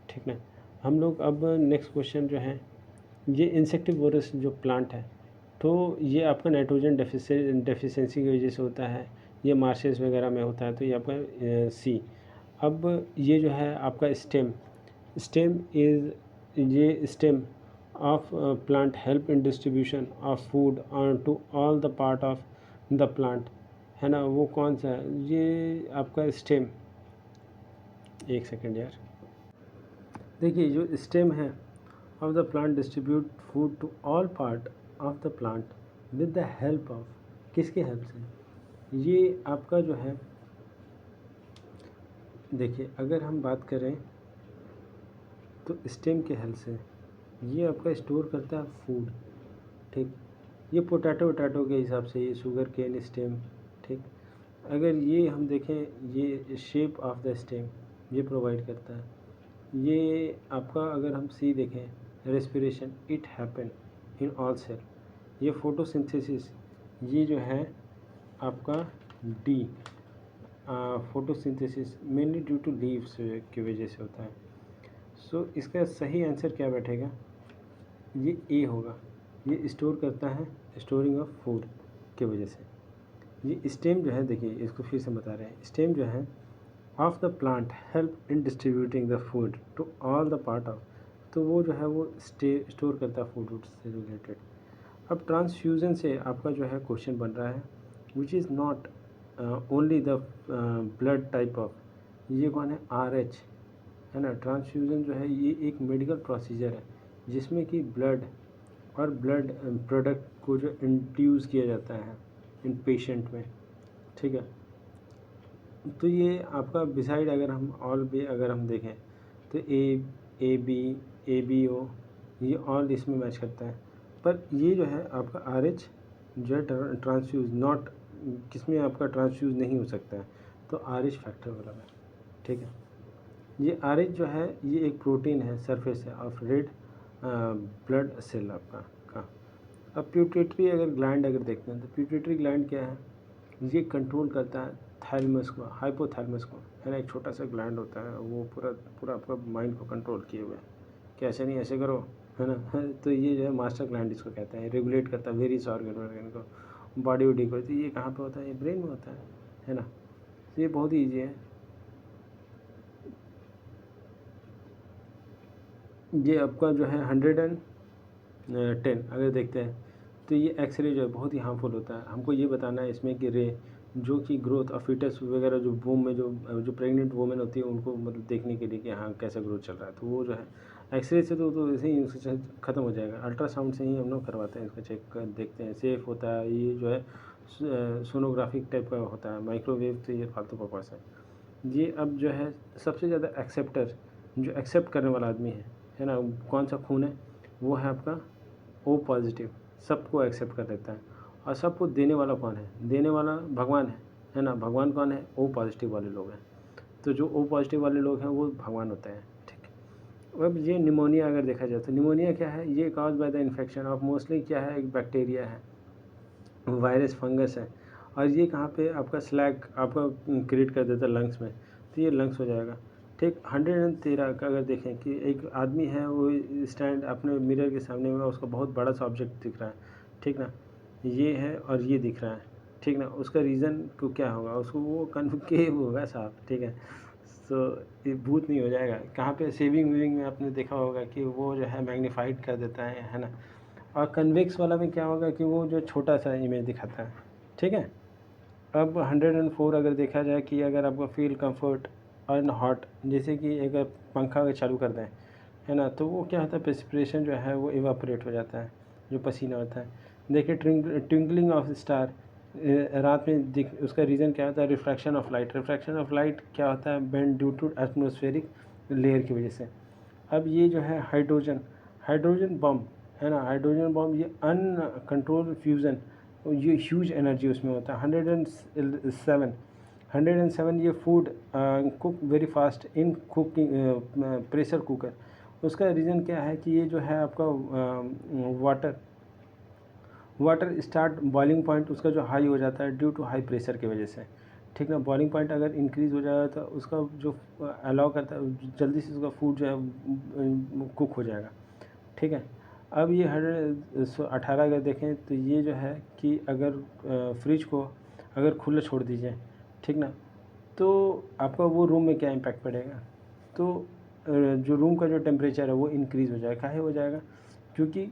ठीक ना। हम लोग अब नेक्स्ट क्वेश्चन जो है, ये इंसेक्टिवोरस जो प्लांट है, तो ये आपका नाइट्रोजन डेफिशिएंसी की वजह से होता है, ये मार्शेस वगैरह में होता है, तो ये आपका सी। अब ये जो है आपका स्टेम, स्टेम इज़, ये stem of plant help in distribution of food on to all the part of the plant, है ना। वो कौन सा है? ये आपका स्टेम, एक सेकेंड यार, देखिए जो स्टेम है of the plant distribute food to all part of the plant with the help of, किसके हेल्प से? ये आपका जो है देखिए अगर हम बात करें तो स्टेम के हेल्प से ये आपका स्टोर करता है फूड, ठीक। ये पोटैटो वटैटो के हिसाब से, ये शुगर केन स्टेम, ठीक। अगर ये हम देखें, ये शेप ऑफ द स्टेम ये प्रोवाइड करता है। ये आपका अगर हम सी देखें, respiration it happen in all cell. ये फोटोसिंथेसिस, ये जो है आपका D, photosynthesis mainly due to leaves की वजह से होता है। सो इसका सही आंसर क्या बैठेगा? ये ए होगा। ये स्टोर करता है, स्टोरिंग ऑफ फूड की वजह से। ये स्टेम जो है, देखिए इसको फिर से बता रहे हैं, स्टेम जो है of the plant help in distributing the food to all the part of, तो वो जो है वो स्टोर करता है फूड से रिलेटेड। अब ट्रांसफ्यूज़न से आपका जो है क्वेश्चन बन रहा है, विच is not only the blood type of, ये कौन है? RH, है ना। ट्रांसफ्यूज़न जो है ये एक मेडिकल प्रोसीजर है जिसमें कि ब्लड और ब्लड प्रोडक्ट को जो इंड्यूस किया जाता है इन पेशेंट में, ठीक है। तो ये आपका बिसाइड अगर हम ऑल भी अगर हम देखें तो ए बी ओ ये ऑल इसमें मैच करता है। पर ये जो है आपका RH जो है ट्रांसफ्यूज नॉट, किसमें आपका ट्रांसफ्यूज नहीं हो सकता है, तो RH फैक्टर वाला है, ठीक है। ये RH जो है ये एक प्रोटीन है, सरफेस है ऑफ रेड ब्लड सेल आपका का। अब प्यूटेटरी अगर ग्लैंड अगर देखते हैं तो प्यूटेटरी ग्लैंड क्या है, ये कंट्रोल करता है थैलेमस को, हाइपोथैलेमस को, है ना। एक छोटा सा ग्लैंड होता है, वो पूरा पूरा आपका माइंड को कंट्रोल किए हुए कि ऐसे नहीं ऐसे करो, है ना। तो ये जो है मास्टर ग्लैंड इसको कहते हैं, रेगुलेट करता है वेरियस ऑर्गन को, बॉडी वॉडी को। तो ये कहाँ पे होता है, ये ब्रेन में होता है ना। तो ये बहुत ईजी है। ये आपका जो है 110 अगर देखते हैं तो ये एक्सरे जो है बहुत ही हार्मफुल होता है। हमको ये बताना है इसमें कि रे जो कि ग्रोथ और फीटस वगैरह जो वूम में जो प्रेग्नेंट वुमेन होती है उनको मतलब देखने के लिए कि हाँ कैसा ग्रोथ चल रहा है, तो वो जो है एक्सरे से तो ऐसे ही उससे ख़त्म हो जाएगा। अल्ट्रासाउंड से ही हम लोग करवाते हैं, इसका चेक कर देखते हैं, सेफ़ होता है। ये जो है सोनोग्राफिक टाइप का होता है, माइक्रोवेव, तो ये फालतू बकवास है ये। अब जो है सबसे ज़्यादा एक्सेप्टर, जो एक्सेप्ट करने वाला आदमी है ना, कौन सा खून है, वो है आपका O पॉजिटिव, सबको एक्सेप्ट कर लेता है। और सबको देने वाला कौन है, देने वाला भगवान है ना। भगवान कौन है, O पॉजिटिव वाले लोग हैं। तो जो O पॉजिटिव वाले लोग हैं वो भगवान होते हैं, ठीक है। अब ये निमोनिया अगर देखा जाए तो निमोनिया क्या है, ये cause by the infection of mostly क्या है, एक बैक्टीरिया है, वायरस, फंगस है। और ये कहाँ पे आपका स्लैग आपका क्रिएट कर देता है लंग्स में, तो ये लंग्स हो जाएगा, ठीक। 113 का अगर देखें कि एक आदमी है वो स्टैंड अपने मिरर के सामने में, उसको बहुत बड़ा सा ऑब्जेक्ट दिख रहा है, ठीक ना, ये है और ये दिख रहा है, ठीक ना। उसका रीज़न को क्या होगा, उसको वो कन्फेव होगा साहब, ठीक है। तो ये भूत नहीं हो जाएगा। कहाँ पे सेविंग वेविंग में आपने देखा होगा कि वो जो है मैग्नीफाइड कर देता है ना। और कन्वेक्स वाला में क्या होगा कि वो जो छोटा सा इमेज दिखाता है, ठीक है। अब 104 अगर देखा जाए कि अगर आपको फील कंफर्ट एंड हॉट, जैसे कि अगर पंखा अगर चालू कर दें, है ना, तो वो क्या होता है, प्रेसिपिटेशन जो है वो इवापोरेट हो जाता है, जो पसीना होता है। देखिए ट्विंकलिंग ऑफ स्टार, रात में दिख, उसका रीज़न क्या होता है, refraction of light. Refraction of light क्या होता है, bend due to atmospheric layer की वजह से। अब ये जो है हाइड्रोजन बम, है ना, हाइड्रोजन बम ये अनकंट्रोल फ्यूज़न, ये ह्यूज एनर्जी उसमें होता है। 107 ये food cook very fast in cooking pressure cooker. उसका रीज़न क्या है कि ये जो है आपका वाटर स्टार्ट बॉइलिंग पॉइंट उसका जो हाई हो जाता है ड्यू टू हाई प्रेशर की वजह से, ठीक ना। बॉइलिंग पॉइंट अगर इंक्रीज़ हो जाएगा तो उसका जो अलाउ करता है जल्दी से उसका फूड जो है कुक हो जाएगा, ठीक है। अब ये 118 अगर देखें तो ये जो है कि अगर फ्रिज को अगर खुला छोड़ दीजिए, ठीक ना, तो आपका वो रूम में क्या इम्पैक्ट पड़ेगा, तो जो रूम का जो टेम्परेचर है वो इंक्रीज़ हो जाएगा। काहे हो जाएगा, क्योंकि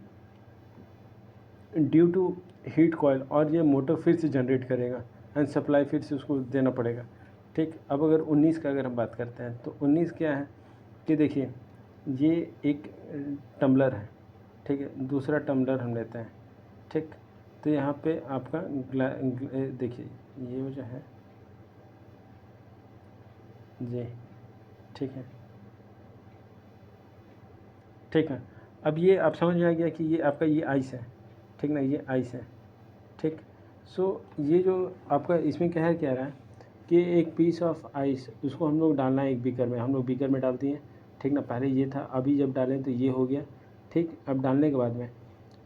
ड्यू टू हीट कॉयल, और ये मोटर फिर से जनरेट करेगा एंड सप्लाई फिर से उसको देना पड़ेगा, ठीक। अब अगर 19 का अगर हम बात करते हैं तो 19 क्या है कि देखिए ये एक टम्बलर है, ठीक है, दूसरा टम्बलर हम लेते हैं, ठीक। तो यहाँ पे आपका देखिए ये जो है जी, ठीक है, ठीक है। अब ये आप समझ में आ गया कि ये आपका ये आइस है, ठीक ना, ये आइस है, ठीक। सो ये जो आपका इसमें कह रहा है कि एक पीस ऑफ आइस उसको हम लोग डालना है एक बीकर में, हम लोग बीकर में डालते हैं, ठीक ना। पहले ये था, अभी जब डालें तो ये हो गया, ठीक। अब डालने के बाद में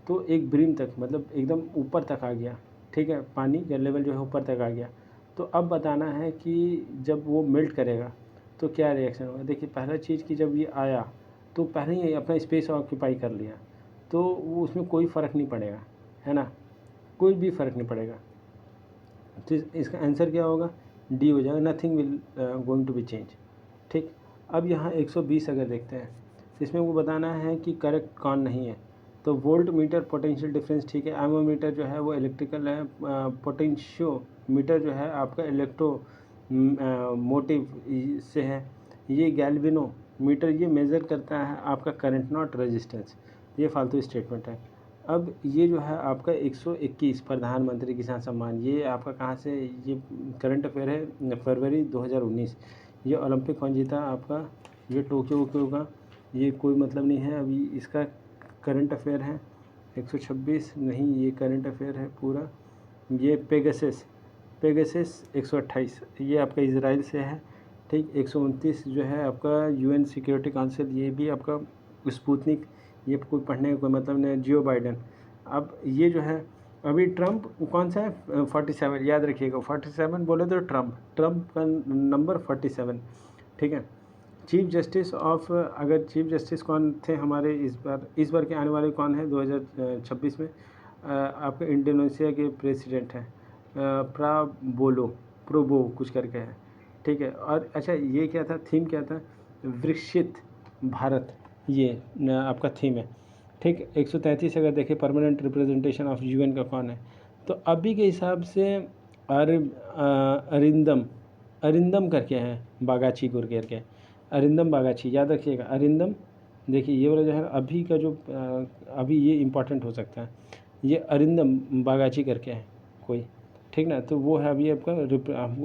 तो एक ब्रिम तक मतलब एकदम ऊपर तक आ गया, ठीक है, पानी का लेवल जो है ऊपर तक आ गया। तो अब बताना है कि जब वो मेल्ट करेगा तो क्या रिएक्शन होगा। देखिए पहला चीज़ कि जब ये आया तो पहले ही अपना स्पेस ऑक्यूपाई कर लिया, तो वो उसमें कोई फ़र्क नहीं पड़ेगा, है ना, कोई भी फ़र्क नहीं पड़ेगा। तो इसका आंसर क्या होगा, डी हो जाएगा, nothing will going to be change, ठीक। अब यहाँ 120 अगर देखते हैं तो इसमें वो बताना है कि करेक्ट कौन नहीं है। तो वोल्ट मीटर पोटेंशियल डिफरेंस, ठीक है। एमोमीटर जो है वो इलेक्ट्रिकल है, पोटेंशियोमीटर जो है आपका इलेक्ट्रो मोटिव से है। ये गैल्वेनो मीटर ये मेज़र करता है आपका करंट नॉट रेजिस्टेंस, ये फालतू स्टेटमेंट है। अब ये जो है आपका 121 प्रधानमंत्री किसान सम्मान, ये आपका कहाँ से, ये करंट अफेयर है फरवरी 2019। ये ओलंपिक कौन जीता आपका, ये टोक्यो वोक्यो का, ये कोई मतलब नहीं है। अभी इसका करंट अफेयर है 126 नहीं, ये करंट अफेयर है पूरा। ये पेगासस 128 ये आपका इजराइल से है, ठीक। 129 जो है आपका यूएन सिक्योरिटी काउंसिल, ये भी आपका स्पुतनिक, ये कोई पढ़ने का कोई मतलब नहीं। जियो बाइडन। अब ये जो है अभी ट्रंप कौन सा है, 47, याद रखिएगा 47 बोले तो ट्रंप का नंबर 47, ठीक है। चीफ जस्टिस ऑफ, अगर चीफ जस्टिस कौन थे हमारे इस बार के आने वाले कौन है 2026 में, आपके इंडोनेशिया के प्रेसिडेंट हैं, प्रोबो कुछ करके है, ठीक है। और अच्छा ये क्या था, थीम क्या था, विकसित भारत, ये आपका थीम है, ठीक। 133 अगर देखें परमानेंट रिप्रेजेंटेशन ऑफ यूएन का कौन है, तो अभी के हिसाब से अरिंदम करके हैं, बागाची गुर करके, अरिंदम बागाची, याद रखिएगा अरिंदम। देखिए ये वाला जो है अभी का जो अभी ये इम्पॉर्टेंट हो सकता है, ये अरिंदम बागाची करके है कोई, ठीक ना। तो वो है अभी आपका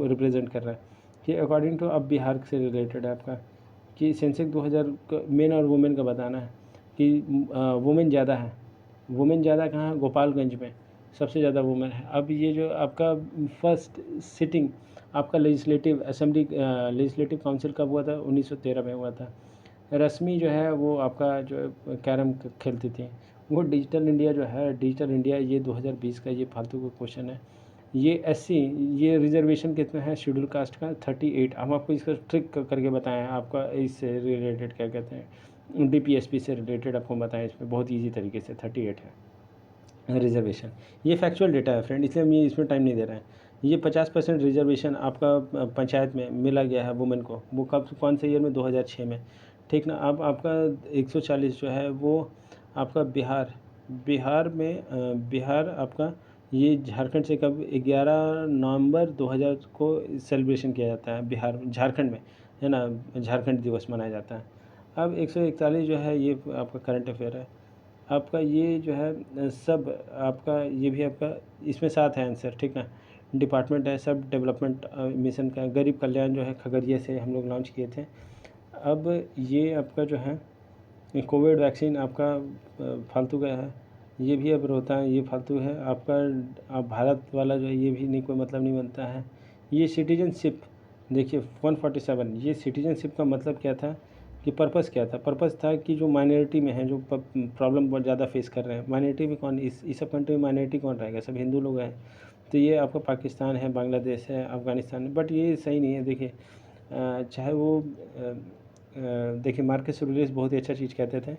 रिप्रेजेंट कर रहा है। ये अकॉर्डिंग टू अब बिहार से रिलेटेड है आपका, कि सेंसेक्स 2000 मेन और वुमेन का बताना है कि वुमेन ज़्यादा है। वुमेन ज़्यादा कहाँ है, गोपालगंज में सबसे ज़्यादा वुमेन है। अब ये जो आपका फर्स्ट सिटिंग आपका लेजिस्लेटिव असेंबली लेजिस्लेटिव काउंसिल कब हुआ था, 1913 में हुआ था। रश्मि जो है वो आपका जो कैरम खेलती थी। वो डिजिटल इंडिया जो है, डिजिटल इंडिया ये 2020 का ये फालतू का क्वेश्चन है। ये एससी, ये रिजर्वेशन कितना है शेड्यूल कास्ट का, 38। हम आपको इसका ट्रिक करके बताएं, आपका इससे रिलेटेड क्या कहते हैं, डीपीएसपी से रिलेटेड आपको बताएं, इसमें बहुत ईजी तरीके से 38 है रिजर्वेशन। ये फैक्चुअल डेटा है फ्रेंड, इसलिए हम ये इसमें टाइम नहीं दे रहे हैं। ये 50% रिजर्वेशन आपका पंचायत में मिला गया है वुमेन को, वो कब कौन से ईयर में, 2006 में, ठीक ना। अब आपका 140 जो है वो आपका बिहार में बिहार आपका ये झारखंड से कब 11 नवंबर 2000 को सेलिब्रेशन किया जाता है बिहार झारखंड में, है ना, झारखंड दिवस मनाया जाता है। अब 141 जो है ये आपका करंट अफेयर है आपका, ये जो है सब आपका, ये भी आपका इसमें साथ है आंसर, ठीक ना। डिपार्टमेंट है सब डेवलपमेंट मिशन का, गरीब कल्याण जो है खगड़िया से हम लोग लॉन्च किए थे। अब ये आपका जो है कोविड वैक्सीन आपका फालतू का है, ये भी अब रोता है, ये फालतू है आपका। आप भारत वाला जो है ये भी नहीं कोई मतलब नहीं बनता है। ये सिटीजनशिप देखिए 147, ये सिटीजनशिप का मतलब क्या था, कि पर्पस क्या था, पर्पस था कि जो माइनॉरिटी में है, जो प्रॉब्लम बहुत ज़्यादा फेस कर रहे हैं, माइनॉरिटी में कौन, इस सब कंट्री में माइनॉरिटी कौन रहेगा, सब हिंदू लोग हैं। तो ये आपका पाकिस्तान है, बांग्लादेश है, अफ़गानिस्तान है, बट ये सही नहीं है। देखिए चाहे वो देखिए मार्कस ऑरेलियस बहुत ही अच्छा चीज़ कहते थे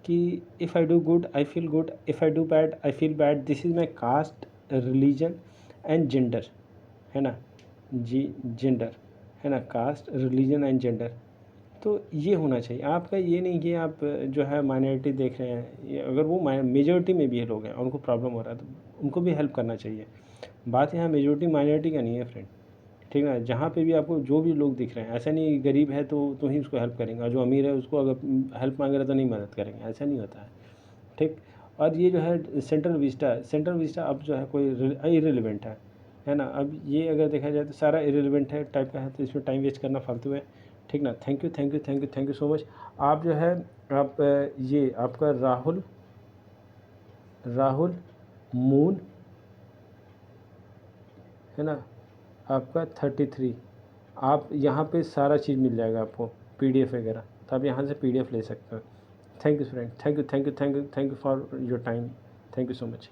कि if I do good I feel good, if I do bad I feel bad, this is my caste religion and gender, है ना, जेंडर, है ना, कास्ट रिलीजन एंड जेंडर। तो ये होना चाहिए आपका, ये नहीं कि आप जो है माइनॉरिटी देख रहे हैं, ये अगर वो मेजोरिटी में भी ये लोग हैं और उनको प्रॉब्लम हो रहा है तो उनको भी हेल्प करना चाहिए। बात यहाँ मेजोरिटी माइनॉरिटी का नहीं है फ्रेंड, ठीक है। जहाँ पे भी आपको जो भी लोग दिख रहे हैं, ऐसा नहीं गरीब है तो ही उसको हेल्प करेंगे, और जो अमीर है उसको अगर हेल्प मांग रहा है तो नहीं मदद करेंगे, ऐसा नहीं होता है, ठीक। और ये जो है सेंट्रल विस्टा अब जो है कोई इरेलीवेंट है ना। अब ये अगर देखा जाए तो सारा इरेलीवेंट है टाइप का है, तो इसमें टाइम वेस्ट करना फालतू है, ठीक ना। Thank you so much. आप जो है आप ये आपका राहुल मून, है ना, आपका 33। आप यहाँ पे सारा चीज़ मिल जाएगा आपको, पीडीएफ वगैरह, तो आप यहाँ से पीडीएफ ले सकते हो। Thank you friend, thank you for your time, thank you so much.